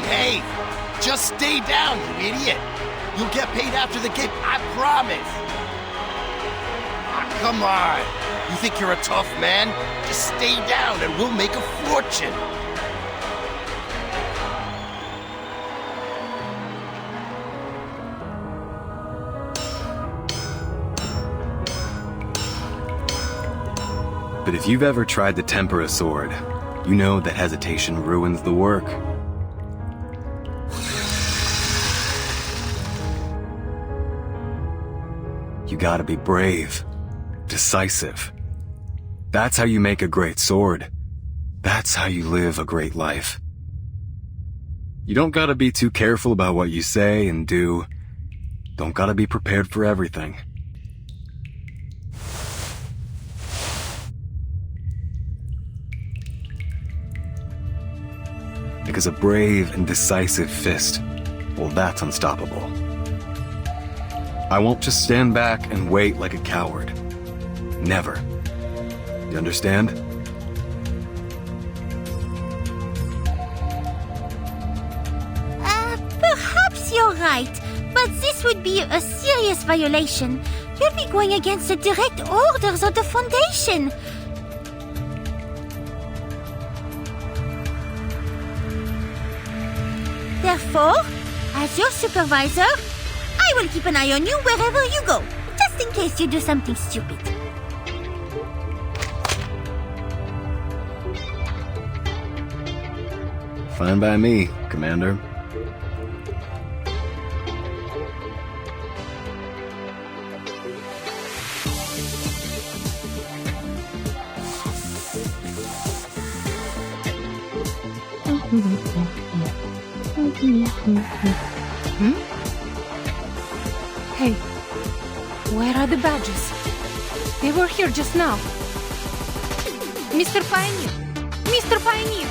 L: Hey, just stay down, you idiot. You'll get paid after the game, I promise. Ah, come on. You think you're a tough man? Just stay down and we'll make a fortune.
G: But if you've ever tried to temper a sword, you know that hesitation ruins the work. You gotta be brave, decisive. That's how you make a great sword. That's how you live a great life. You don't gotta be too careful about what you say and do. Don't gotta be prepared for everything. Because a brave and decisive fist well, that's unstoppable. I won't just stand back and wait like a coward. Never. You understand?
D: Perhaps you're right, but this would be a serious violation. You'd be going against the direct orders of the Foundation. Therefore, as your supervisor, I will keep an eye on you wherever you go, just in case you do something stupid.
G: Fine by me, Commander.
R: Hey, where are the badges? They were here just now. Mr. Pioneer! Mr. Pioneer!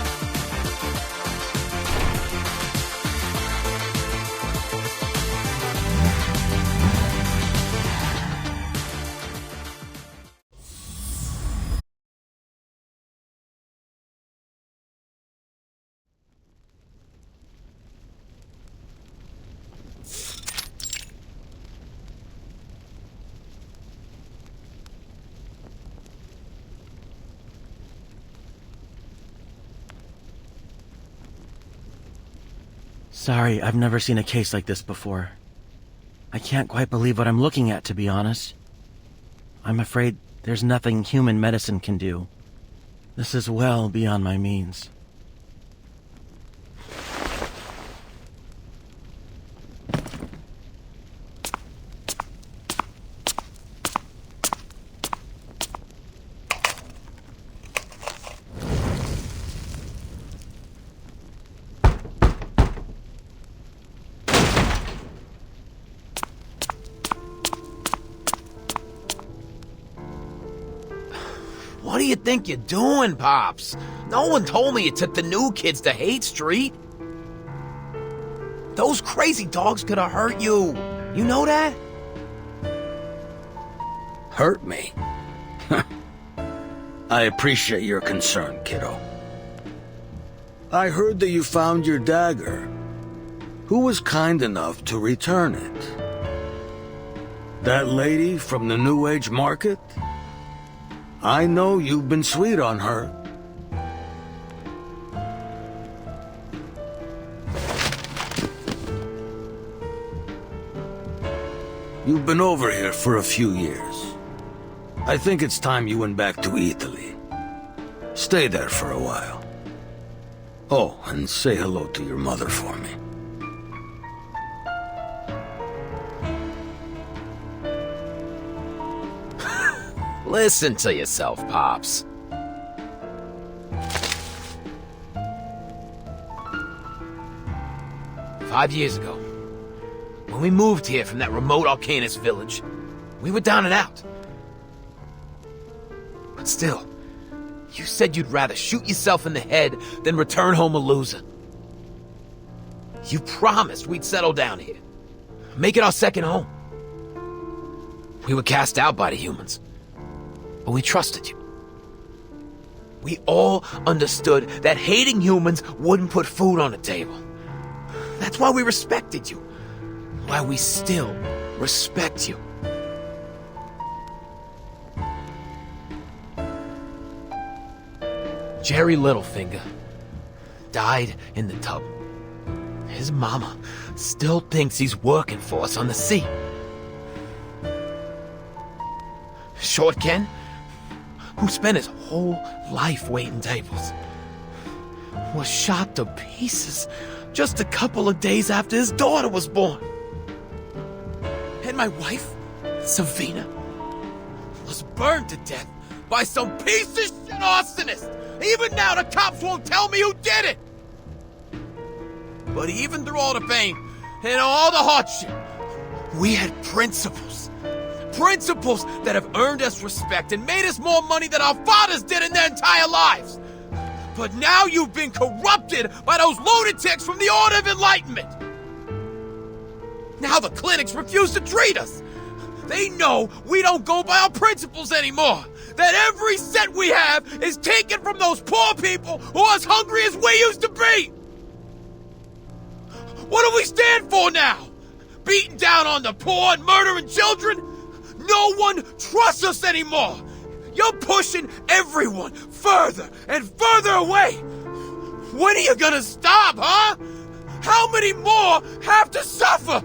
C: Sorry, I've never seen a case like this before. I can't quite believe what I'm looking at, to be honest. I'm afraid there's nothing human medicine can do. This is well beyond my means.
Q: What do you think you're doing, Pops? No one told me you took the new kids to Haight Street. Those crazy dogs could have hurt you. You know that?
W: Hurt me? I appreciate your concern, kiddo. I heard that you found your dagger. Who was kind enough to return it? That lady from the New Age market? I know you've been sweet on her. You've been over here for a few years. I think it's time you went back to Italy. Stay there for a while. Oh, and say hello to your mother for me.
Q: Listen to yourself, Pops. "5 years ago, when we moved here from that remote Arcanist village, we were down and out. But still, you said you'd rather shoot yourself in the head than return home a loser. You promised we'd settle down here, make it our second home. We were cast out by the humans, but we trusted you. We all understood that hating humans wouldn't put food on the table. That's why we respected you. Why we still respect you. Jerry Littlefinger died in the tub. His mama still thinks he's working for us on the sea. Short Ken, who spent his whole life waiting tables, was shot to pieces just a couple of days after his daughter was born. And my wife, Savina, was burned to death by some piece of shit arsonist. Even now the cops won't tell me who did it. But even through all the pain and all the hardship, we had principles. Principles that have earned us respect and made us more money than our fathers did in their entire lives. But now you've been corrupted by those lunatics from the Order of Enlightenment. Now the clinics refuse to treat us. They know we don't go by our principles anymore. That every cent we have is taken from those poor people who are as hungry as we used to be. What do we stand for now? Beating down on the poor and murdering children? No one trusts us anymore. You're pushing everyone further and further away. When are you gonna stop, huh? How many more have to suffer?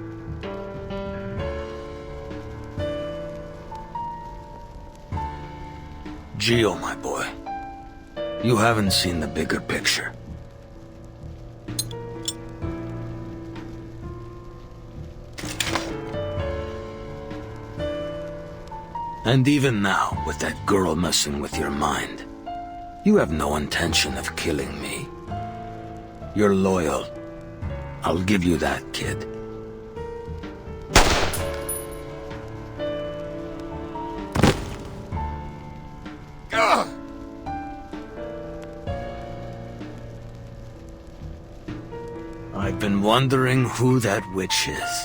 W: Gio, my boy, you haven't seen the bigger picture. And even now, with that girl messing with your mind, you have no intention of killing me. You're loyal. I'll give you that, kid.
Q: Ugh!
W: I've been wondering who that witch is.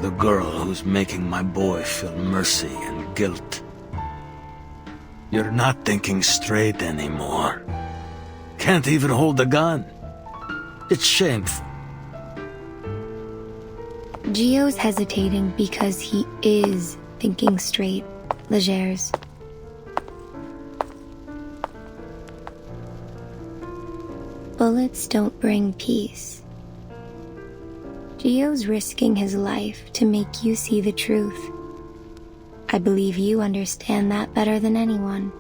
W: The girl who's making my boy feel mercy and guilt. You're not thinking straight anymore. Can't even hold a gun. It's shameful.
B: Gio's hesitating because he is thinking straight, Legers. Bullets don't bring peace. Gio's risking his life to make you see the truth. I believe you understand that better than anyone.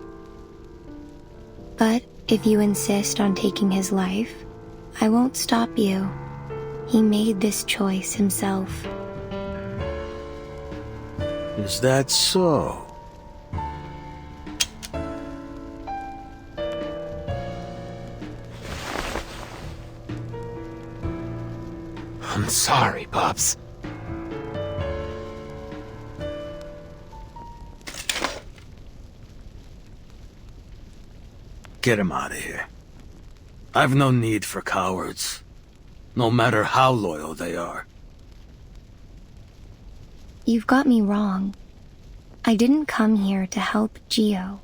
B: But if you insist on taking his life, I won't stop you. He made this choice himself.
W: Is that so?
Q: I'm sorry, Pops.
W: Get him out of here. I've no need for cowards, no matter how loyal they are.
B: You've got me wrong. I didn't come here to help Gio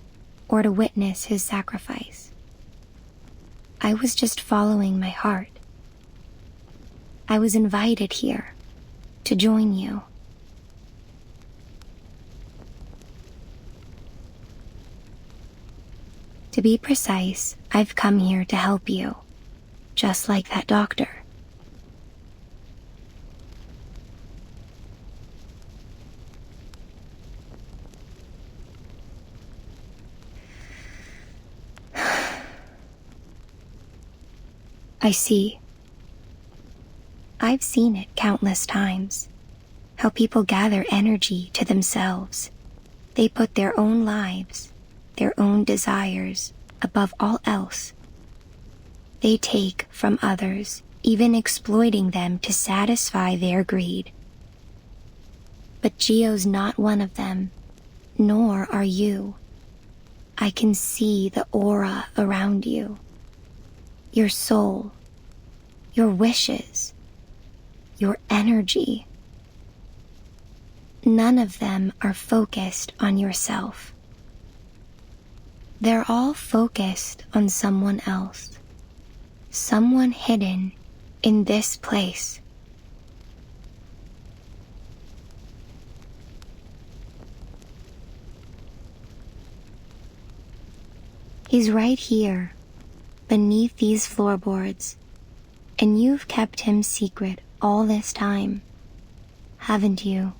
B: or to witness his sacrifice. I was just following my heart. I was invited here to join you. To be precise, I've come here to help you, just like that doctor. I see. I've seen it countless times. How people gather energy to themselves. They put their own lives, their own desires, above all else. They take from others, even exploiting them to satisfy their greed. But Gio's not one of them, nor are you. I can see the aura around you. Your soul, your wishes, your energy. None of them are focused on yourself. They're all focused on someone else, someone hidden in this place. He's right here, beneath these floorboards, and you've kept him secret all this time, haven't you?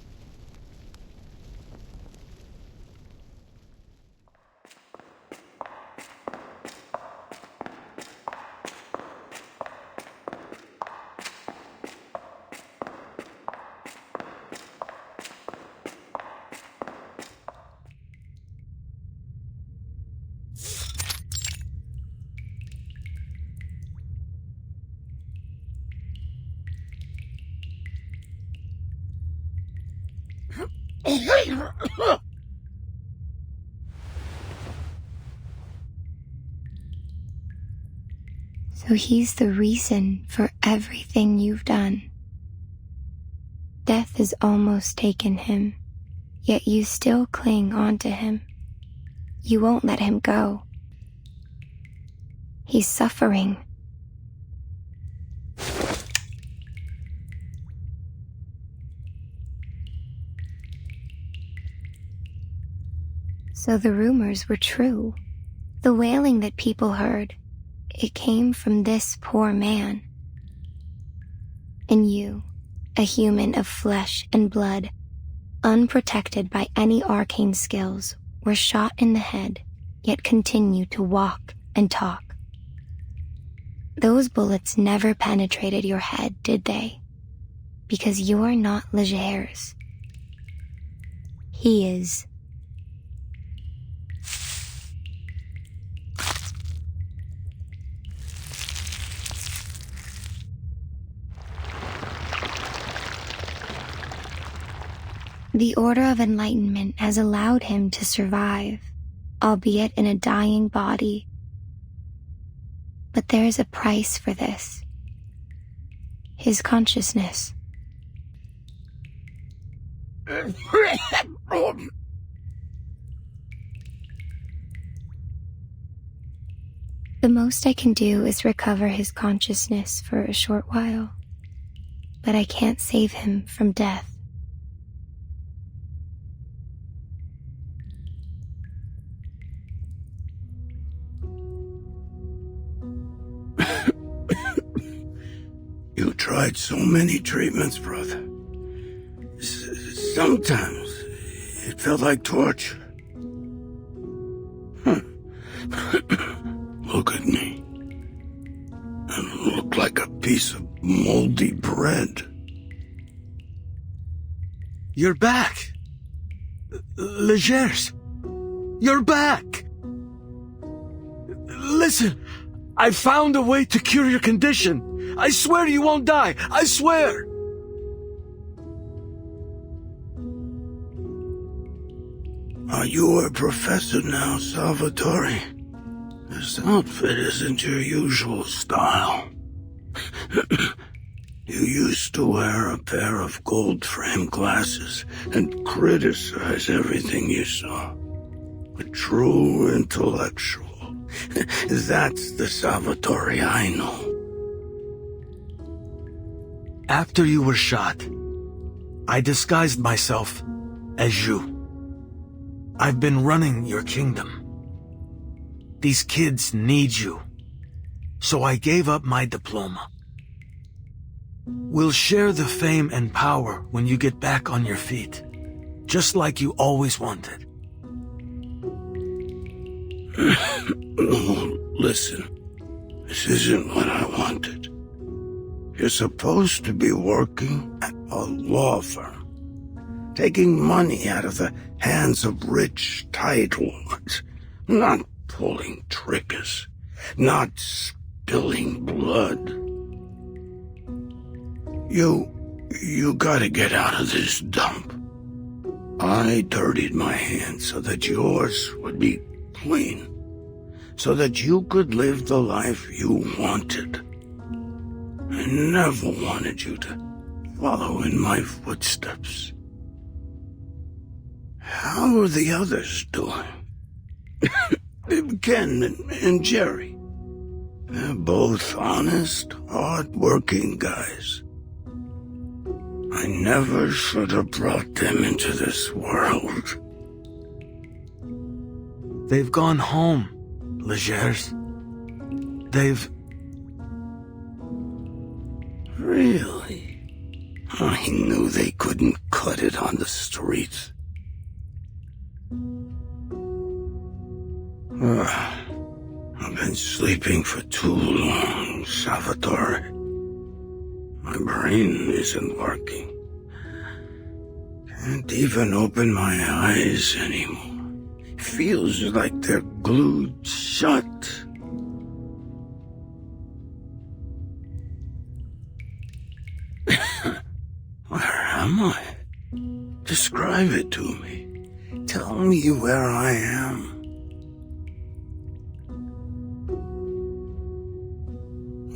B: So he's the reason for everything you've done. Death has almost taken him, yet you still cling onto him. You won't let him go. He's suffering. So the rumors were true. The wailing that people heard, it came from this poor man. And you, a human of flesh and blood, unprotected by any arcane skills, were shot in the head, yet continue to walk and talk. Those bullets never penetrated your head, did they? Because you are not Legers. He is. The Order of Enlightenment has allowed him to survive, albeit in a dying body. But there is a price for this. His consciousness. The most I can do is recover his consciousness for a short while, but I can't save him from death.
W: You tried so many treatments, brother. Sometimes it felt like torture. Look at me. I look like a piece of moldy bread.
I: You're back. Legers. You're back. Listen, I found a way to cure your condition. I swear you won't die. I swear.
W: Are you a professor now, Salvatore? This outfit isn't your usual style. You used to wear a pair of gold-framed glasses and criticize everything you saw. A true intellectual. That's the Salvatore I know.
I: After you were shot, I disguised myself as you. I've been running your kingdom. These kids need you. So I gave up my diploma. We'll share the fame and power when you get back on your feet, just like you always wanted.
W: Listen, this isn't what I wanted. You're supposed to be working at a law firm, taking money out of the hands of rich tightwads, not pulling triggers, not spilling blood. You gotta get out of this dump. I dirtied my hands so that yours would be clean, so that you could live the life you wanted. I never wanted you to follow in my footsteps. How are the others doing? Ken and Jerry. They're both honest, hard-working guys. I never should have brought them into this world.
I: They've gone home, Legers. They've...
W: Really? I knew they couldn't cut it on the streets. I've been sleeping for too long, Salvatore. My brain isn't working. Can't even open my eyes anymore. Feels like they're glued shut. Where am I? Describe it to me. Tell me where I am.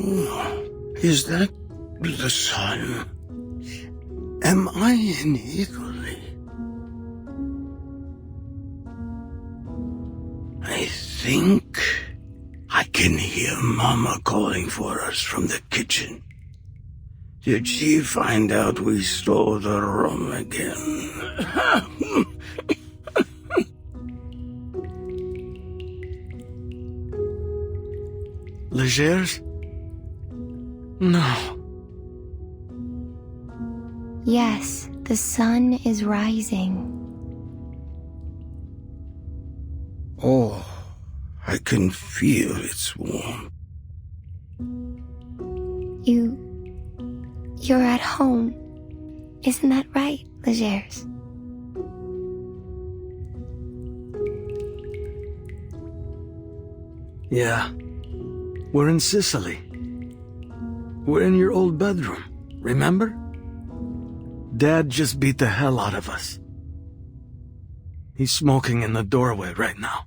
W: Oh, is that the sun? Am I in Italy? I think I can hear Mama calling for us from the kitchen. Did she find out we stole the rum again? Legers? No.
B: Yes, the sun is rising.
W: Oh, I can feel its warmth.
B: You're at home. Isn't that right, Legers?
W: Yeah. We're in Sicily. We're in your old bedroom, remember? Dad just beat the hell out of us. He's smoking in the doorway right now.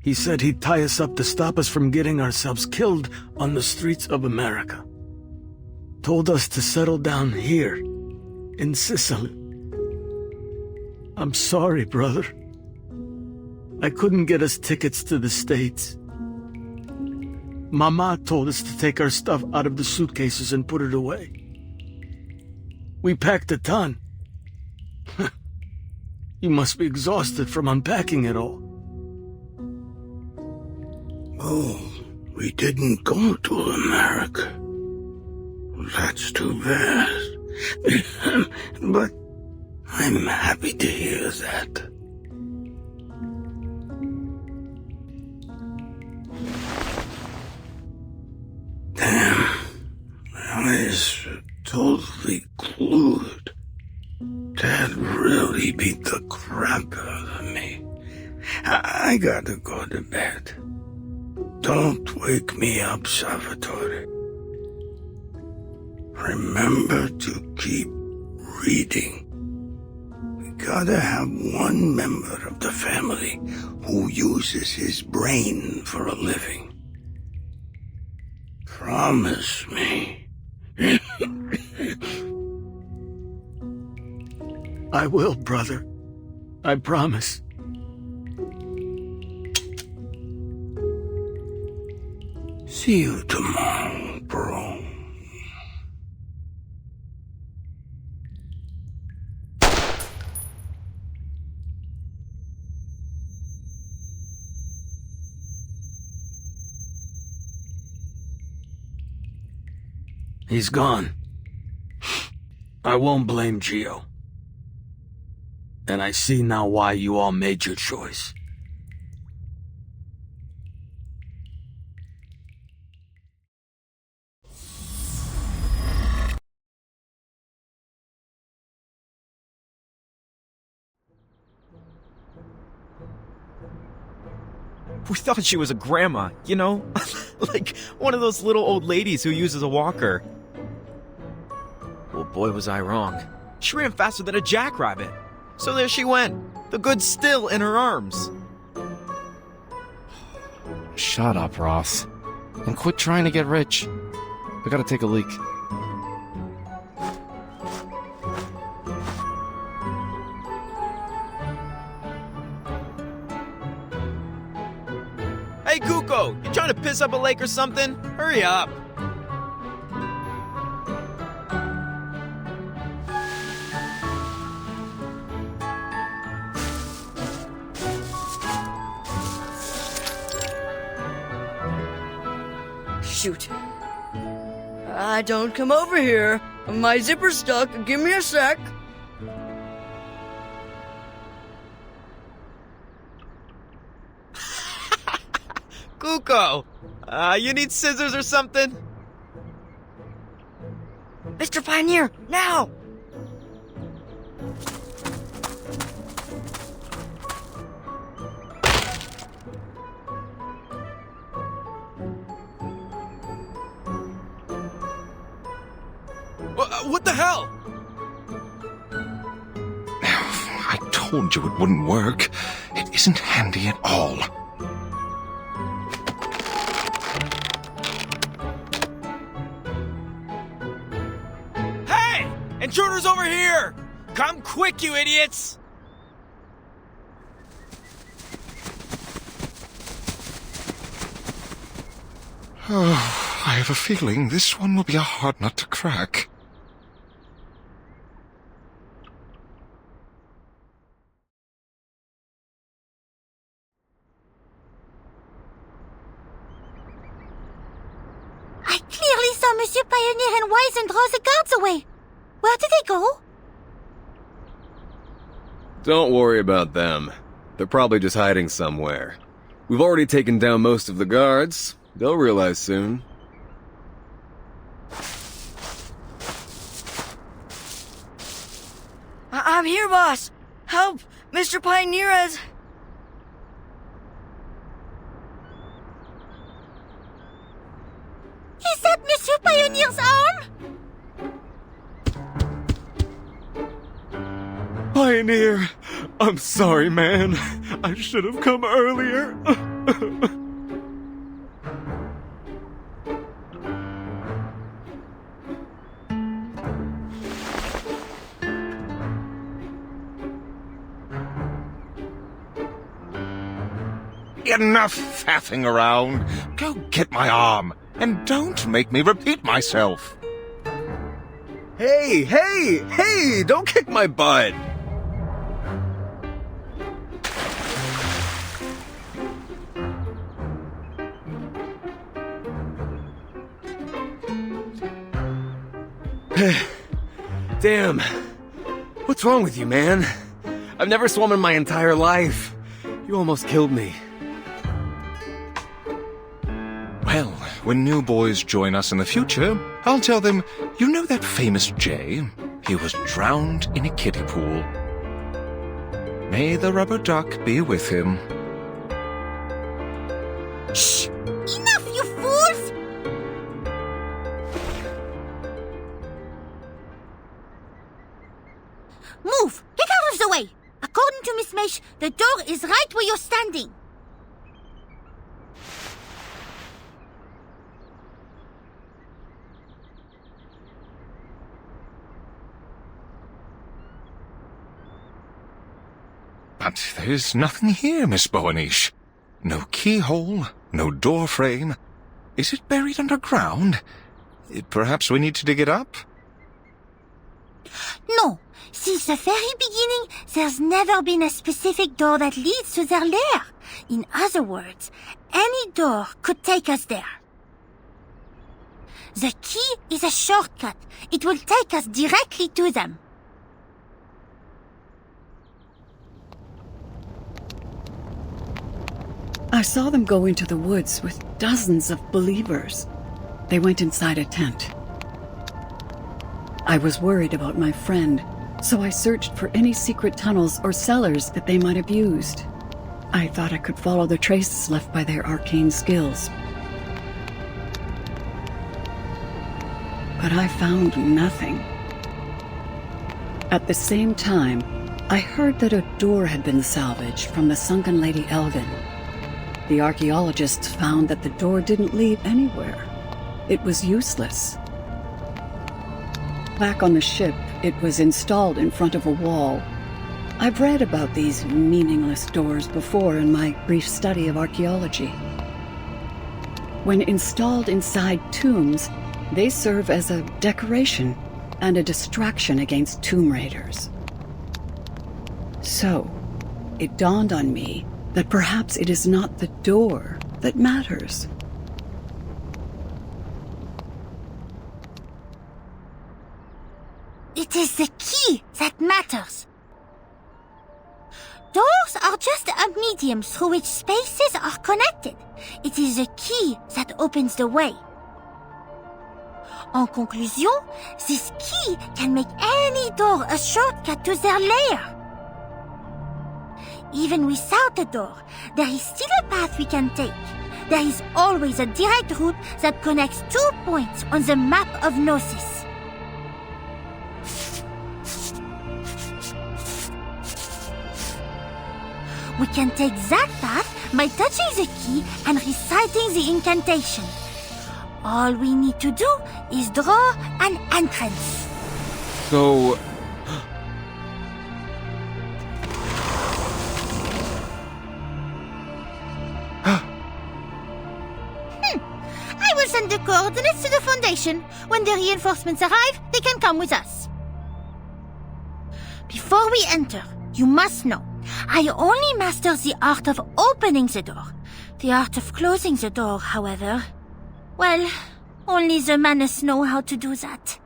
W: He said he'd tie us up to stop us from getting ourselves killed on the streets of America. Told us to settle down here, in Sicily. I'm sorry, brother. I couldn't get us tickets to the States. Mama told us to take our stuff out of the suitcases and put it away. We packed a ton. You must be exhausted from unpacking it all. Oh, we didn't go to America. That's too bad. But I'm happy to hear that. Damn, my eyes are totally glued. Dad really beat the crap out of me. I gotta go to bed. Don't wake me up, Salvatore. Remember to keep reading. We gotta have one member of the family who uses his brain for a living. Promise me. I will, brother. I promise. See you tomorrow, bro. He's gone. I won't blame Gio. And I see now why you all made your choice.
E: We thought she was a grandma, you know? Like one of those little old ladies who uses a walker. Well, boy, was I wrong. She ran faster than a jackrabbit. So there she went, the goods still in her arms.
G: Shut up, Ross. And quit trying to get rich. I gotta take a leak.
E: Hey, Cuco, you trying to piss up a lake or something? Hurry up.
M: Shoot. Don't come over here. My zipper's stuck. Give me a sec.
E: Cuco, you need scissors or something?
M: Mr. Pioneer, now!
E: What the hell?
H: I told you it wouldn't work. It isn't handy at all.
E: Hey! And Intruders over here! Come quick, you idiots!
H: Oh, I have a feeling this one will be a hard nut to crack.
D: I clearly saw Monsieur Pioneer and Wisen draw the guards away. Where did they go?
G: Don't worry about them. They're probably just hiding somewhere. We've already taken down most of the guards. They'll realize soon.
M: I'm here, boss. Help! Mr. Pioneer has...
D: Is that Monsieur Pioneer's arm?
J: Pioneer, I'm sorry, man. I should have come earlier.
H: Enough faffing around. Go get my arm, and don't make me repeat myself.
G: Hey! Don't kick my butt! Damn. What's wrong with you, man? I've never swum in my entire life. You almost killed me.
H: Well, when new boys join us in the future, I'll tell them, you know that famous Jay? He was drowned in a kiddie pool. May the rubber duck be with him.
D: Shh! Enough, you fools! Move! Get out of the way! According to Miss Meish, the door is right where you're standing.
H: But there's nothing here, Miss Boanish. No keyhole, no door frame. Is it buried underground? Perhaps we need to dig it up?
D: No. Since the very beginning, there's never been a specific door that leads to their lair. In other words, any door could take us there. The key is a shortcut. It will take us directly to them.
S: I saw them go into the woods with dozens of believers. They went inside a tent. I was worried about my friend, so I searched for any secret tunnels or cellars that they might have used. I thought I could follow the traces left by their arcane skills. But I found nothing. At the same time, I heard that a door had been salvaged from the sunken Lady Elgin. The archaeologists found that the door didn't lead anywhere. It was useless. Back on the ship, it was installed in front of a wall. I've read about these meaningless doors before in my brief study of archaeology. When installed inside tombs, they serve as a decoration and a distraction against tomb raiders. So, it dawned on me that perhaps it is not the door that matters.
D: It is the key that matters. Doors are just a medium through which spaces are connected. It is the key that opens the way. En conclusion, this key can make any door a shortcut to their lair. Even without a door, there is still a path we can take. There is always a direct route that connects 2 points on the map of Gnosis. We can take that path by touching the key and reciting the incantation. All we need to do is draw an entrance.
G: So...
D: I will send the coordinates to the Foundation. When the reinforcements arrive, they can come with us. Before we enter, you must know, I only master the art of opening the door. The art of closing the door, however, well, only the Manus know how to do that.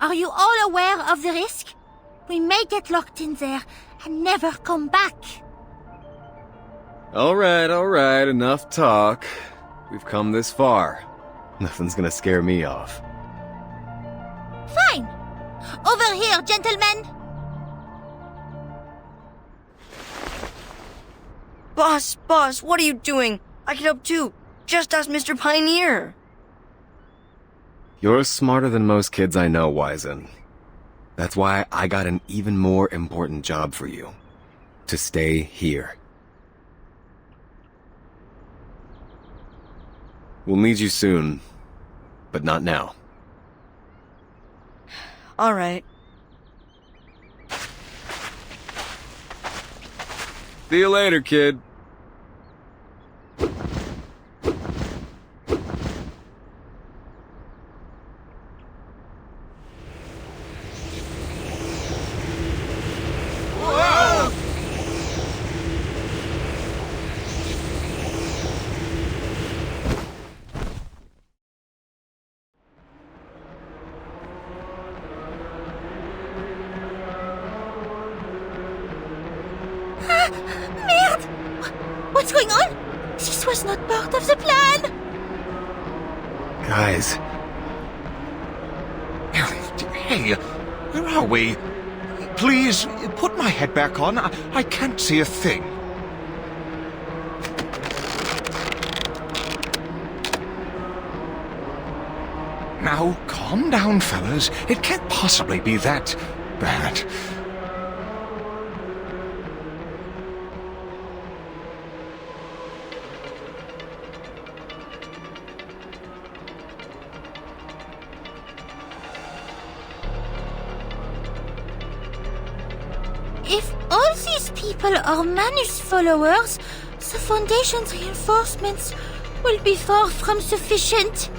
D: Are you all aware of the risk? We may get locked in there and never come back.
G: Alright, enough talk. We've come this far. Nothing's gonna scare me off.
D: Fine. Over here, gentlemen.
M: Boss, what are you doing? I can help too. Just ask Mr. Pioneer.
G: You're smarter than most kids I know, Wizen. That's why I got an even more important job for you. To stay here. We'll need you soon, but not now.
M: All right.
G: See you later, kid.
D: Merde! What's going on? This was not part of the plan!
H: Guys. Hey, where are we? Please, put my head back on. I can't see a thing. Now, calm down, fellas. It can't possibly be that bad.
D: If all these people are Manus followers, the Foundation's reinforcements will be far from sufficient.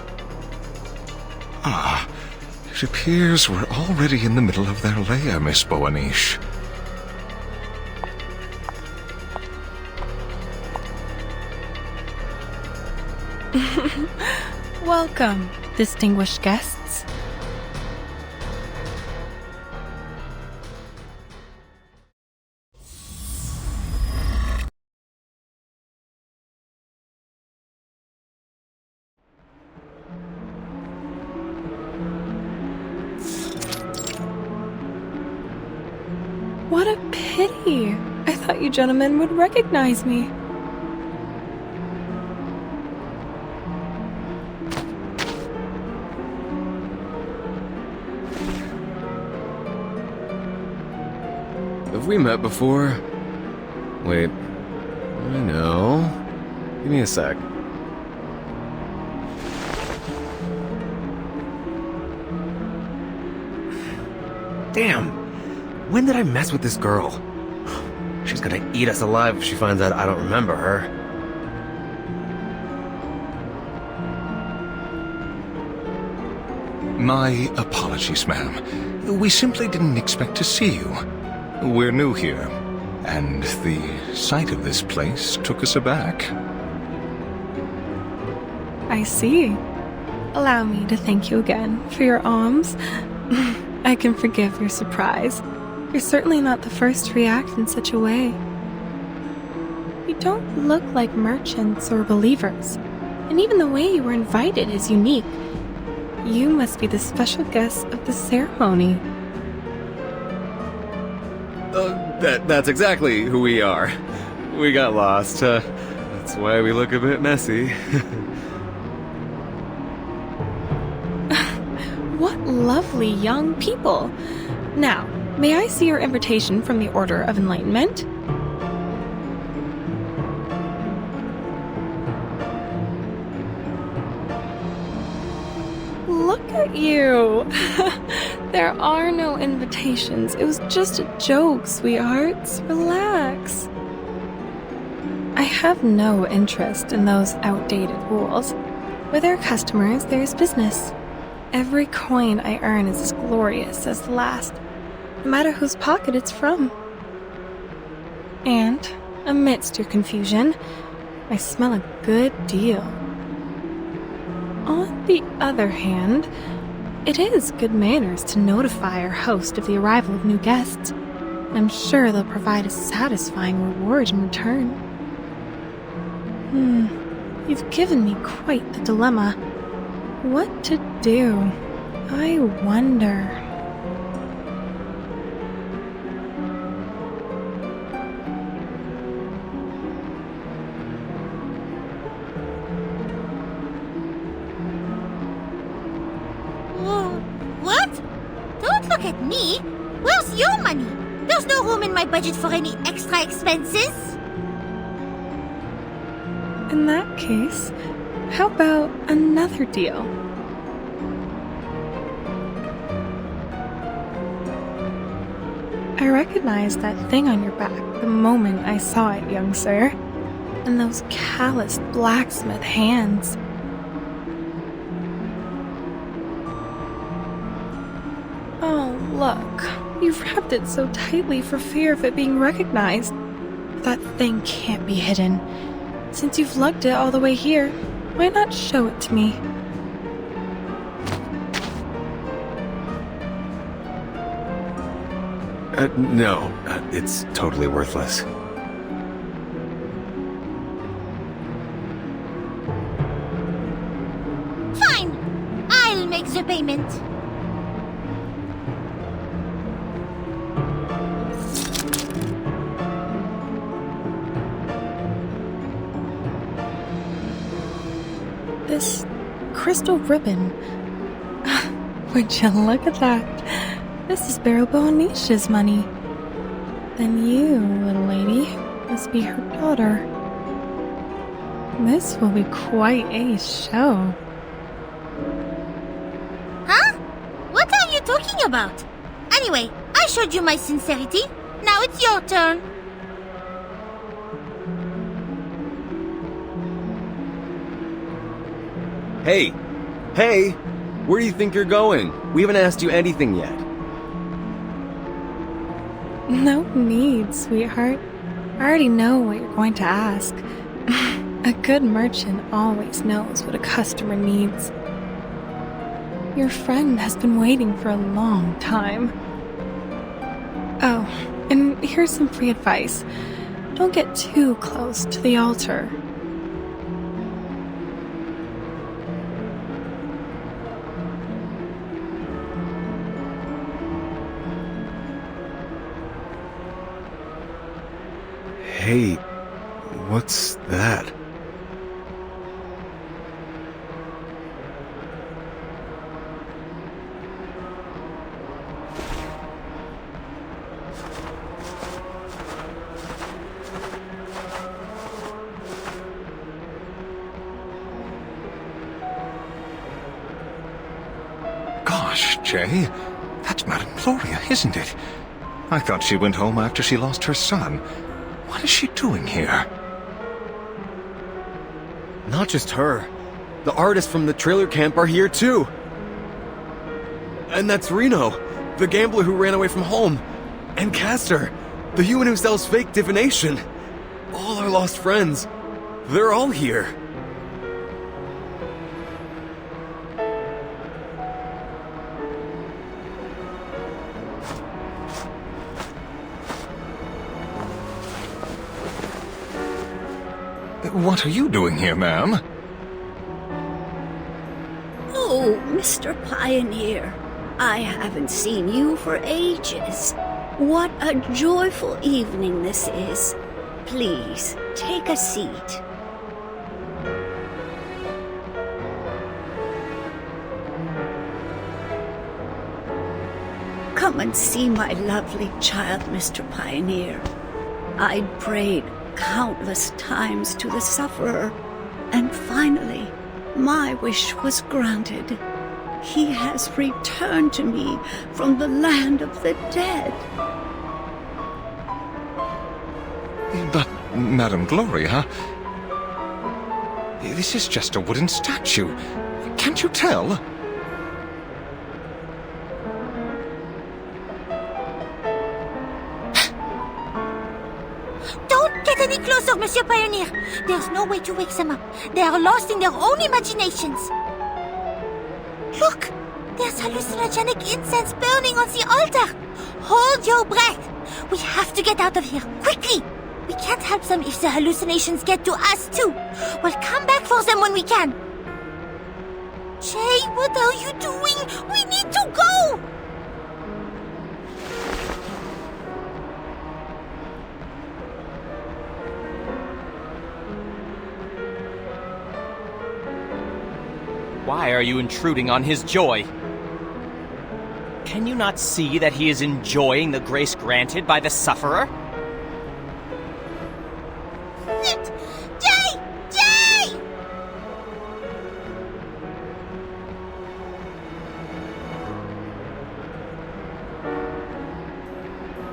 H: Ah, it appears we're already in the middle of their lair, Miss Boanish.
F: Welcome, distinguished guests. What a pity! I thought you gentlemen would recognize me.
G: Have we met before? Wait. I know. Give me a sec. Damn. When did I mess with this girl? She's gonna eat us alive if she finds out I don't remember her.
H: My apologies, ma'am. We simply didn't expect to see you. We're new here, and the sight of this place took us aback.
F: I see. Allow me to thank you again for your alms. I can forgive your surprise. You're certainly not the first to react in such a way. You don't look like merchants or believers, and even the way you were invited is unique. You must be the special guest of the ceremony.
G: That's exactly who we are. We got lost. That's why we look a bit messy.
F: What lovely young people. Now, may I see your invitation from the Order of Enlightenment? Look at got you. There are no invitations. It was just a joke, sweethearts. Relax. I have no interest in those outdated rules. Where there are customers, there is business. Every coin I earn is as glorious as the last, no matter whose pocket it's from. And, amidst your confusion, I smell a good deal. On the other hand, it is good manners to notify our host of the arrival of new guests. I'm sure they'll provide a satisfying reward in return. You've given me quite the dilemma. What to do? I wonder.
D: What? Don't look at me. Where's your money? There's no room in my budget for any extra expenses.
F: In that case, how about another deal? I recognized that thing on your back the moment I saw it, young sir. And those calloused blacksmith hands. Oh, look. You've wrapped it so tightly for fear of it being recognized. That thing can't be hidden. Since you've lugged it all the way here, why not show it to me?
G: No, it's totally worthless.
D: Fine. I'll make the payment.
F: This crystal ribbon. Would you look at that? This is Beryl Boanisha's money. Then you, little lady, must be her daughter. This will be quite a show.
D: Huh? What are you talking about? Anyway, I showed you my sincerity. Now it's your turn.
G: Hey! Hey! Where do you think you're going? We haven't asked you anything yet.
F: No need, sweetheart. I already know what you're going to ask. A good merchant always knows what a customer needs. Your friend has been waiting for a long time. Oh, and here's some free advice. Don't get too close to the altar.
G: Hey, what's that?
H: Gosh, Jay, that's Madame Gloria, isn't it? I thought she went home after she lost her son. What is she doing here?
G: Not just her. The artists from the trailer camp are here too. And that's Reno, the gambler who ran away from home. And Castor, the human who sells fake divination. All our lost friends. They're all here.
H: What are you doing here, ma'am?
A: Oh, Mr. Pioneer, I haven't seen you for ages. What a joyful evening this is. Please, take a seat. Come and see my lovely child, Mr. Pioneer. I'd prayed countless times to the sufferer, and finally, my wish was granted. He has returned to me from the land of the dead.
H: But, Madame Gloria, this is just a wooden statue. Can't you tell?
D: Don't get any closer, Monsieur Pioneer. There's no way to wake them up. They are lost in their own imaginations. Look, there's hallucinogenic incense burning on the altar. Hold your breath. We have to get out of here, quickly. We can't help them if the hallucinations get to us too. We'll come back for them when we can. Jay, what are you doing? We need to go!
U: Why are you intruding on his joy? Can you not see that he is enjoying the grace granted by the sufferer?
D: Jay! Jay!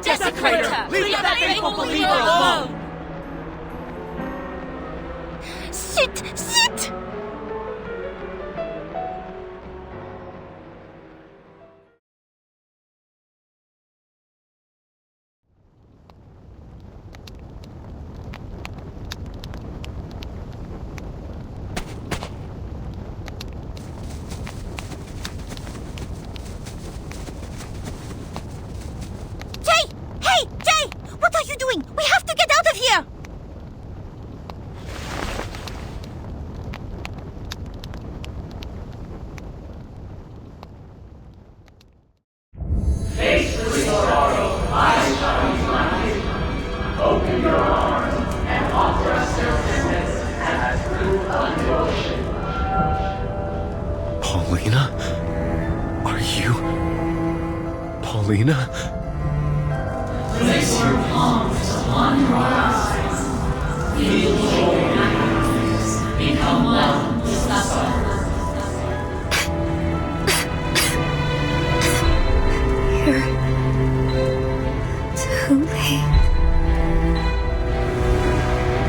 U: Desecrator! Leave that faithful believer alone!
D: Sit! Sit! We have to get out of here!
N: Face the sorrow, eyes shall be blinded. Open your arms and offer us selflessness as proof of devotion.
G: Paulina? Are you... Paulina?
N: Place your palms upon your eyes. Feel joy and happiness. Become one with the sun.
B: Too late.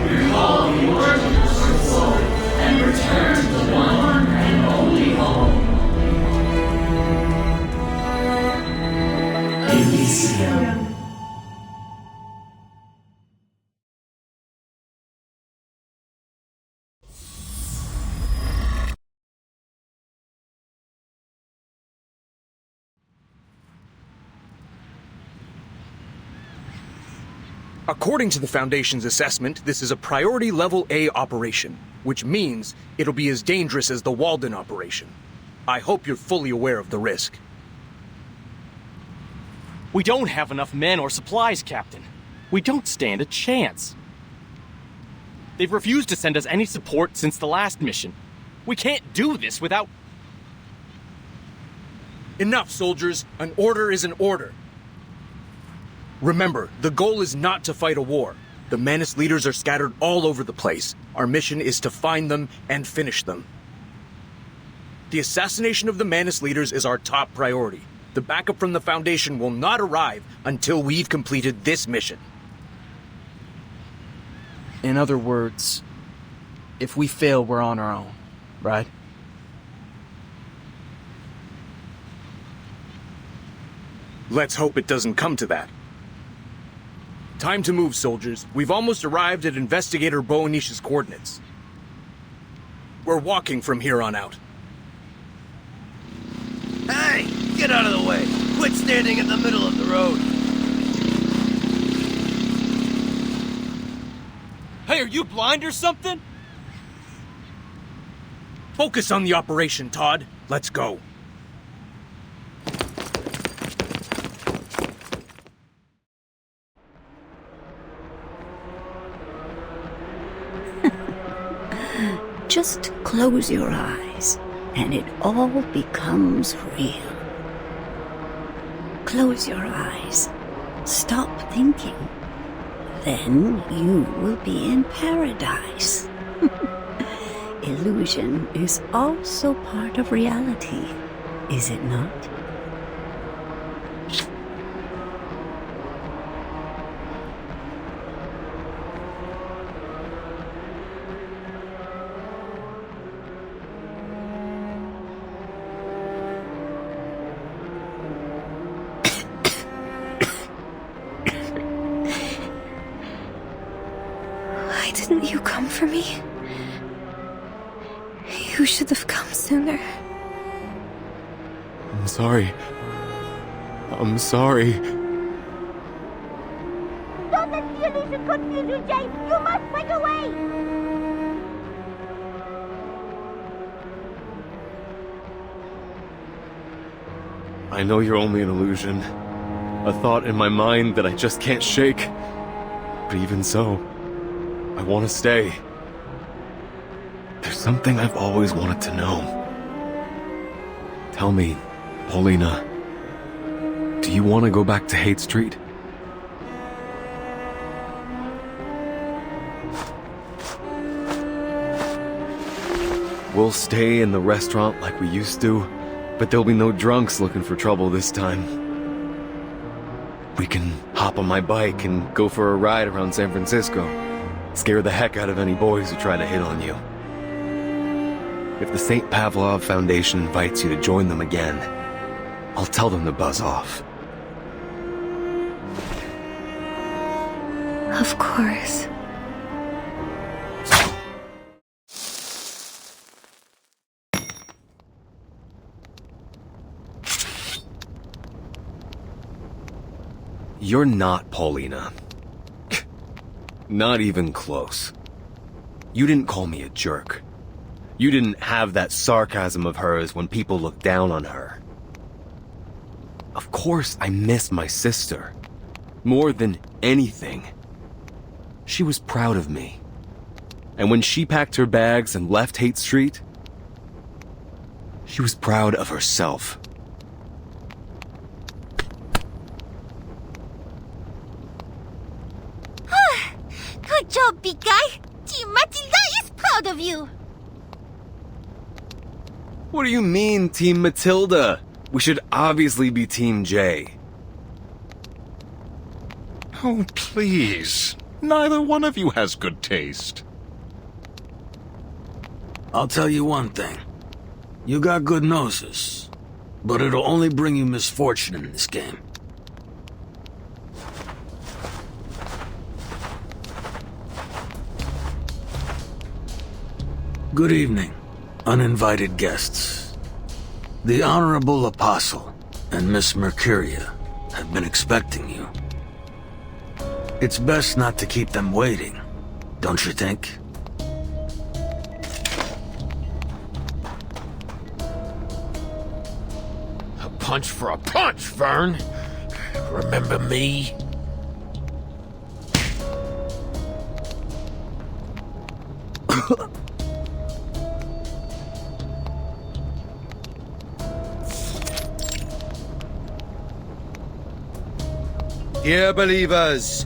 N: Recall the origin of your soul and return to the one and only home. Elysium.
T: According to the Foundation's assessment, this is a priority level A operation, which means it'll be as dangerous as the Walden operation. I hope you're fully aware of the risk.
U: We don't have enough men or supplies, Captain. We don't stand a chance. They've refused to send us any support since the last mission. We can't do this without...
T: Enough, soldiers. An order is an order. Remember, the goal is not to fight a war. The Manus leaders are scattered all over the place. Our mission is to find them and finish them. The assassination of the Manus leaders is our top priority. The backup from the Foundation will not arrive until we've completed this mission.
K: In other words, if we fail, we're on our own, right?
T: Let's hope it doesn't come to that. Time to move, soldiers. We've almost arrived at Investigator Boanish's coordinates. We're walking from here on out.
I: Hey! Get out of the way! Quit standing in the middle of the road!
U: Hey, are you blind or something?
T: Focus on the operation, Todd. Let's go.
A: Just close your eyes, and it all becomes real. Close your eyes. Stop thinking. Then you will be in paradise. Illusion is also part of reality. is it not?
B: Why didn't you come for me? You should have come sooner.
G: I'm sorry. I'm sorry.
D: Don't let the illusion confuse you, Jay! You must break away!
G: I know you're only an illusion. A thought in my mind that I just can't shake. But even so, I want to stay. There's something I've always wanted to know. Tell me, Paulina, do you want to go back to Haight Street? We'll stay in the restaurant like we used to, but there'll be no drunks looking for trouble this time. We can hop on my bike and go for a ride around San Francisco. Scare the heck out of any boys who try to hit on you. If the St. Pavlov Foundation invites you to join them again, I'll tell them to buzz off.
B: Of course.
G: You're not Paulina. Not even close. You didn't call me a jerk. You didn't have that sarcasm of hers when people look down on her. Of course I miss my sister. More than anything. She was proud of me. And when she packed her bags and left Haight Street, she was proud of herself.
D: Good job, big guy! Team Matilda is proud of you!
G: What do you mean, Team Matilda? We should obviously be Team J.
H: Oh, please. Neither one of you has good taste.
W: I'll tell you one thing. You got good noses, but it'll only bring you misfortune in this game. Good evening, uninvited guests. The Honorable Apostle and Miss Mercuria have been expecting you. It's best not to keep them waiting, don't you think?
Q: A punch for a punch, Vern. Remember me?
L: Dear believers,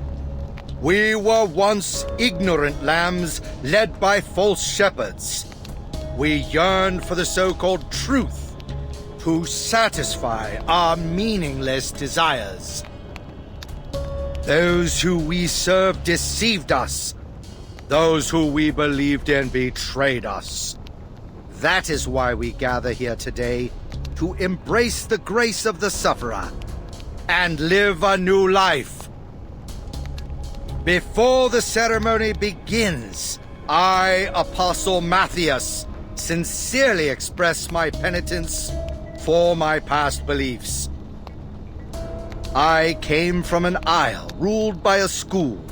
L: we were once ignorant lambs led by false shepherds. We yearned for the so-called truth to satisfy our meaningless desires. Those who we served deceived us. Those who we believed in betrayed us. That is why we gather here today, to embrace the grace of the sufferer and live a new life. Before the ceremony begins, I, Apostle Matthias, sincerely express my penitence for my past beliefs. I came from an isle ruled by a school.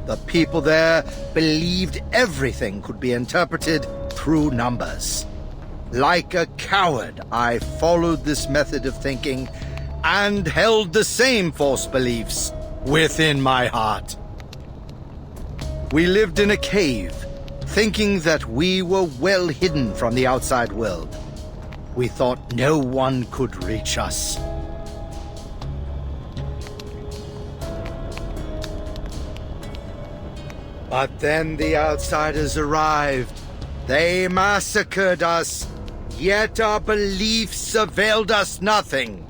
L: The people there believed everything could be interpreted through numbers. Like a coward, I followed this method of thinking and held the same false beliefs within my heart. We lived in a cave, thinking that we were well hidden from the outside world. We thought no one could reach us. But then the outsiders arrived. They massacred us, Yet our beliefs availed us nothing.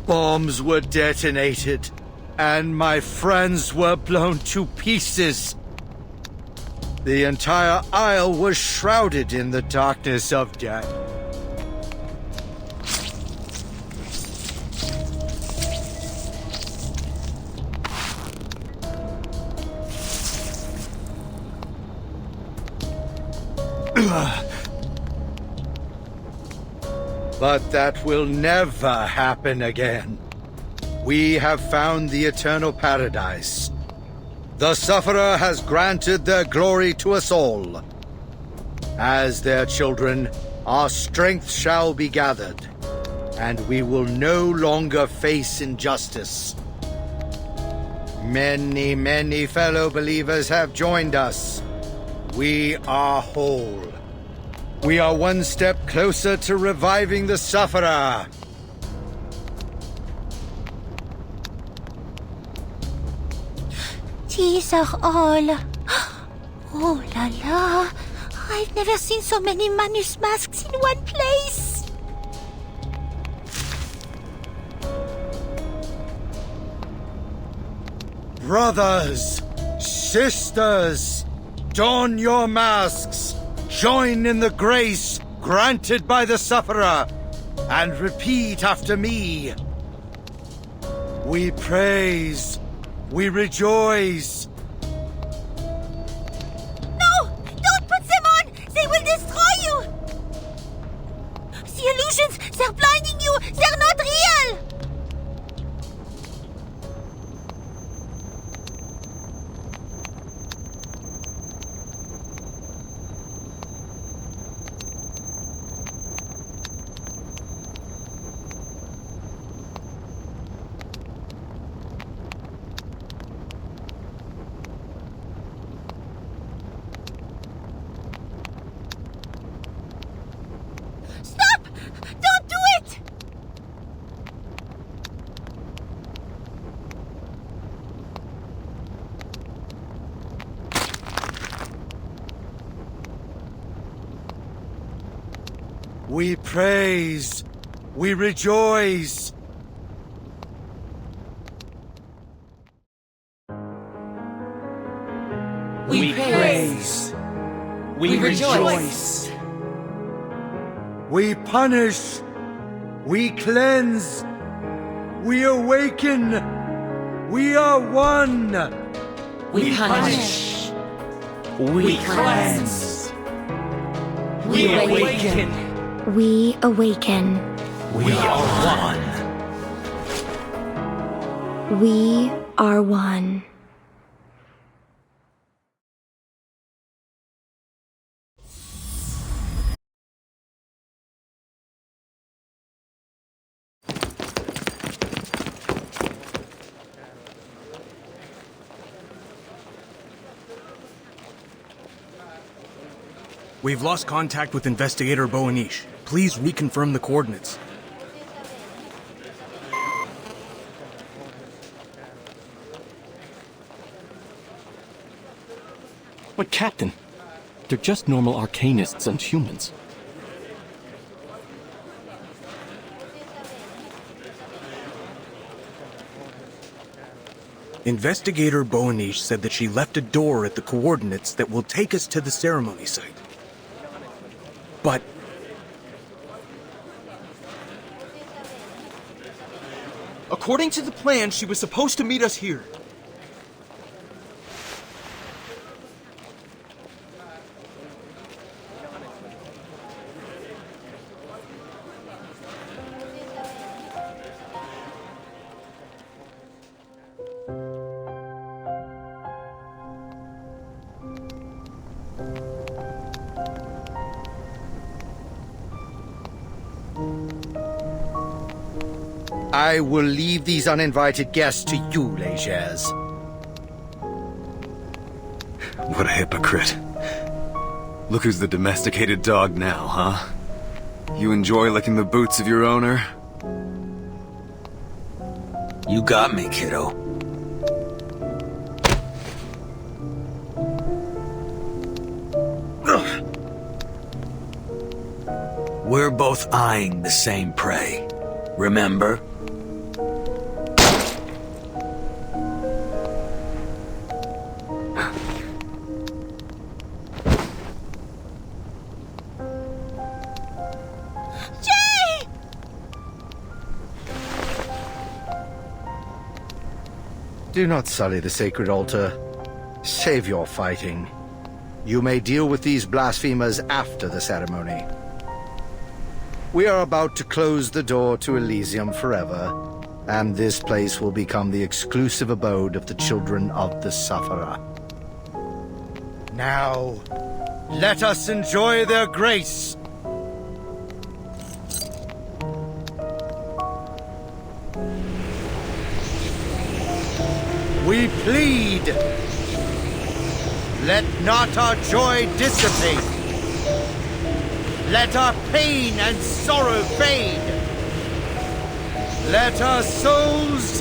L: Bombs were detonated, and my friends were blown to pieces. The entire isle was shrouded in the darkness of death. But that will never happen again. We have found the eternal paradise. The Sufferer has granted their glory to us all. As their children, our strength shall be gathered, and we will no longer face injustice. Many, many fellow believers have joined us. We are whole. We are one step closer to reviving the Sufferer.
D: These are all... Oh la la! I've never seen so many Manus masks in one place!
L: Brothers, sisters, don your masks. Join in the grace granted by the Sufferer, and repeat after me. We praise, we rejoice.
D: No! Don't put them on! They will destroy you! The illusions, they're blinding you! They're not real!
L: We praise, we rejoice.
N: We praise, we rejoice.
L: We punish, we cleanse, we awaken, we are one.
N: We punish, we cleanse, we awaken.
B: We awaken.
N: We are one.
B: We are one.
T: We've lost contact with Investigator Boanish. Please reconfirm the coordinates.
U: But Captain, they're just normal arcanists and humans.
T: Investigator Boanish said that she left a door at the coordinates that will take us to the ceremony site. But
J: according to the plan, she was supposed to meet us here.
L: I will leave these uninvited guests to you, Legers.
G: What a hypocrite. Look who's the domesticated dog now, huh? You enjoy licking the boots of your owner?
W: You got me, kiddo. We're both eyeing the same prey. Remember?
L: Do not sully the sacred altar. Save your fighting. You may deal with these blasphemers after the ceremony. We are about to close the door to Elysium forever, and this place will become the exclusive abode of the children of the Sufferer. Now, let us enjoy their grace. We plead, let not our joy dissipate. Let our pain and sorrow fade. Let our souls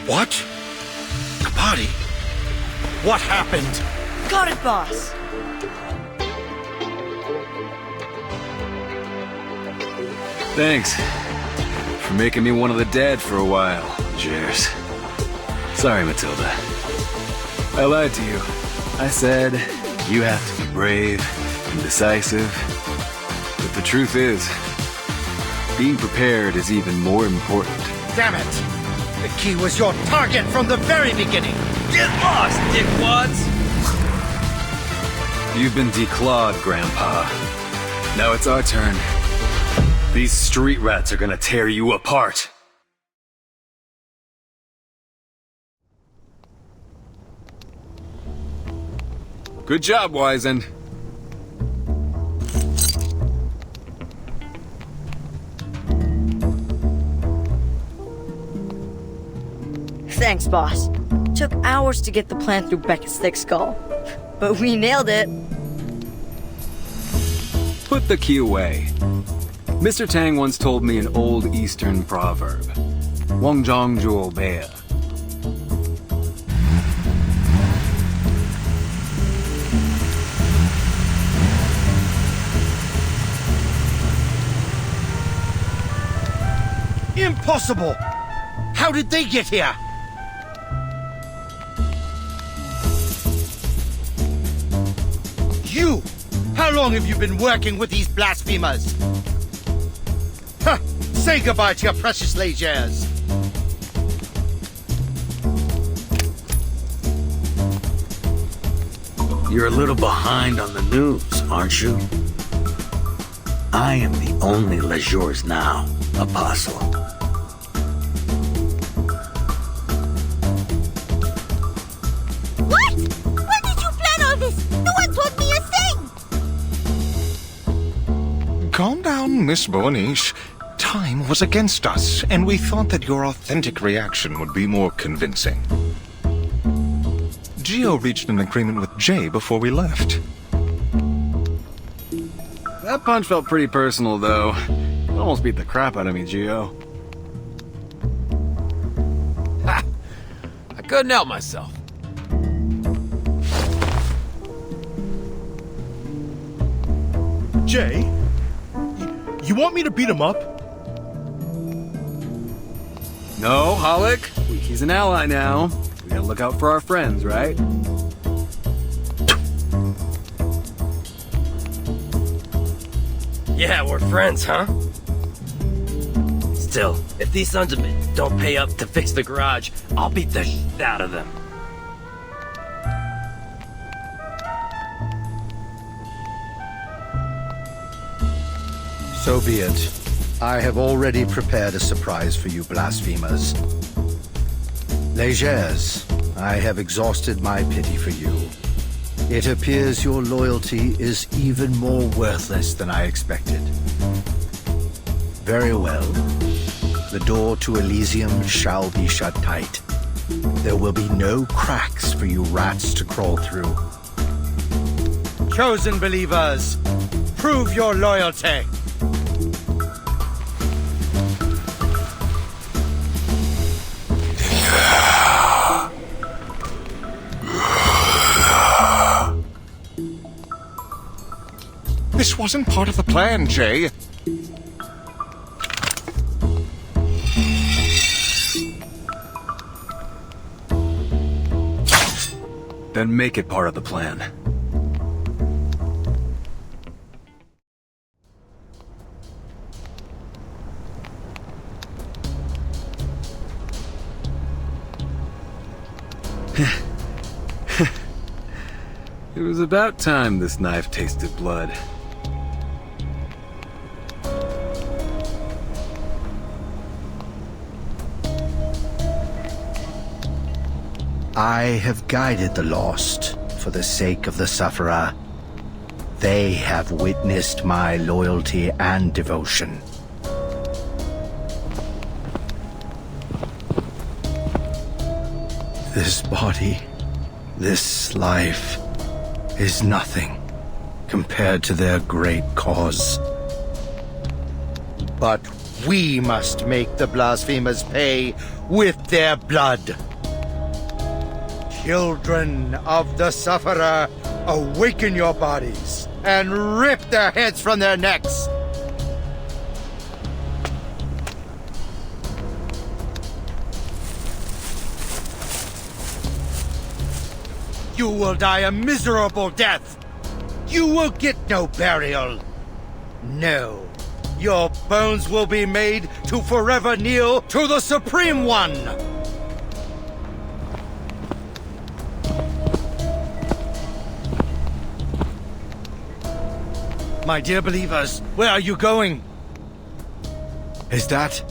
O: What? The body? What happened?
M: Got it, boss.
G: Thanks for making me one of the dead for a while, Cheers. Sorry, Matilda. I lied to you. I said you have to be brave and decisive. But the truth is, being prepared is even more important.
L: Damn it! The key was your target from the very beginning!
I: Get lost, dickwads!
G: You've been declawed, Grandpa. Now it's our turn. These street rats are gonna tear you apart. Good job, Wizen.
M: Thanks, boss. Took hours to get the plan through Becca's thick skull. But we nailed it.
G: Put the key away. Mr. Tang once told me an old Eastern proverb. Wang Zhang Zhuo Bea.
L: Impossible! How did they get here? You! How long have you been working with these blasphemers? Huh! Say goodbye to your precious légères!
W: You're a little behind on the news, aren't you? I am the only Lejours now, Apostle.
D: What? When did you plan all this? No one told me a thing!
H: Calm down, Miss Borniche. Time was against us, and we thought that your authentic reaction would be more convincing. Gio reached an agreement with Jay before we left.
G: That punch felt pretty personal, though. It almost beat the crap out of me, Gio.
E: Ha! I couldn't help myself.
J: Jay, you want me to beat him up?
G: No, Hollick. He's an ally now. We gotta look out for our friends, right?
I: Yeah, we're friends, huh? Still, if these sons of bitches don't pay up to fix the garage, I'll beat the shit out of them.
L: So be it. I have already prepared a surprise for you blasphemers. Légères, I have exhausted my pity for you. It appears your loyalty is even more worthless than I expected. Very well. The door to Elysium shall be shut tight. There will be no cracks for you rats to crawl through. Chosen believers, prove your loyalty.
H: This wasn't part of the plan, Jay.
G: Then make it part of the plan. It was about time this knife tasted blood.
L: I have guided the lost for the sake of the sufferer. They have witnessed my loyalty and devotion. This body, this life, is nothing compared to their great cause. But we must make the blasphemers pay with their blood. Children of the sufferer, awaken your bodies and rip their heads from their necks. You will die a miserable death. You will get no burial. No, your bones will be made to forever kneel to the Supreme One. My dear believers, where are you going? Is that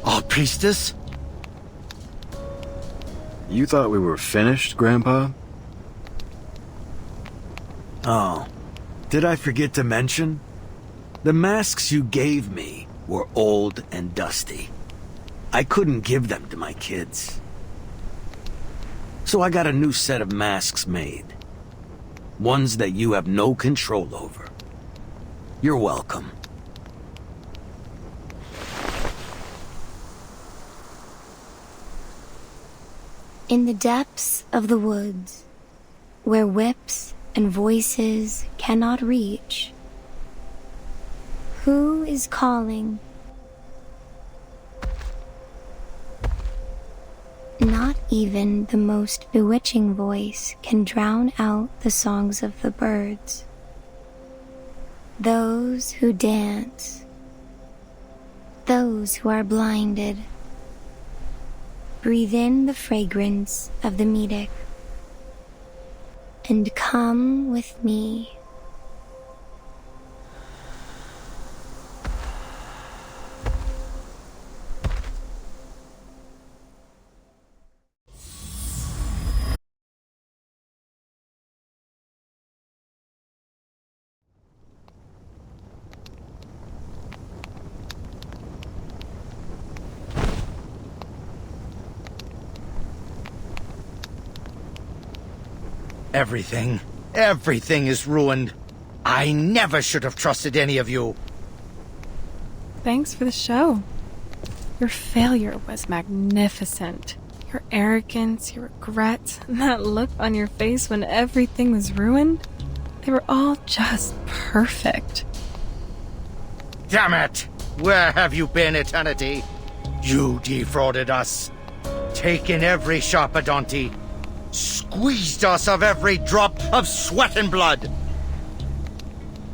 L: our priestess?
G: You thought we were finished, Grandpa?
W: Oh, did I forget to mention? The masks you gave me were old and dusty. I couldn't give them to my kids. So I got a new set of masks made. Ones that you have no control over. You're welcome.
B: In the depths of the woods, where whips and voices cannot reach, who is calling? Not even the most bewitching voice can drown out the songs of the birds. Those who dance, those who are blinded, breathe in the fragrance of the Medic, and come with me.
L: Everything is ruined. I never should have trusted any of you.
F: Thanks for the show. Your failure was magnificent. Your arrogance, your regret, and that look on your face when everything was ruined, they were all just perfect.
L: Damn it! Where have you been, Eternity? You defrauded us. Taken every Sharpadonti. Squeezed us of every drop of sweat and blood.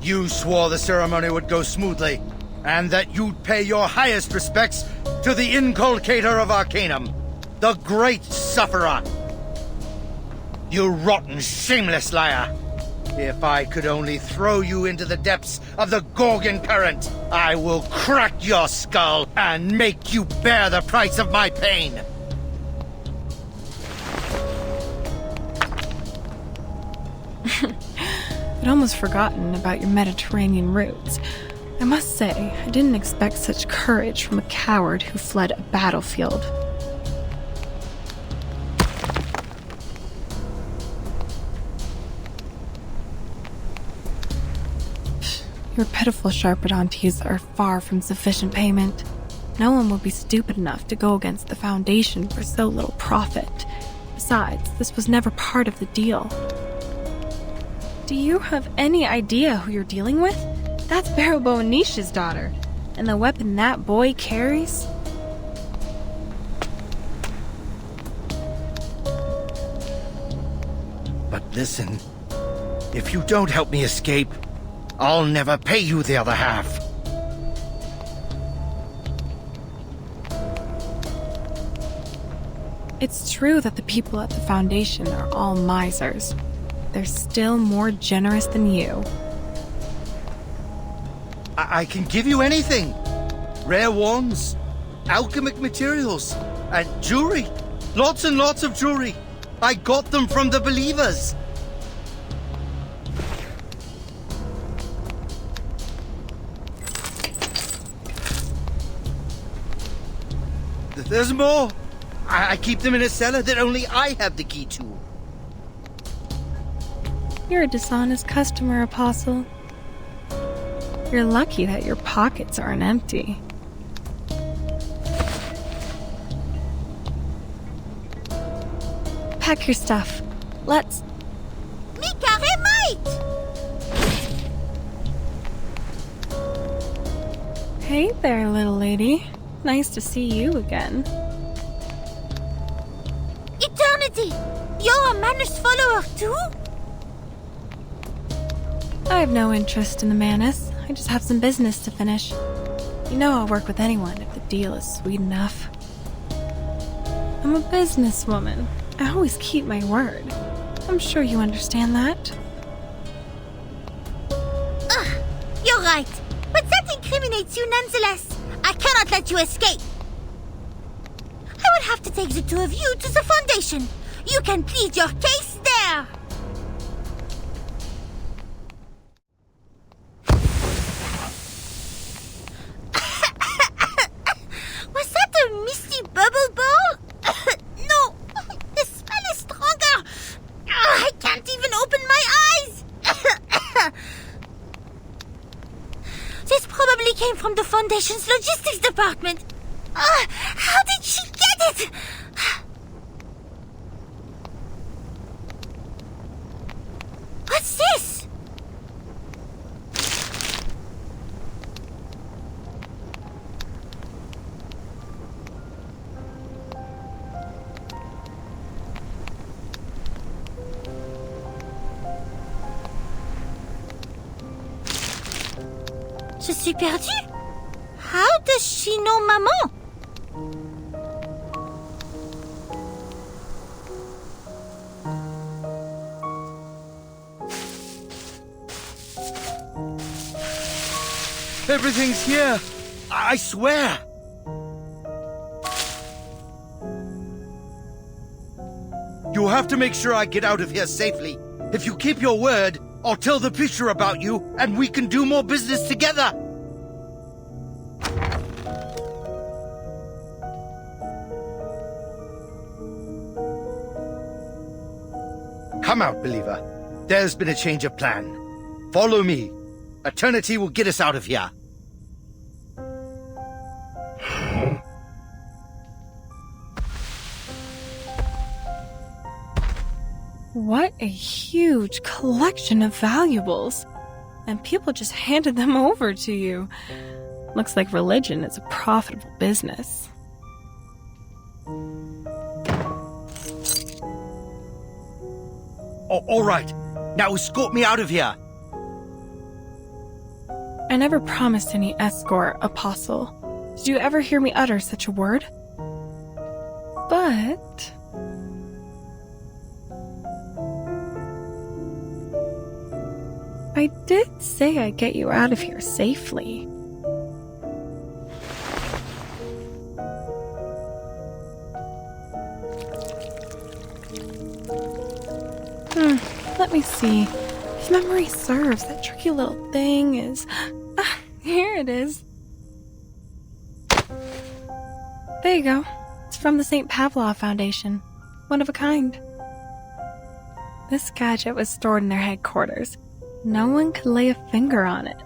L: You swore the ceremony would go smoothly, and that you'd pay your highest respects to the inculcator of Arcanum, the great sufferer. You rotten, shameless liar. If I could only throw you into the depths of the Gorgon current, I will crack your skull and make you bear the price of my pain.
F: I'd almost forgotten about your Mediterranean roots. I must say, I didn't expect such courage from a coward who fled a battlefield. Your pitiful Sharpadontes are far from sufficient payment. No one will be stupid enough to go against the Foundation for so little profit. Besides, this was never part of the deal. Do you have any idea who you're dealing with? That's Barabonish's daughter. And the weapon that boy carries?
L: But listen, if you don't help me escape, I'll never pay you the other half.
F: It's true that the people at the Foundation are all misers. They're still more generous than you.
L: I can give you anything. Rare wands, alchemic materials, and jewelry. Lots and lots of jewelry. I got them from the believers. There's more. I keep them in a cellar that only I have the key to.
F: You're a dishonest customer, Apostle. You're lucky that your pockets aren't empty. Pack your stuff. Let's... Hey there, little lady. Nice to see you again.
D: Eternity! You're a Manus follower too?
F: I have no interest in the Manus. I just have some business to finish. You know I'll work with anyone if the deal is sweet enough. I'm a businesswoman. I always keep my word. I'm sure you understand that.
D: You're right. But that incriminates you nonetheless. I cannot let you escape. I will have to take the two of you to the Foundation. You can plead your case there. Was that a misty bubble ball? No, the smell is stronger. I can't even open my eyes. This probably came from the Foundation's logistics department. How did she get it? What's this? Je suis perdue. How does she know Maman?
L: Everything's here. I swear. You have to make sure I get out of here safely. If you keep your word, I'll tell the preacher about you, and we can do more business together. Come out, believer. There's been a change of plan. Follow me. Eternity will get us out of here.
F: What a huge collection of valuables. And people just handed them over to you. Looks like religion is a profitable business.
L: All right. Now escort me out of here.
F: I never promised any escort, Apostle. Did you ever hear me utter such a word? But... I did say I'd get you out of here safely. Let me see. If memory serves, that tricky little thing is... here it is. There you go. It's from the St. Pavlov Foundation. One of a kind. This gadget was stored in their headquarters. No one could lay a finger on it.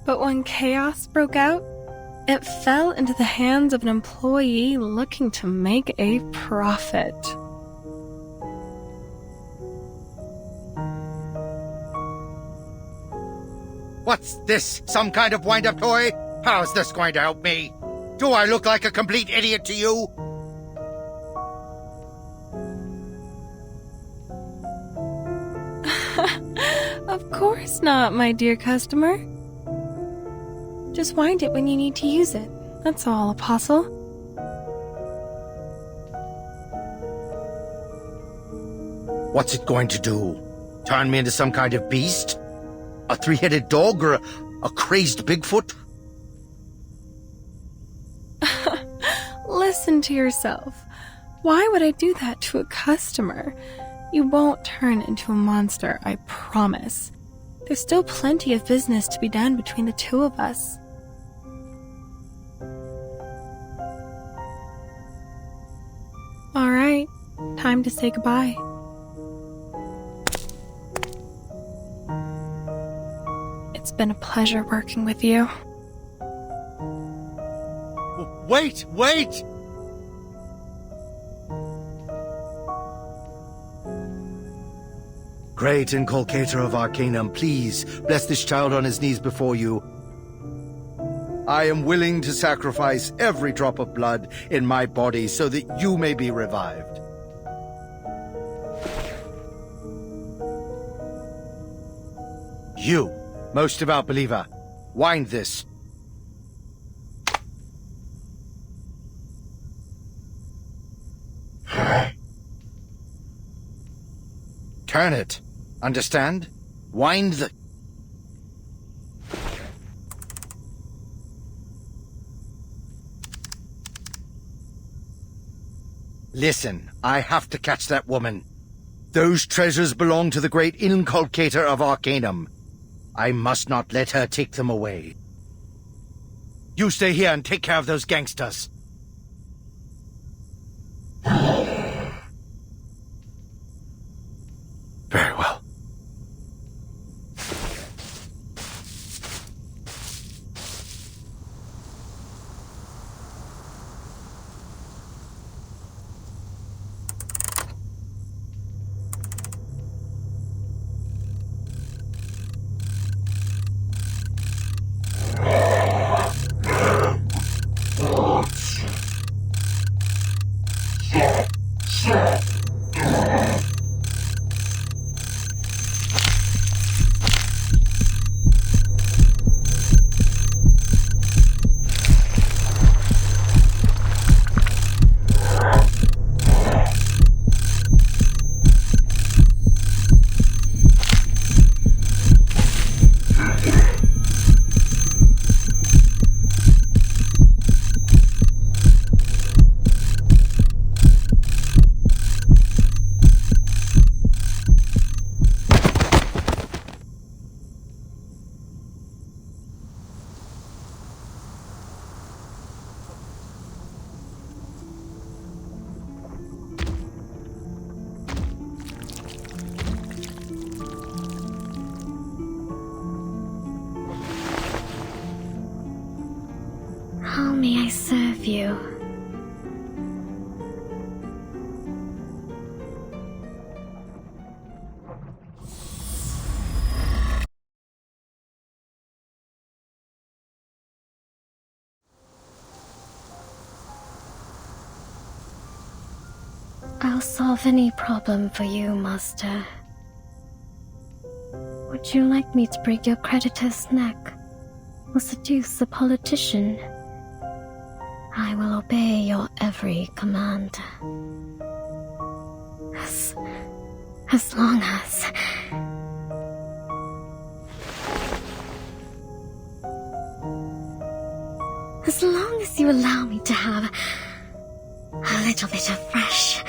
F: But when chaos broke out, it fell into the hands of an employee looking to make a profit.
L: What's this? Some kind of wind-up toy? How's this going to help me? Do I look like a complete idiot to you?
F: Of course not, my dear customer. Just wind it when you need to use it. That's all, Apostle.
L: What's it going to do? Turn me into some kind of beast? A three-headed dog or a crazed Bigfoot?
F: Listen to yourself. Why would I do that to a customer? You won't turn into a monster, I promise. There's still plenty of business to be done between the two of us. All right, time to say goodbye. It's been a pleasure working with you.
L: Wait! Great inculcator of Arcanum, please bless this child on his knees before you. I am willing to sacrifice every drop of blood in my body so that you may be revived. You, most devout believer, wind this. Turn it. Understand? Wind the... Listen, I have to catch that woman. Those treasures belong to the great inculcator of Arcanum. I must not let her take them away. You stay here and take care of those gangsters. Very well.
B: How may I serve you? I'll solve any problem for you, Master. Would you like me to break your creditor's neck or seduce a politician? I will obey your every command. As long as... As long as you allow me to have a little bit of fresh...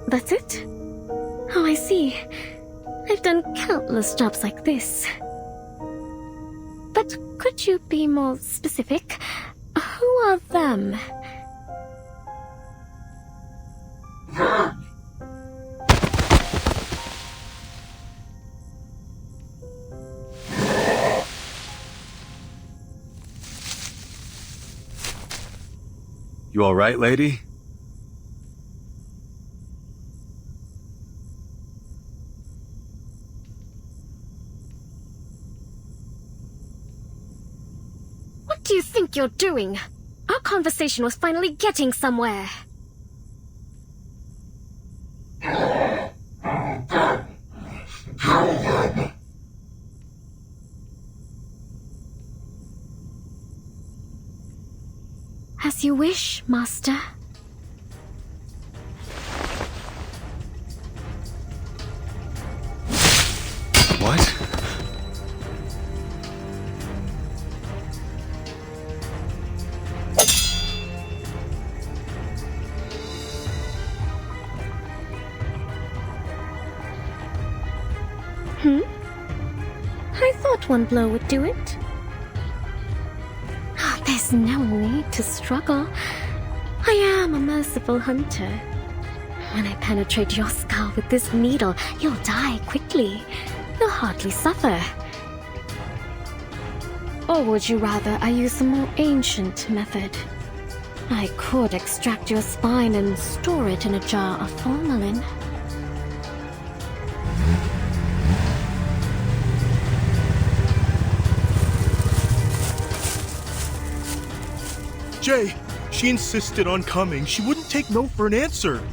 B: That's it? Oh, I see. I've done countless jobs like this. But could you be more specific? Who are them?
G: You alright, lady?
P: What do you think you're doing? Our conversation was finally getting somewhere. As you wish, Master.
G: What?
P: I thought one blow would do it. There's no need to struggle. I am a merciful hunter. When I penetrate your skull with this needle, you'll die quickly. You'll hardly suffer. Or would you rather I use a more ancient method? I could extract your spine and store it in a jar of formalin.
J: Jay, she insisted on coming. She wouldn't take no for an answer.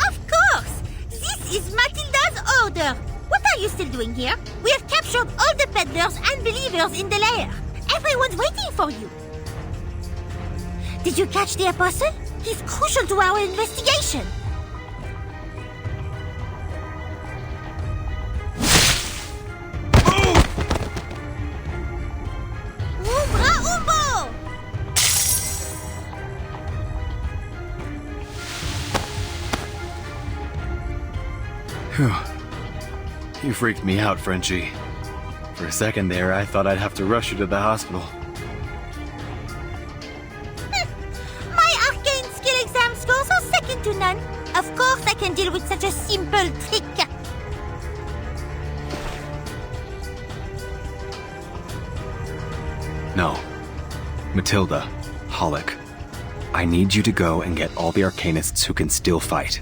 D: Of course! This is Matilda's order. What are you still doing here? We have captured all the peddlers and believers in the lair. Everyone's waiting for you. Did you catch the apostle? He's crucial to our investigation.
G: Phew. You freaked me out, Frenchie. For a second there, I thought I'd have to rush you to the hospital.
D: My arcane skill exam scores are second to none. Of course I can deal with such a simple trick.
G: No. Matilda, Hollick, I need you to go and get all the arcanists who can still fight.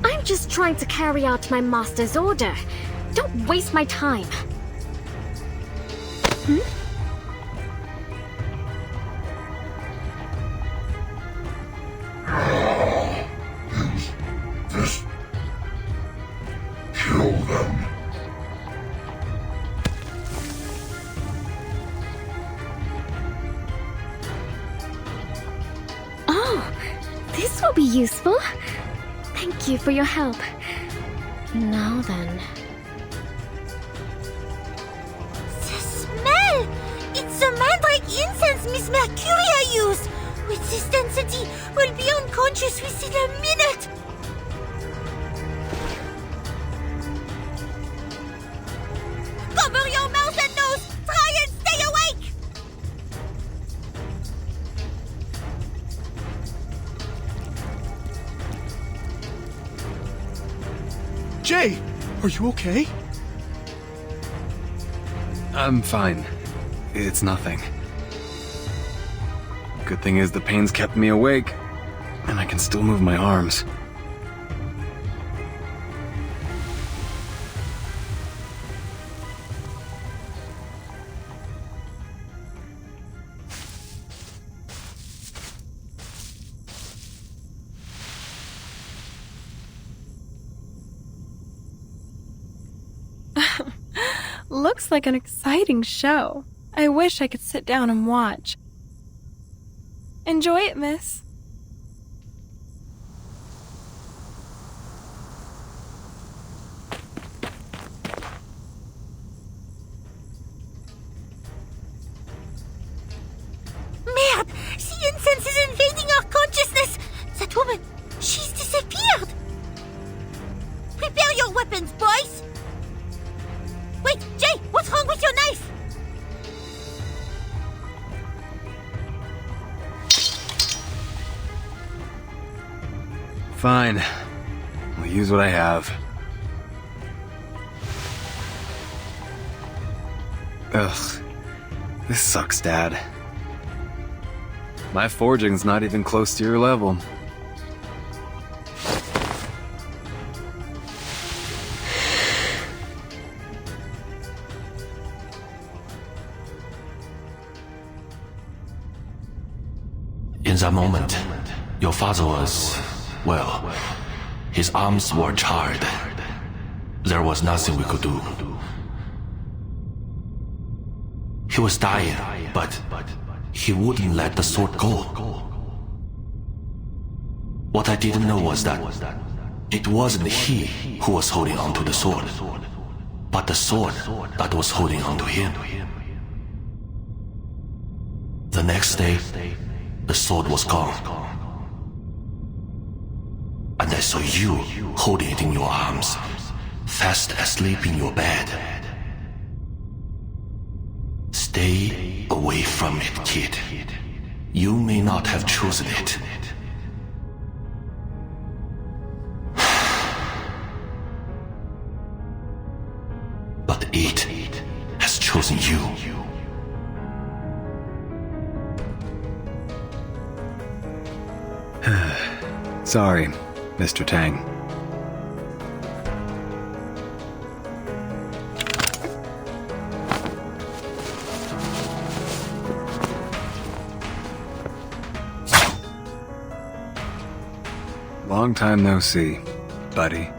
P: I'm just trying to carry out my master's order. Don't waste my time.
R: Kill them.
P: Oh, this will be useful. Thank you for your help. Now then.
D: The smell! It's the mandrake incense Miss Mercuria used! With this density, we'll be unconscious within a minute! Cover your mouth and nose! Try and stay awake!
J: Jay, are you okay?
G: I'm fine. It's nothing. Good thing is the pain's kept me awake, and I can still move my arms.
F: Looks like an exciting show. I wish I could sit down and watch. Enjoy it, miss.
D: Merde! The incense is invading our consciousness! That woman, she's disappeared! Prepare your weapons, boys! Wait, Jay, what's wrong with your knife?
G: Fine. At use what I have. Ugh. This sucks, Dad. My forging's not even close to your level.
C: In that moment, your father was, well, his arms were charred. There was nothing we could do. He was dying, but he wouldn't let the sword go. What I didn't know was that it wasn't he who was holding onto the sword, but the sword that was holding onto him. The next day, the sword was gone. And I saw you holding it in your arms, fast asleep in your bed. Stay away from it, kid. You may not have chosen it. But it has chosen you.
G: Sorry, Mr. Tang. Long time no see, buddy.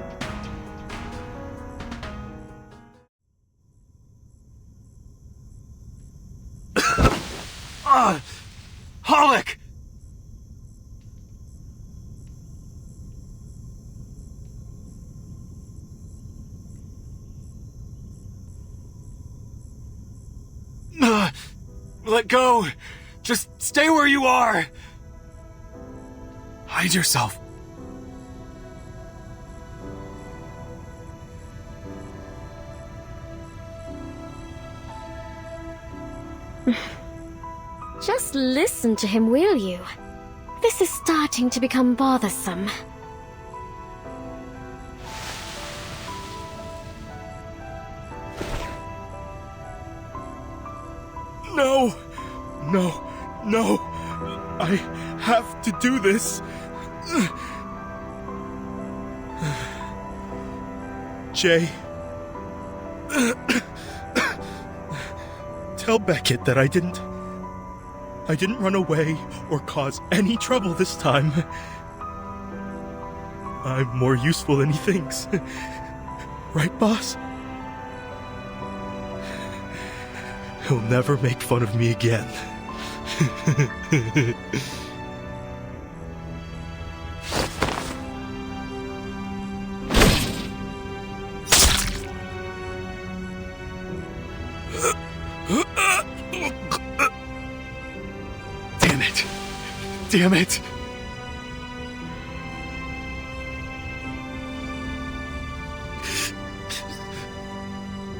I: Hollick! Let go! Just stay where you are! Hide yourself.
P: Just listen to him, will you? This is starting to become bothersome.
J: No! No! No! I have to do this! Jay... Tell Beckett that I didn't run away or cause any trouble this time. I'm more useful than he thinks. Right, boss? He'll never make fun of me again. Damn it! Damn it!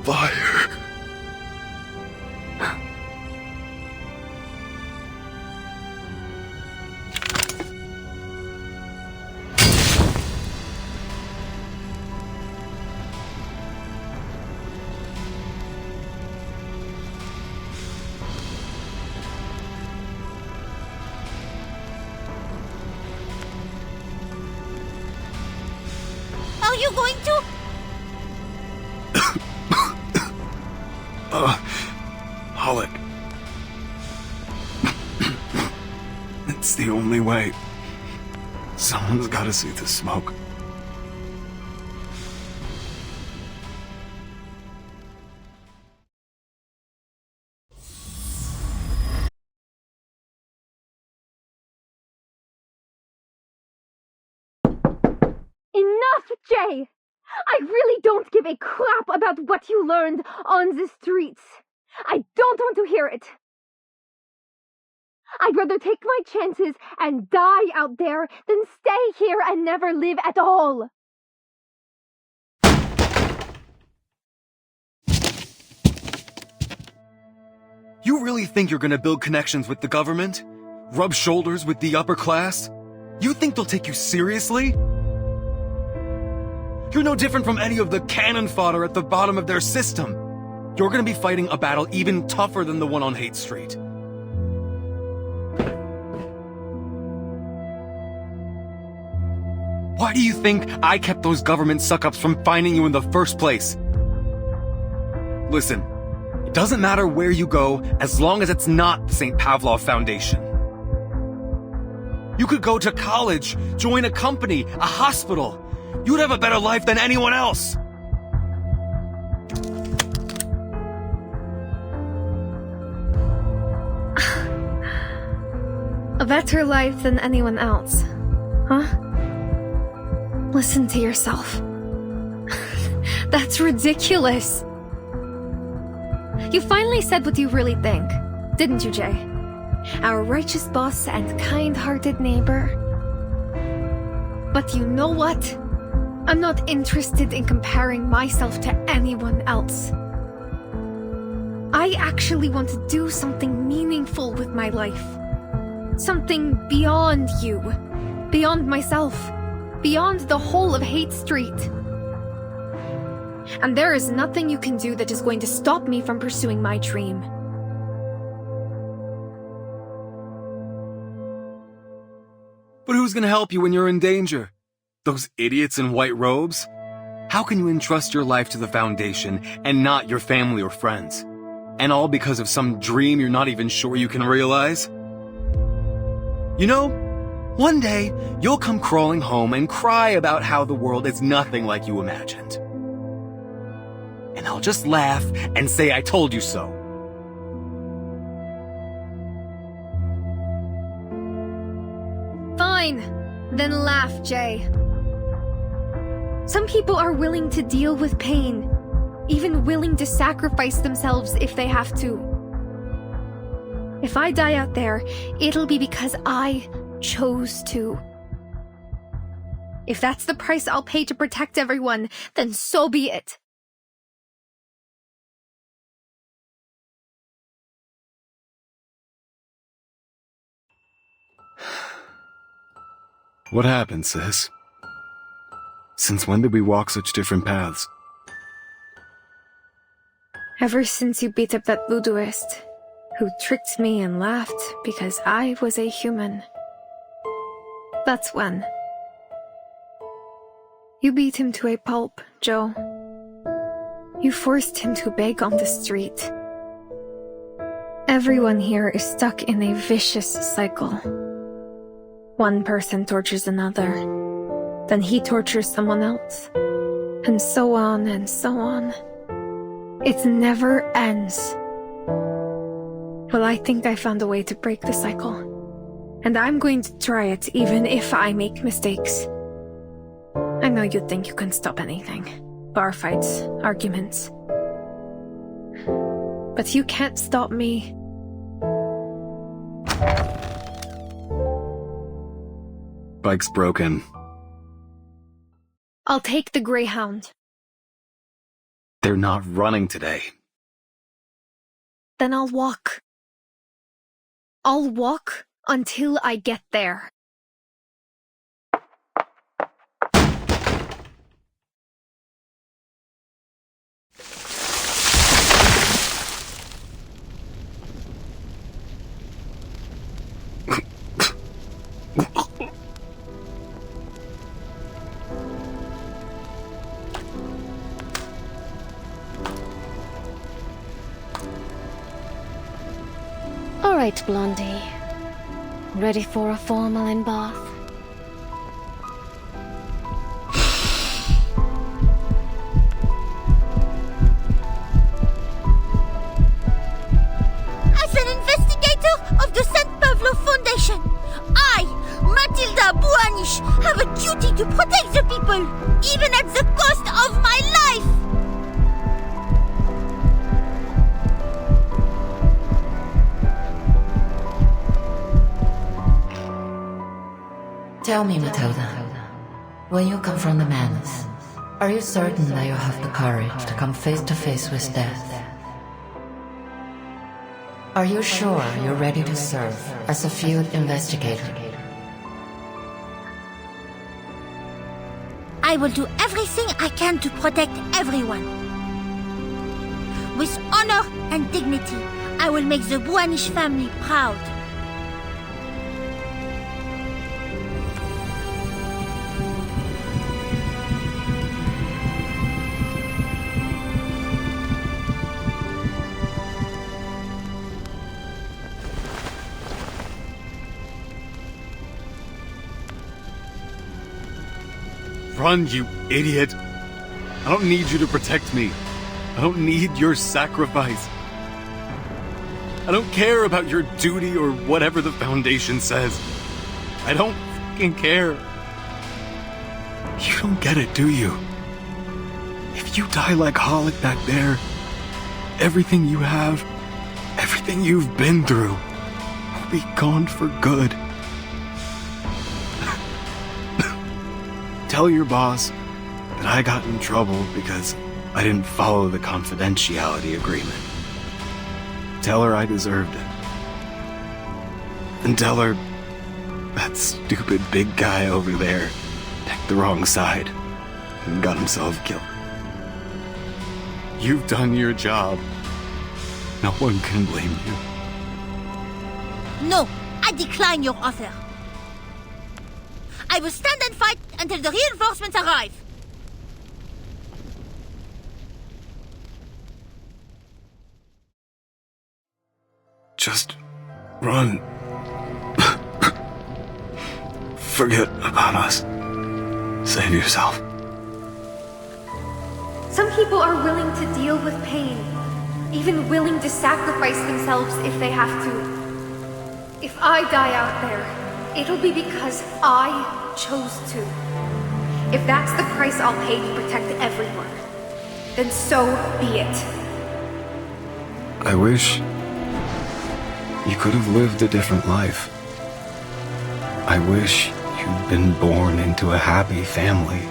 J: Fire!
D: Are you going to?
J: Hollick. It's the only way. Someone's gotta see the smoke.
S: Enough, Jay! I really don't give a crap about what you learned on the streets. I don't want to hear it. I'd rather take my chances and die out there than stay here and never live at all.
T: You really think you're gonna build connections with the government? Rub shoulders with the upper class? You think they'll take you seriously?
E: You're no different from any of the cannon fodder at the bottom of their system. You're gonna be fighting a battle even tougher than the one on Hate Street. Why do you think I kept those government suck-ups from finding you in the first place? Listen, it doesn't matter where you go as long as it's not the St. Pavlov Foundation. You could go to college, join a company, a hospital. You'd have a better life than anyone else.
F: A better life than anyone else, huh? Listen to yourself. That's ridiculous. You finally said what you really think, didn't you, Jay? Our righteous boss and kind-hearted neighbor. But you know what? I'm not interested in comparing myself to anyone else. I actually want to do something meaningful with my life. Something beyond you, beyond myself, beyond the whole of Hate Street. And there is nothing you can do that is going to stop me from pursuing my dream.
E: But who's gonna help you when you're in danger? Those idiots in white robes? How can you entrust your life to the Foundation and not your family or friends? And all because of some dream you're not even sure you can realize? You know, one day you'll come crawling home and cry about how the world is nothing like you imagined. And I'll just laugh and say I told you so.
F: Fine, then laugh, Jay. Some people are willing to deal with pain, even willing to sacrifice themselves if they have to. If I die out there, it'll be because I chose to. If that's the price I'll pay to protect everyone, then so be it.
E: What happened, sis? Since when did we walk such different paths?
F: Ever since you beat up that voodooist, who tricked me and laughed because I was a human. That's when. You beat him to a pulp, Joe. You forced him to beg on the street. Everyone here is stuck in a vicious cycle. One person tortures another, then he tortures someone else, and so on and so on. It never ends. Well, I think I found a way to break the cycle. And I'm going to try it even if I make mistakes. I know you think you can stop anything. Bar fights, arguments. But you can't stop me.
E: Bike's broken.
F: I'll take the Greyhound.
E: They're not running today.
F: Then I'll walk. I'll walk until I get there.
P: All right, Blondie. Ready for a formal embath?
D: As an investigator of the St. Pavlov Foundation, I, Matilda Buanish, have a duty to protect the people, even at the cost of my life!
A: Tell me, Matilda, when you confront the menace, are you certain that you have the courage to come face to face with death? Are you sure you're ready to serve as a field investigator?
D: I will do everything I can to protect everyone. With honor and dignity, I will make the Buanish family proud.
J: Run, you idiot! I don't need you to protect me. I don't need your sacrifice. I don't care about your duty or whatever the Foundation says. I don't fucking care. You don't get it, do you? If you die like Hollick back there, everything you have, everything you've been through, will be gone for good. Tell your boss that I got in trouble because I didn't follow the confidentiality agreement. Tell her I deserved it. And tell her that stupid big guy over there picked the wrong side and got himself killed. You've done your job. No one can blame you.
D: No, I decline your offer. I will stand and fight until the reinforcements arrive.
J: Just run. Forget about us. Save yourself.
S: Some people are willing to deal with pain, even willing to sacrifice themselves if they have to. If I die out there, it'll be because I chose to. If that's the price I'll pay to protect everyone, then so be it.
J: I wish you could have lived a different life. I wish you'd been born into a happy family,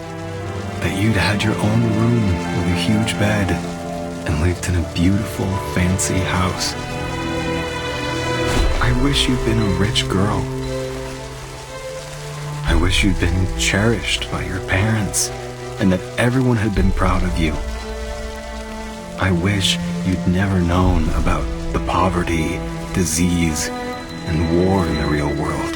J: that you'd had your own room with a huge bed and lived in a beautiful, fancy house. I wish you'd been a rich girl. I wish you'd been cherished by your parents and that everyone had been proud of you. I wish you'd never known about the poverty, disease, and war in the real world.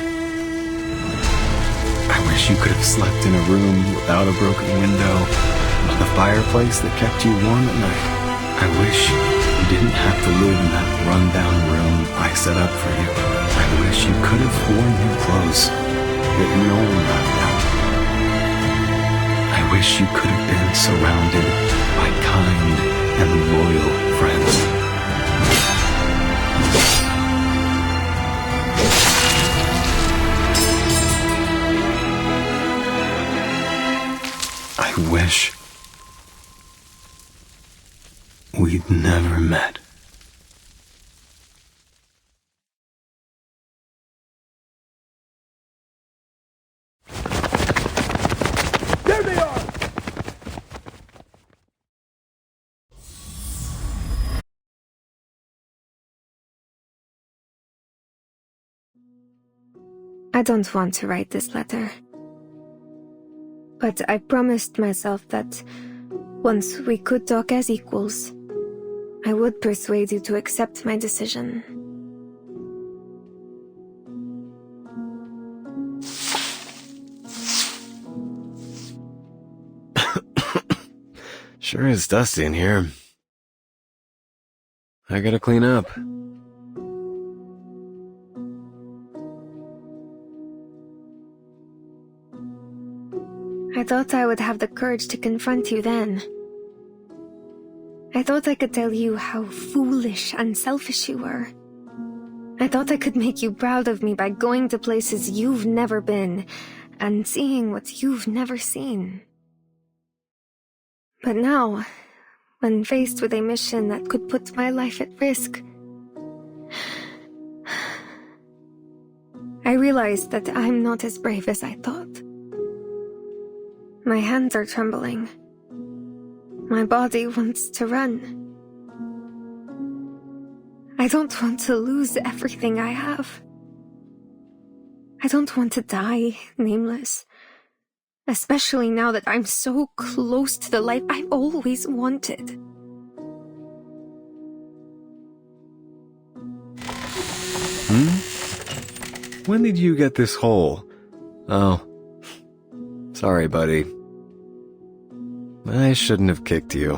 J: I wish you could have slept in a room without a broken window, with a fireplace that kept you warm at night. I wish you didn't have to live in that run-down room I set up for you. I wish you could have worn your clothes that no one left out. I wish you could have been surrounded by kind and loyal friends. I wish we'd never met.
K: There they are!
F: I don't want to write this letter. But I promised myself that once we could talk as equals, I would persuade you to accept my decision.
E: Sure is dusty in here. I gotta clean up.
F: I thought I would have the courage to confront you then. I thought I could tell you how foolish and selfish you were. I thought I could make you proud of me by going to places you've never been and seeing what you've never seen. But now, when faced with a mission that could put my life at risk, I realized that I'm not as brave as I thought. My hands are trembling. My body wants to run. I don't want to lose everything I have. I don't want to die nameless. Especially now that I'm so close to the life I've always wanted.
G: When did you get this hole? Oh. Sorry, buddy. I shouldn't have kicked you.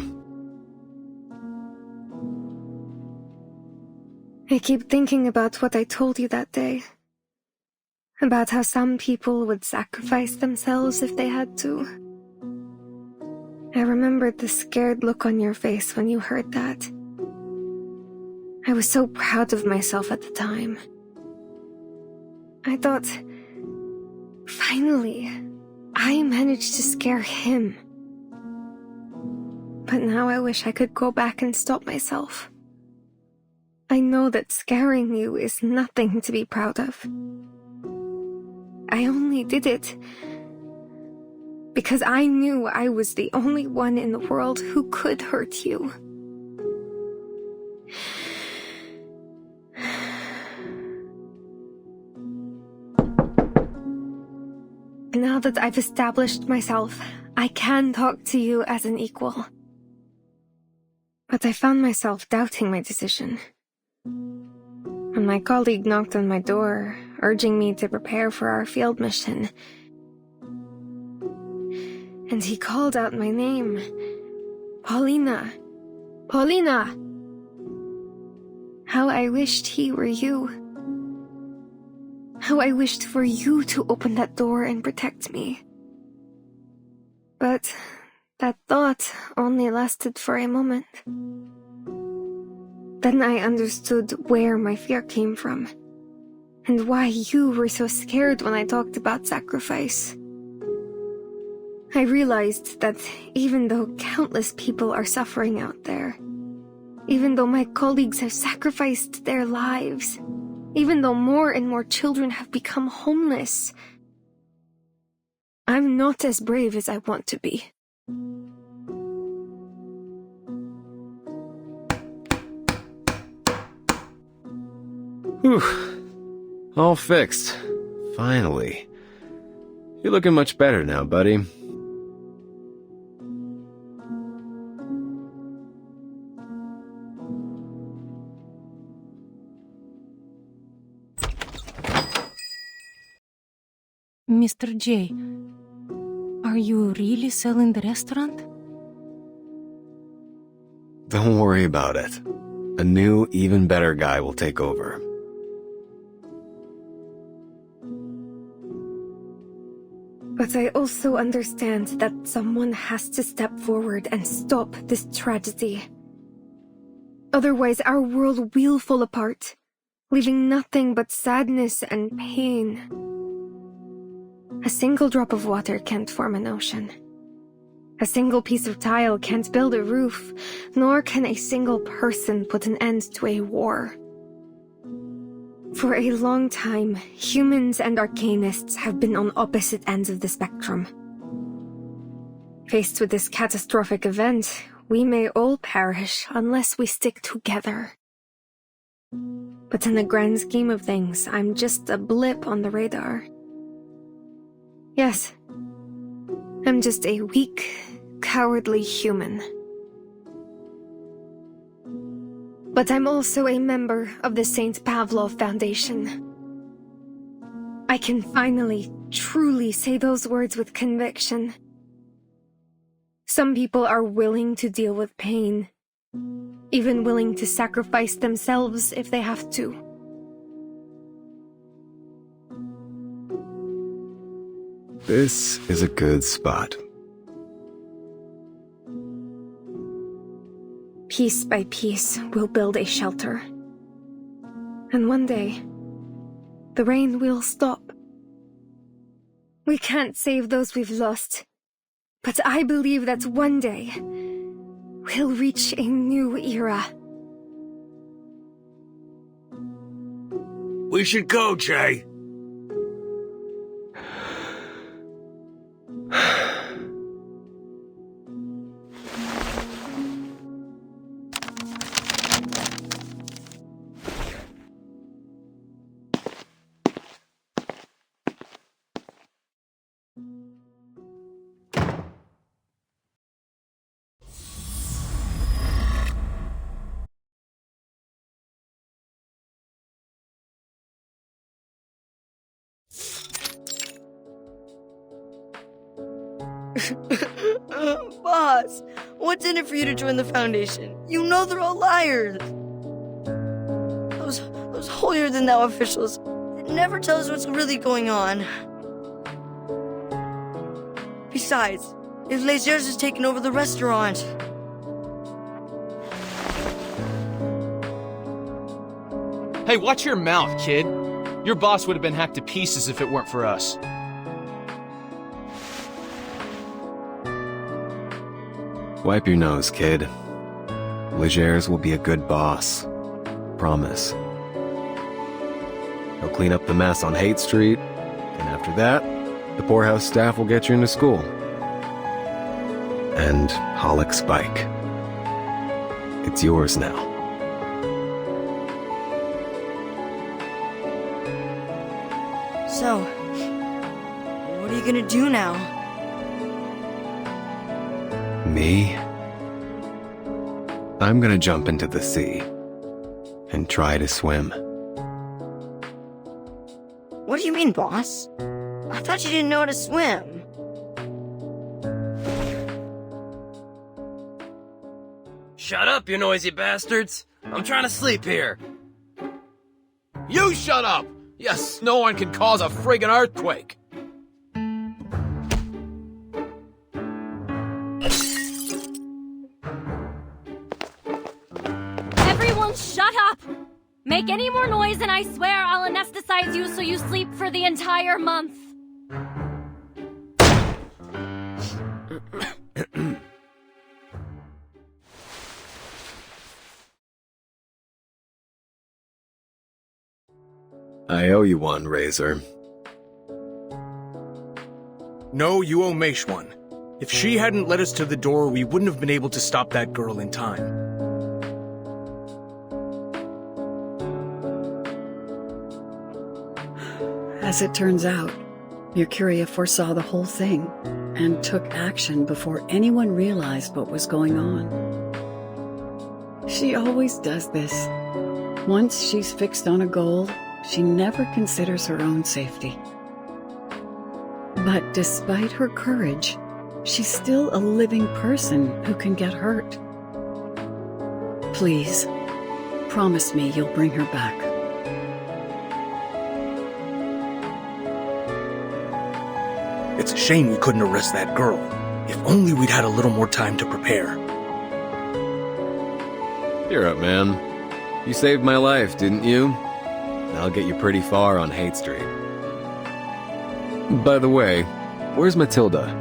F: I keep thinking about what I told you that day. About how some people would sacrifice themselves if they had to. I remembered the scared look on your face when you heard that. I was so proud of myself at the time. I thought, finally, I managed to scare him. But now I wish I could go back and stop myself. I know that scaring you is nothing to be proud of. I only did it because I knew I was the only one in the world who could hurt you. Now that I've established myself, I can talk to you as an equal. But I found myself doubting my decision. When my colleague knocked on my door, urging me to prepare for our field mission, and he called out my name, Paulina. Paulina! How I wished he were you. How I wished for you to open that door and protect me. But that thought only lasted for a moment. Then I understood where my fear came from, and why you were so scared when I talked about sacrifice. I realized that even though countless people are suffering out there, even though my colleagues have sacrificed their lives, even though more and more children have become homeless, I'm not as brave as I want to be.
G: Whew. All fixed. Finally. You're looking much better now, buddy.
N: Mr. J, are you really selling the restaurant?
G: Don't worry about it. A new, even better guy will take over.
F: But I also understand that someone has to step forward and stop this tragedy. Otherwise, our world will fall apart, leaving nothing but sadness and pain. A single drop of water can't form an ocean. A single piece of tile can't build a roof, nor can a single person put an end to a war. For a long time, humans and arcanists have been on opposite ends of the spectrum. Faced with this catastrophic event, we may all perish unless we stick together. But in the grand scheme of things, I'm just a blip on the radar. Yes, I'm just a weak, cowardly human. But I'm also a member of the St. Pavlov Foundation. I can finally, truly say those words with conviction. Some people are willing to deal with pain, even willing to sacrifice themselves if they have to.
G: This is a good spot.
F: Piece by piece, we'll build a shelter. And one day, the rain will stop. We can't save those we've lost, but I believe that one day, we'll reach a new era.
O: We should go, Jay.
M: Boss, what's in it for you to join the Foundation? You know they're all liars. Those holier-than-thou officials never tell us what's really going on. Besides, if Legers has taken over the restaurant...
E: Hey, watch your mouth, kid. Your boss would have been hacked to pieces if it weren't for us.
G: Wipe your nose, kid. Legers will be a good boss. Promise. He'll clean up the mess on Haight Street, and after that, the poorhouse staff will get you into school. And Hollick's bike. It's yours now.
M: So, what are you gonna do now?
G: Me? I'm gonna jump into the sea and try to swim.
M: What do you mean, boss? I thought you didn't know how to swim.
I: Shut up, you noisy bastards. I'm trying to sleep here.
T: You shut up! Yes, no one can cause a friggin' earthquake.
Q: Everyone shut up! Make any more noise and I swear I'll anesthetize you so you sleep for the entire month.
G: I owe you one, Razor.
T: No, you owe Meish one. If she hadn't led us to the door, we wouldn't have been able to stop that girl in time.
U: As it turns out, Mercuria foresaw the whole thing and took action before anyone realized what was going on. She always does this. Once she's fixed on a goal, she never considers her own safety. But despite her courage, she's still a living person who can get hurt. Please, promise me you'll bring her back.
T: It's a shame we couldn't arrest that girl. If only we'd had a little more time to prepare.
G: Cheer up, man. You saved my life, didn't you? I'll get you pretty far on Haight Street. By the way, where's Matilda?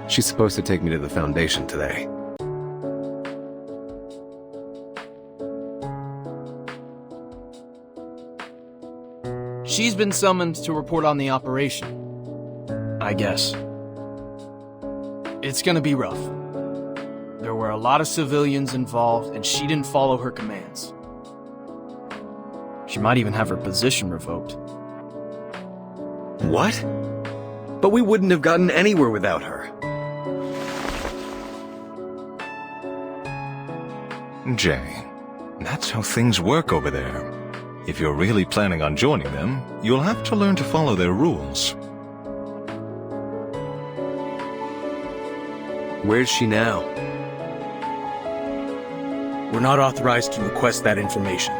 G: She's supposed to take me to the Foundation today.
E: She's been summoned to report on the operation. I guess. It's gonna be rough. There were a lot of civilians involved, and she didn't follow her commands. She might even have her position revoked.
G: What? But we wouldn't have gotten anywhere without her.
H: Jay, that's how things work over there. If you're really planning on joining them, you'll have to learn to follow their rules.
G: Where's she now?
T: We're not authorized to request that information.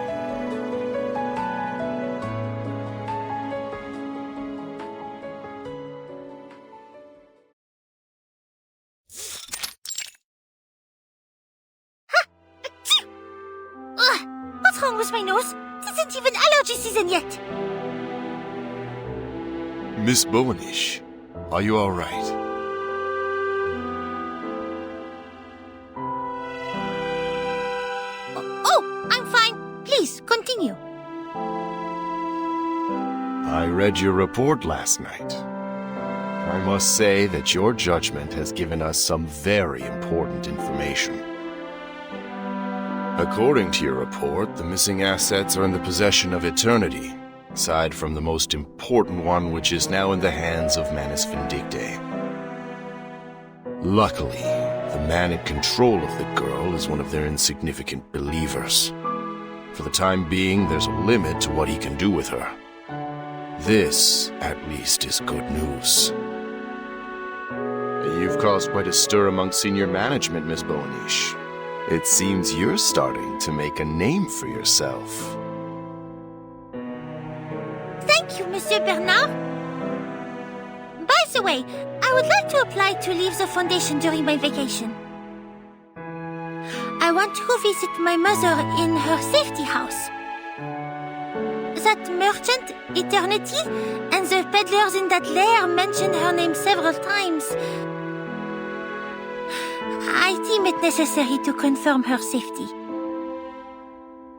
D: What's wrong with my nose? It isn't even allergy season yet.
J: Miss Bowenish, are you all right?
D: Oh, I'm fine. Please, continue.
J: I read your report last night. I must say that your judgment has given us some very important information. According to your report, the missing assets are in the possession of Eternity, aside from the most important one, which is now in the hands of Manus Vindicte. Luckily, the man in control of the girl is one of their insignificant believers. For the time being, there's a limit to what he can do with her. This, at least, is good news.
L: You've caused quite a stir among senior management, Miss Boniche. It seems you're starting to make a name for yourself.
D: Thank you, Monsieur Bernard. By the way, I would like to apply to leave the Foundation during my vacation. I want to visit my mother in her safety house. That merchant, Eternity, and the peddlers in that lair mentioned her name several times. I deem it necessary to confirm her safety.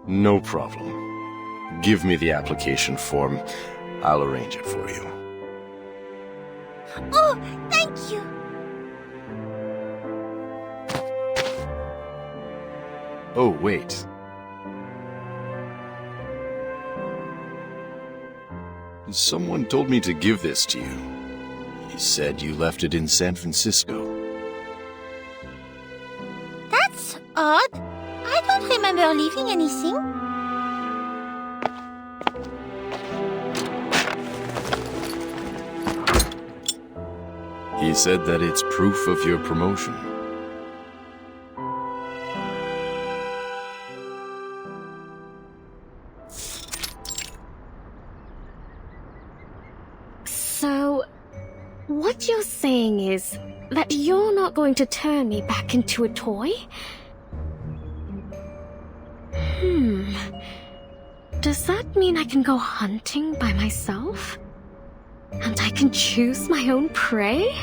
L: No problem. Give me the application form. I'll arrange it for you.
D: Oh, thank you.
L: Oh, wait. Someone told me to give this to you. He said you left it in San Francisco.
D: That's odd. I don't remember leaving anything.
L: He said that it's proof of your promotion.
P: So, what you're saying is that you're not going to turn me back into a toy? Does that mean I can go hunting by myself? And I can choose my own prey?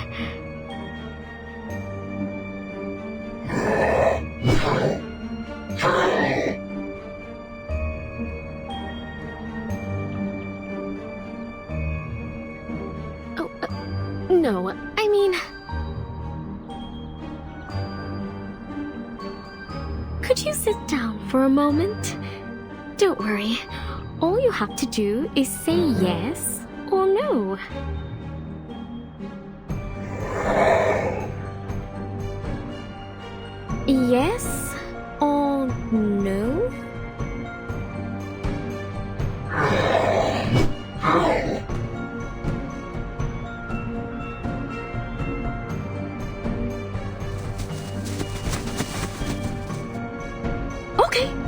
P: No, I mean... Could you sit down for a moment? Don't worry. All you have to do is say yes or no. Yes or no?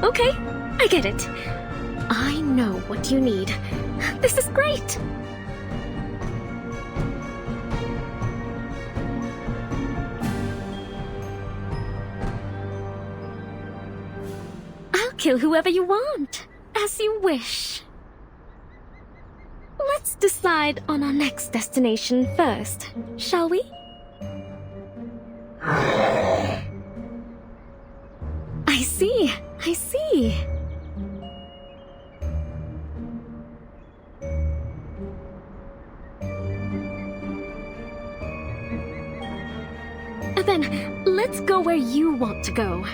P: Okay, I get it. I know what you need. This is great! I'll kill whoever you want, as you wish. Let's decide on our next destination first, shall we? I see. Then, let's go where you want to go.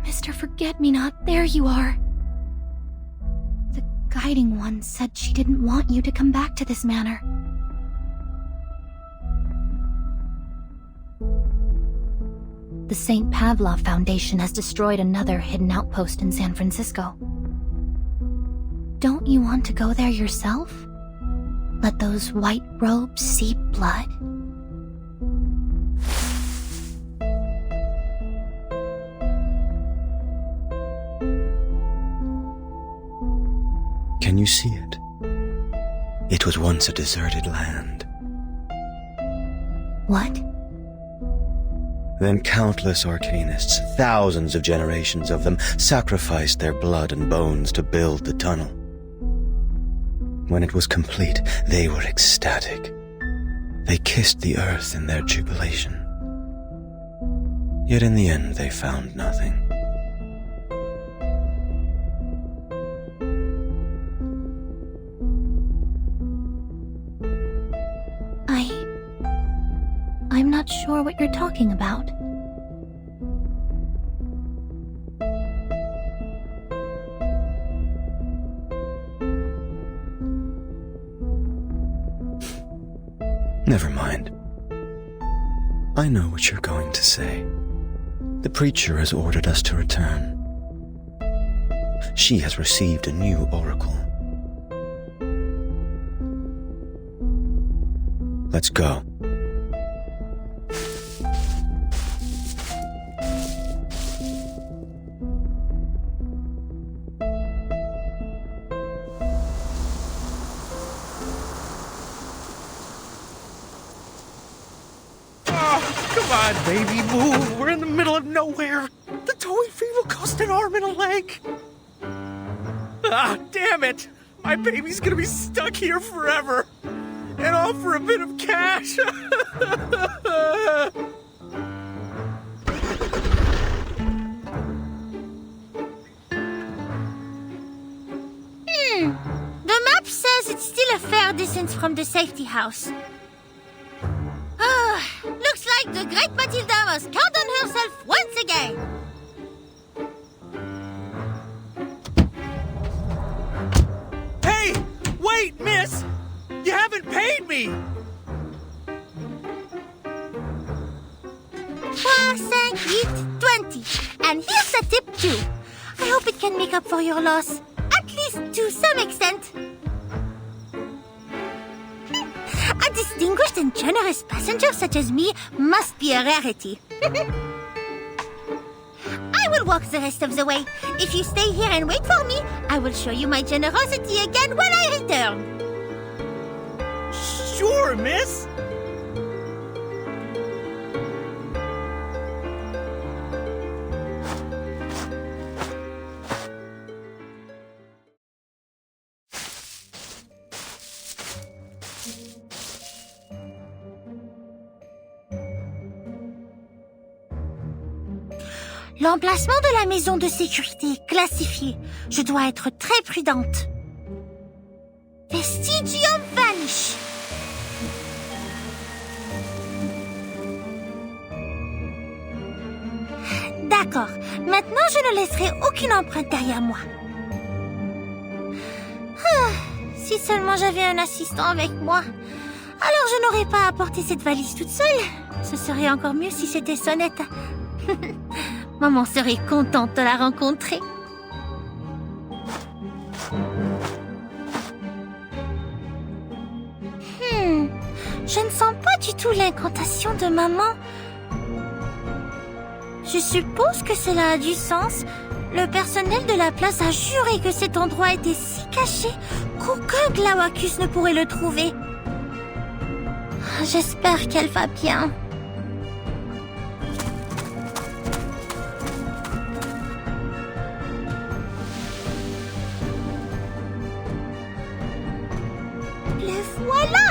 B: Mr. Forget-Me-Not, there you are. The Guiding One said she didn't want you to come back to this manor. The St. Pavlov Foundation has destroyed another hidden outpost in San Francisco. Don't you want to go there yourself? Let those white robes seep blood?
V: Can you see it? It was once a deserted land.
B: What?
V: Then countless arcanists, thousands of generations of them, sacrificed their blood and bones to build the tunnel. When it was complete, they were ecstatic. They kissed the earth in their jubilation. Yet in the end, they found nothing.
D: sure what you're talking about.
V: Never mind. I know what you're going to say. The preacher has ordered us to return. She has received a new oracle. Let's go.
O: Come on, baby, move. We're in the middle of nowhere. The towing fee will cost an arm and a leg. Ah, damn it. My baby's gonna be stuck here forever. And all for a bit of cash.
D: The map says it's still a fair distance from the safety house. Looks like the great Matilda must count on herself once again.
O: Hey! Wait, miss! You haven't paid me!
D: 4, 5, 8, 20. And here's a tip too. I hope it can make up for your loss. At least to some extent. A distinguished and generous passenger such as me must be a rarity. I will walk the rest of the way. If you stay here and wait for me, I will show you my generosity again when I return.
O: Sure, miss!
D: L'emplacement de la maison de sécurité est classifié. Je dois être très prudente. Vestigium vanish. D'accord. Maintenant, je ne laisserai aucune empreinte derrière moi. Si seulement j'avais un assistant avec moi. Alors je n'aurais pas à porter cette valise toute seule. Ce serait encore mieux si c'était Sonnette. Maman serait contente de la rencontrer. Je ne sens pas du tout l'incantation de maman. Je suppose que cela a du sens. Le personnel de la place a juré que cet endroit était si caché qu'aucun Glauacus ne pourrait le trouver. J'espère qu'elle va bien. Le voilà!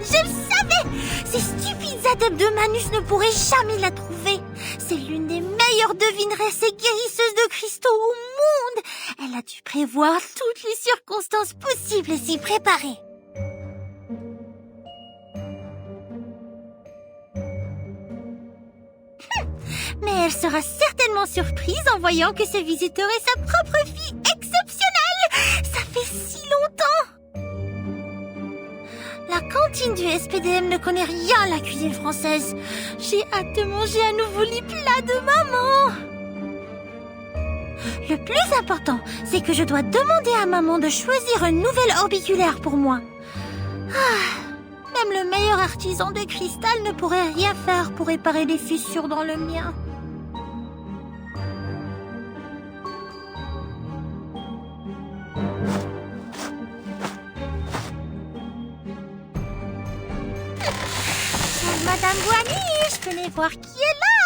D: Je le savais! Ces stupides adeptes de Manus ne pourraient jamais la trouver. C'est l'une des meilleures devineresses et guérisseuses de cristaux au monde. Elle a dû prévoir toutes les circonstances possibles et s'y préparer. Mais elle sera certainement surprise en voyant que ce visiteur est sa propre fille exceptionnelle. Ça fait si longtemps. La cantine du SPDM ne connaît rien à la cuisine française. J'ai hâte de manger à nouveau les plats de maman. Le plus important, c'est que je dois demander à maman de choisir un nouvel orbiculaire pour moi. Même le meilleur artisan de cristal ne pourrait rien faire pour réparer les fissures dans le mien. Madame Boigny, je venais voir qui est là.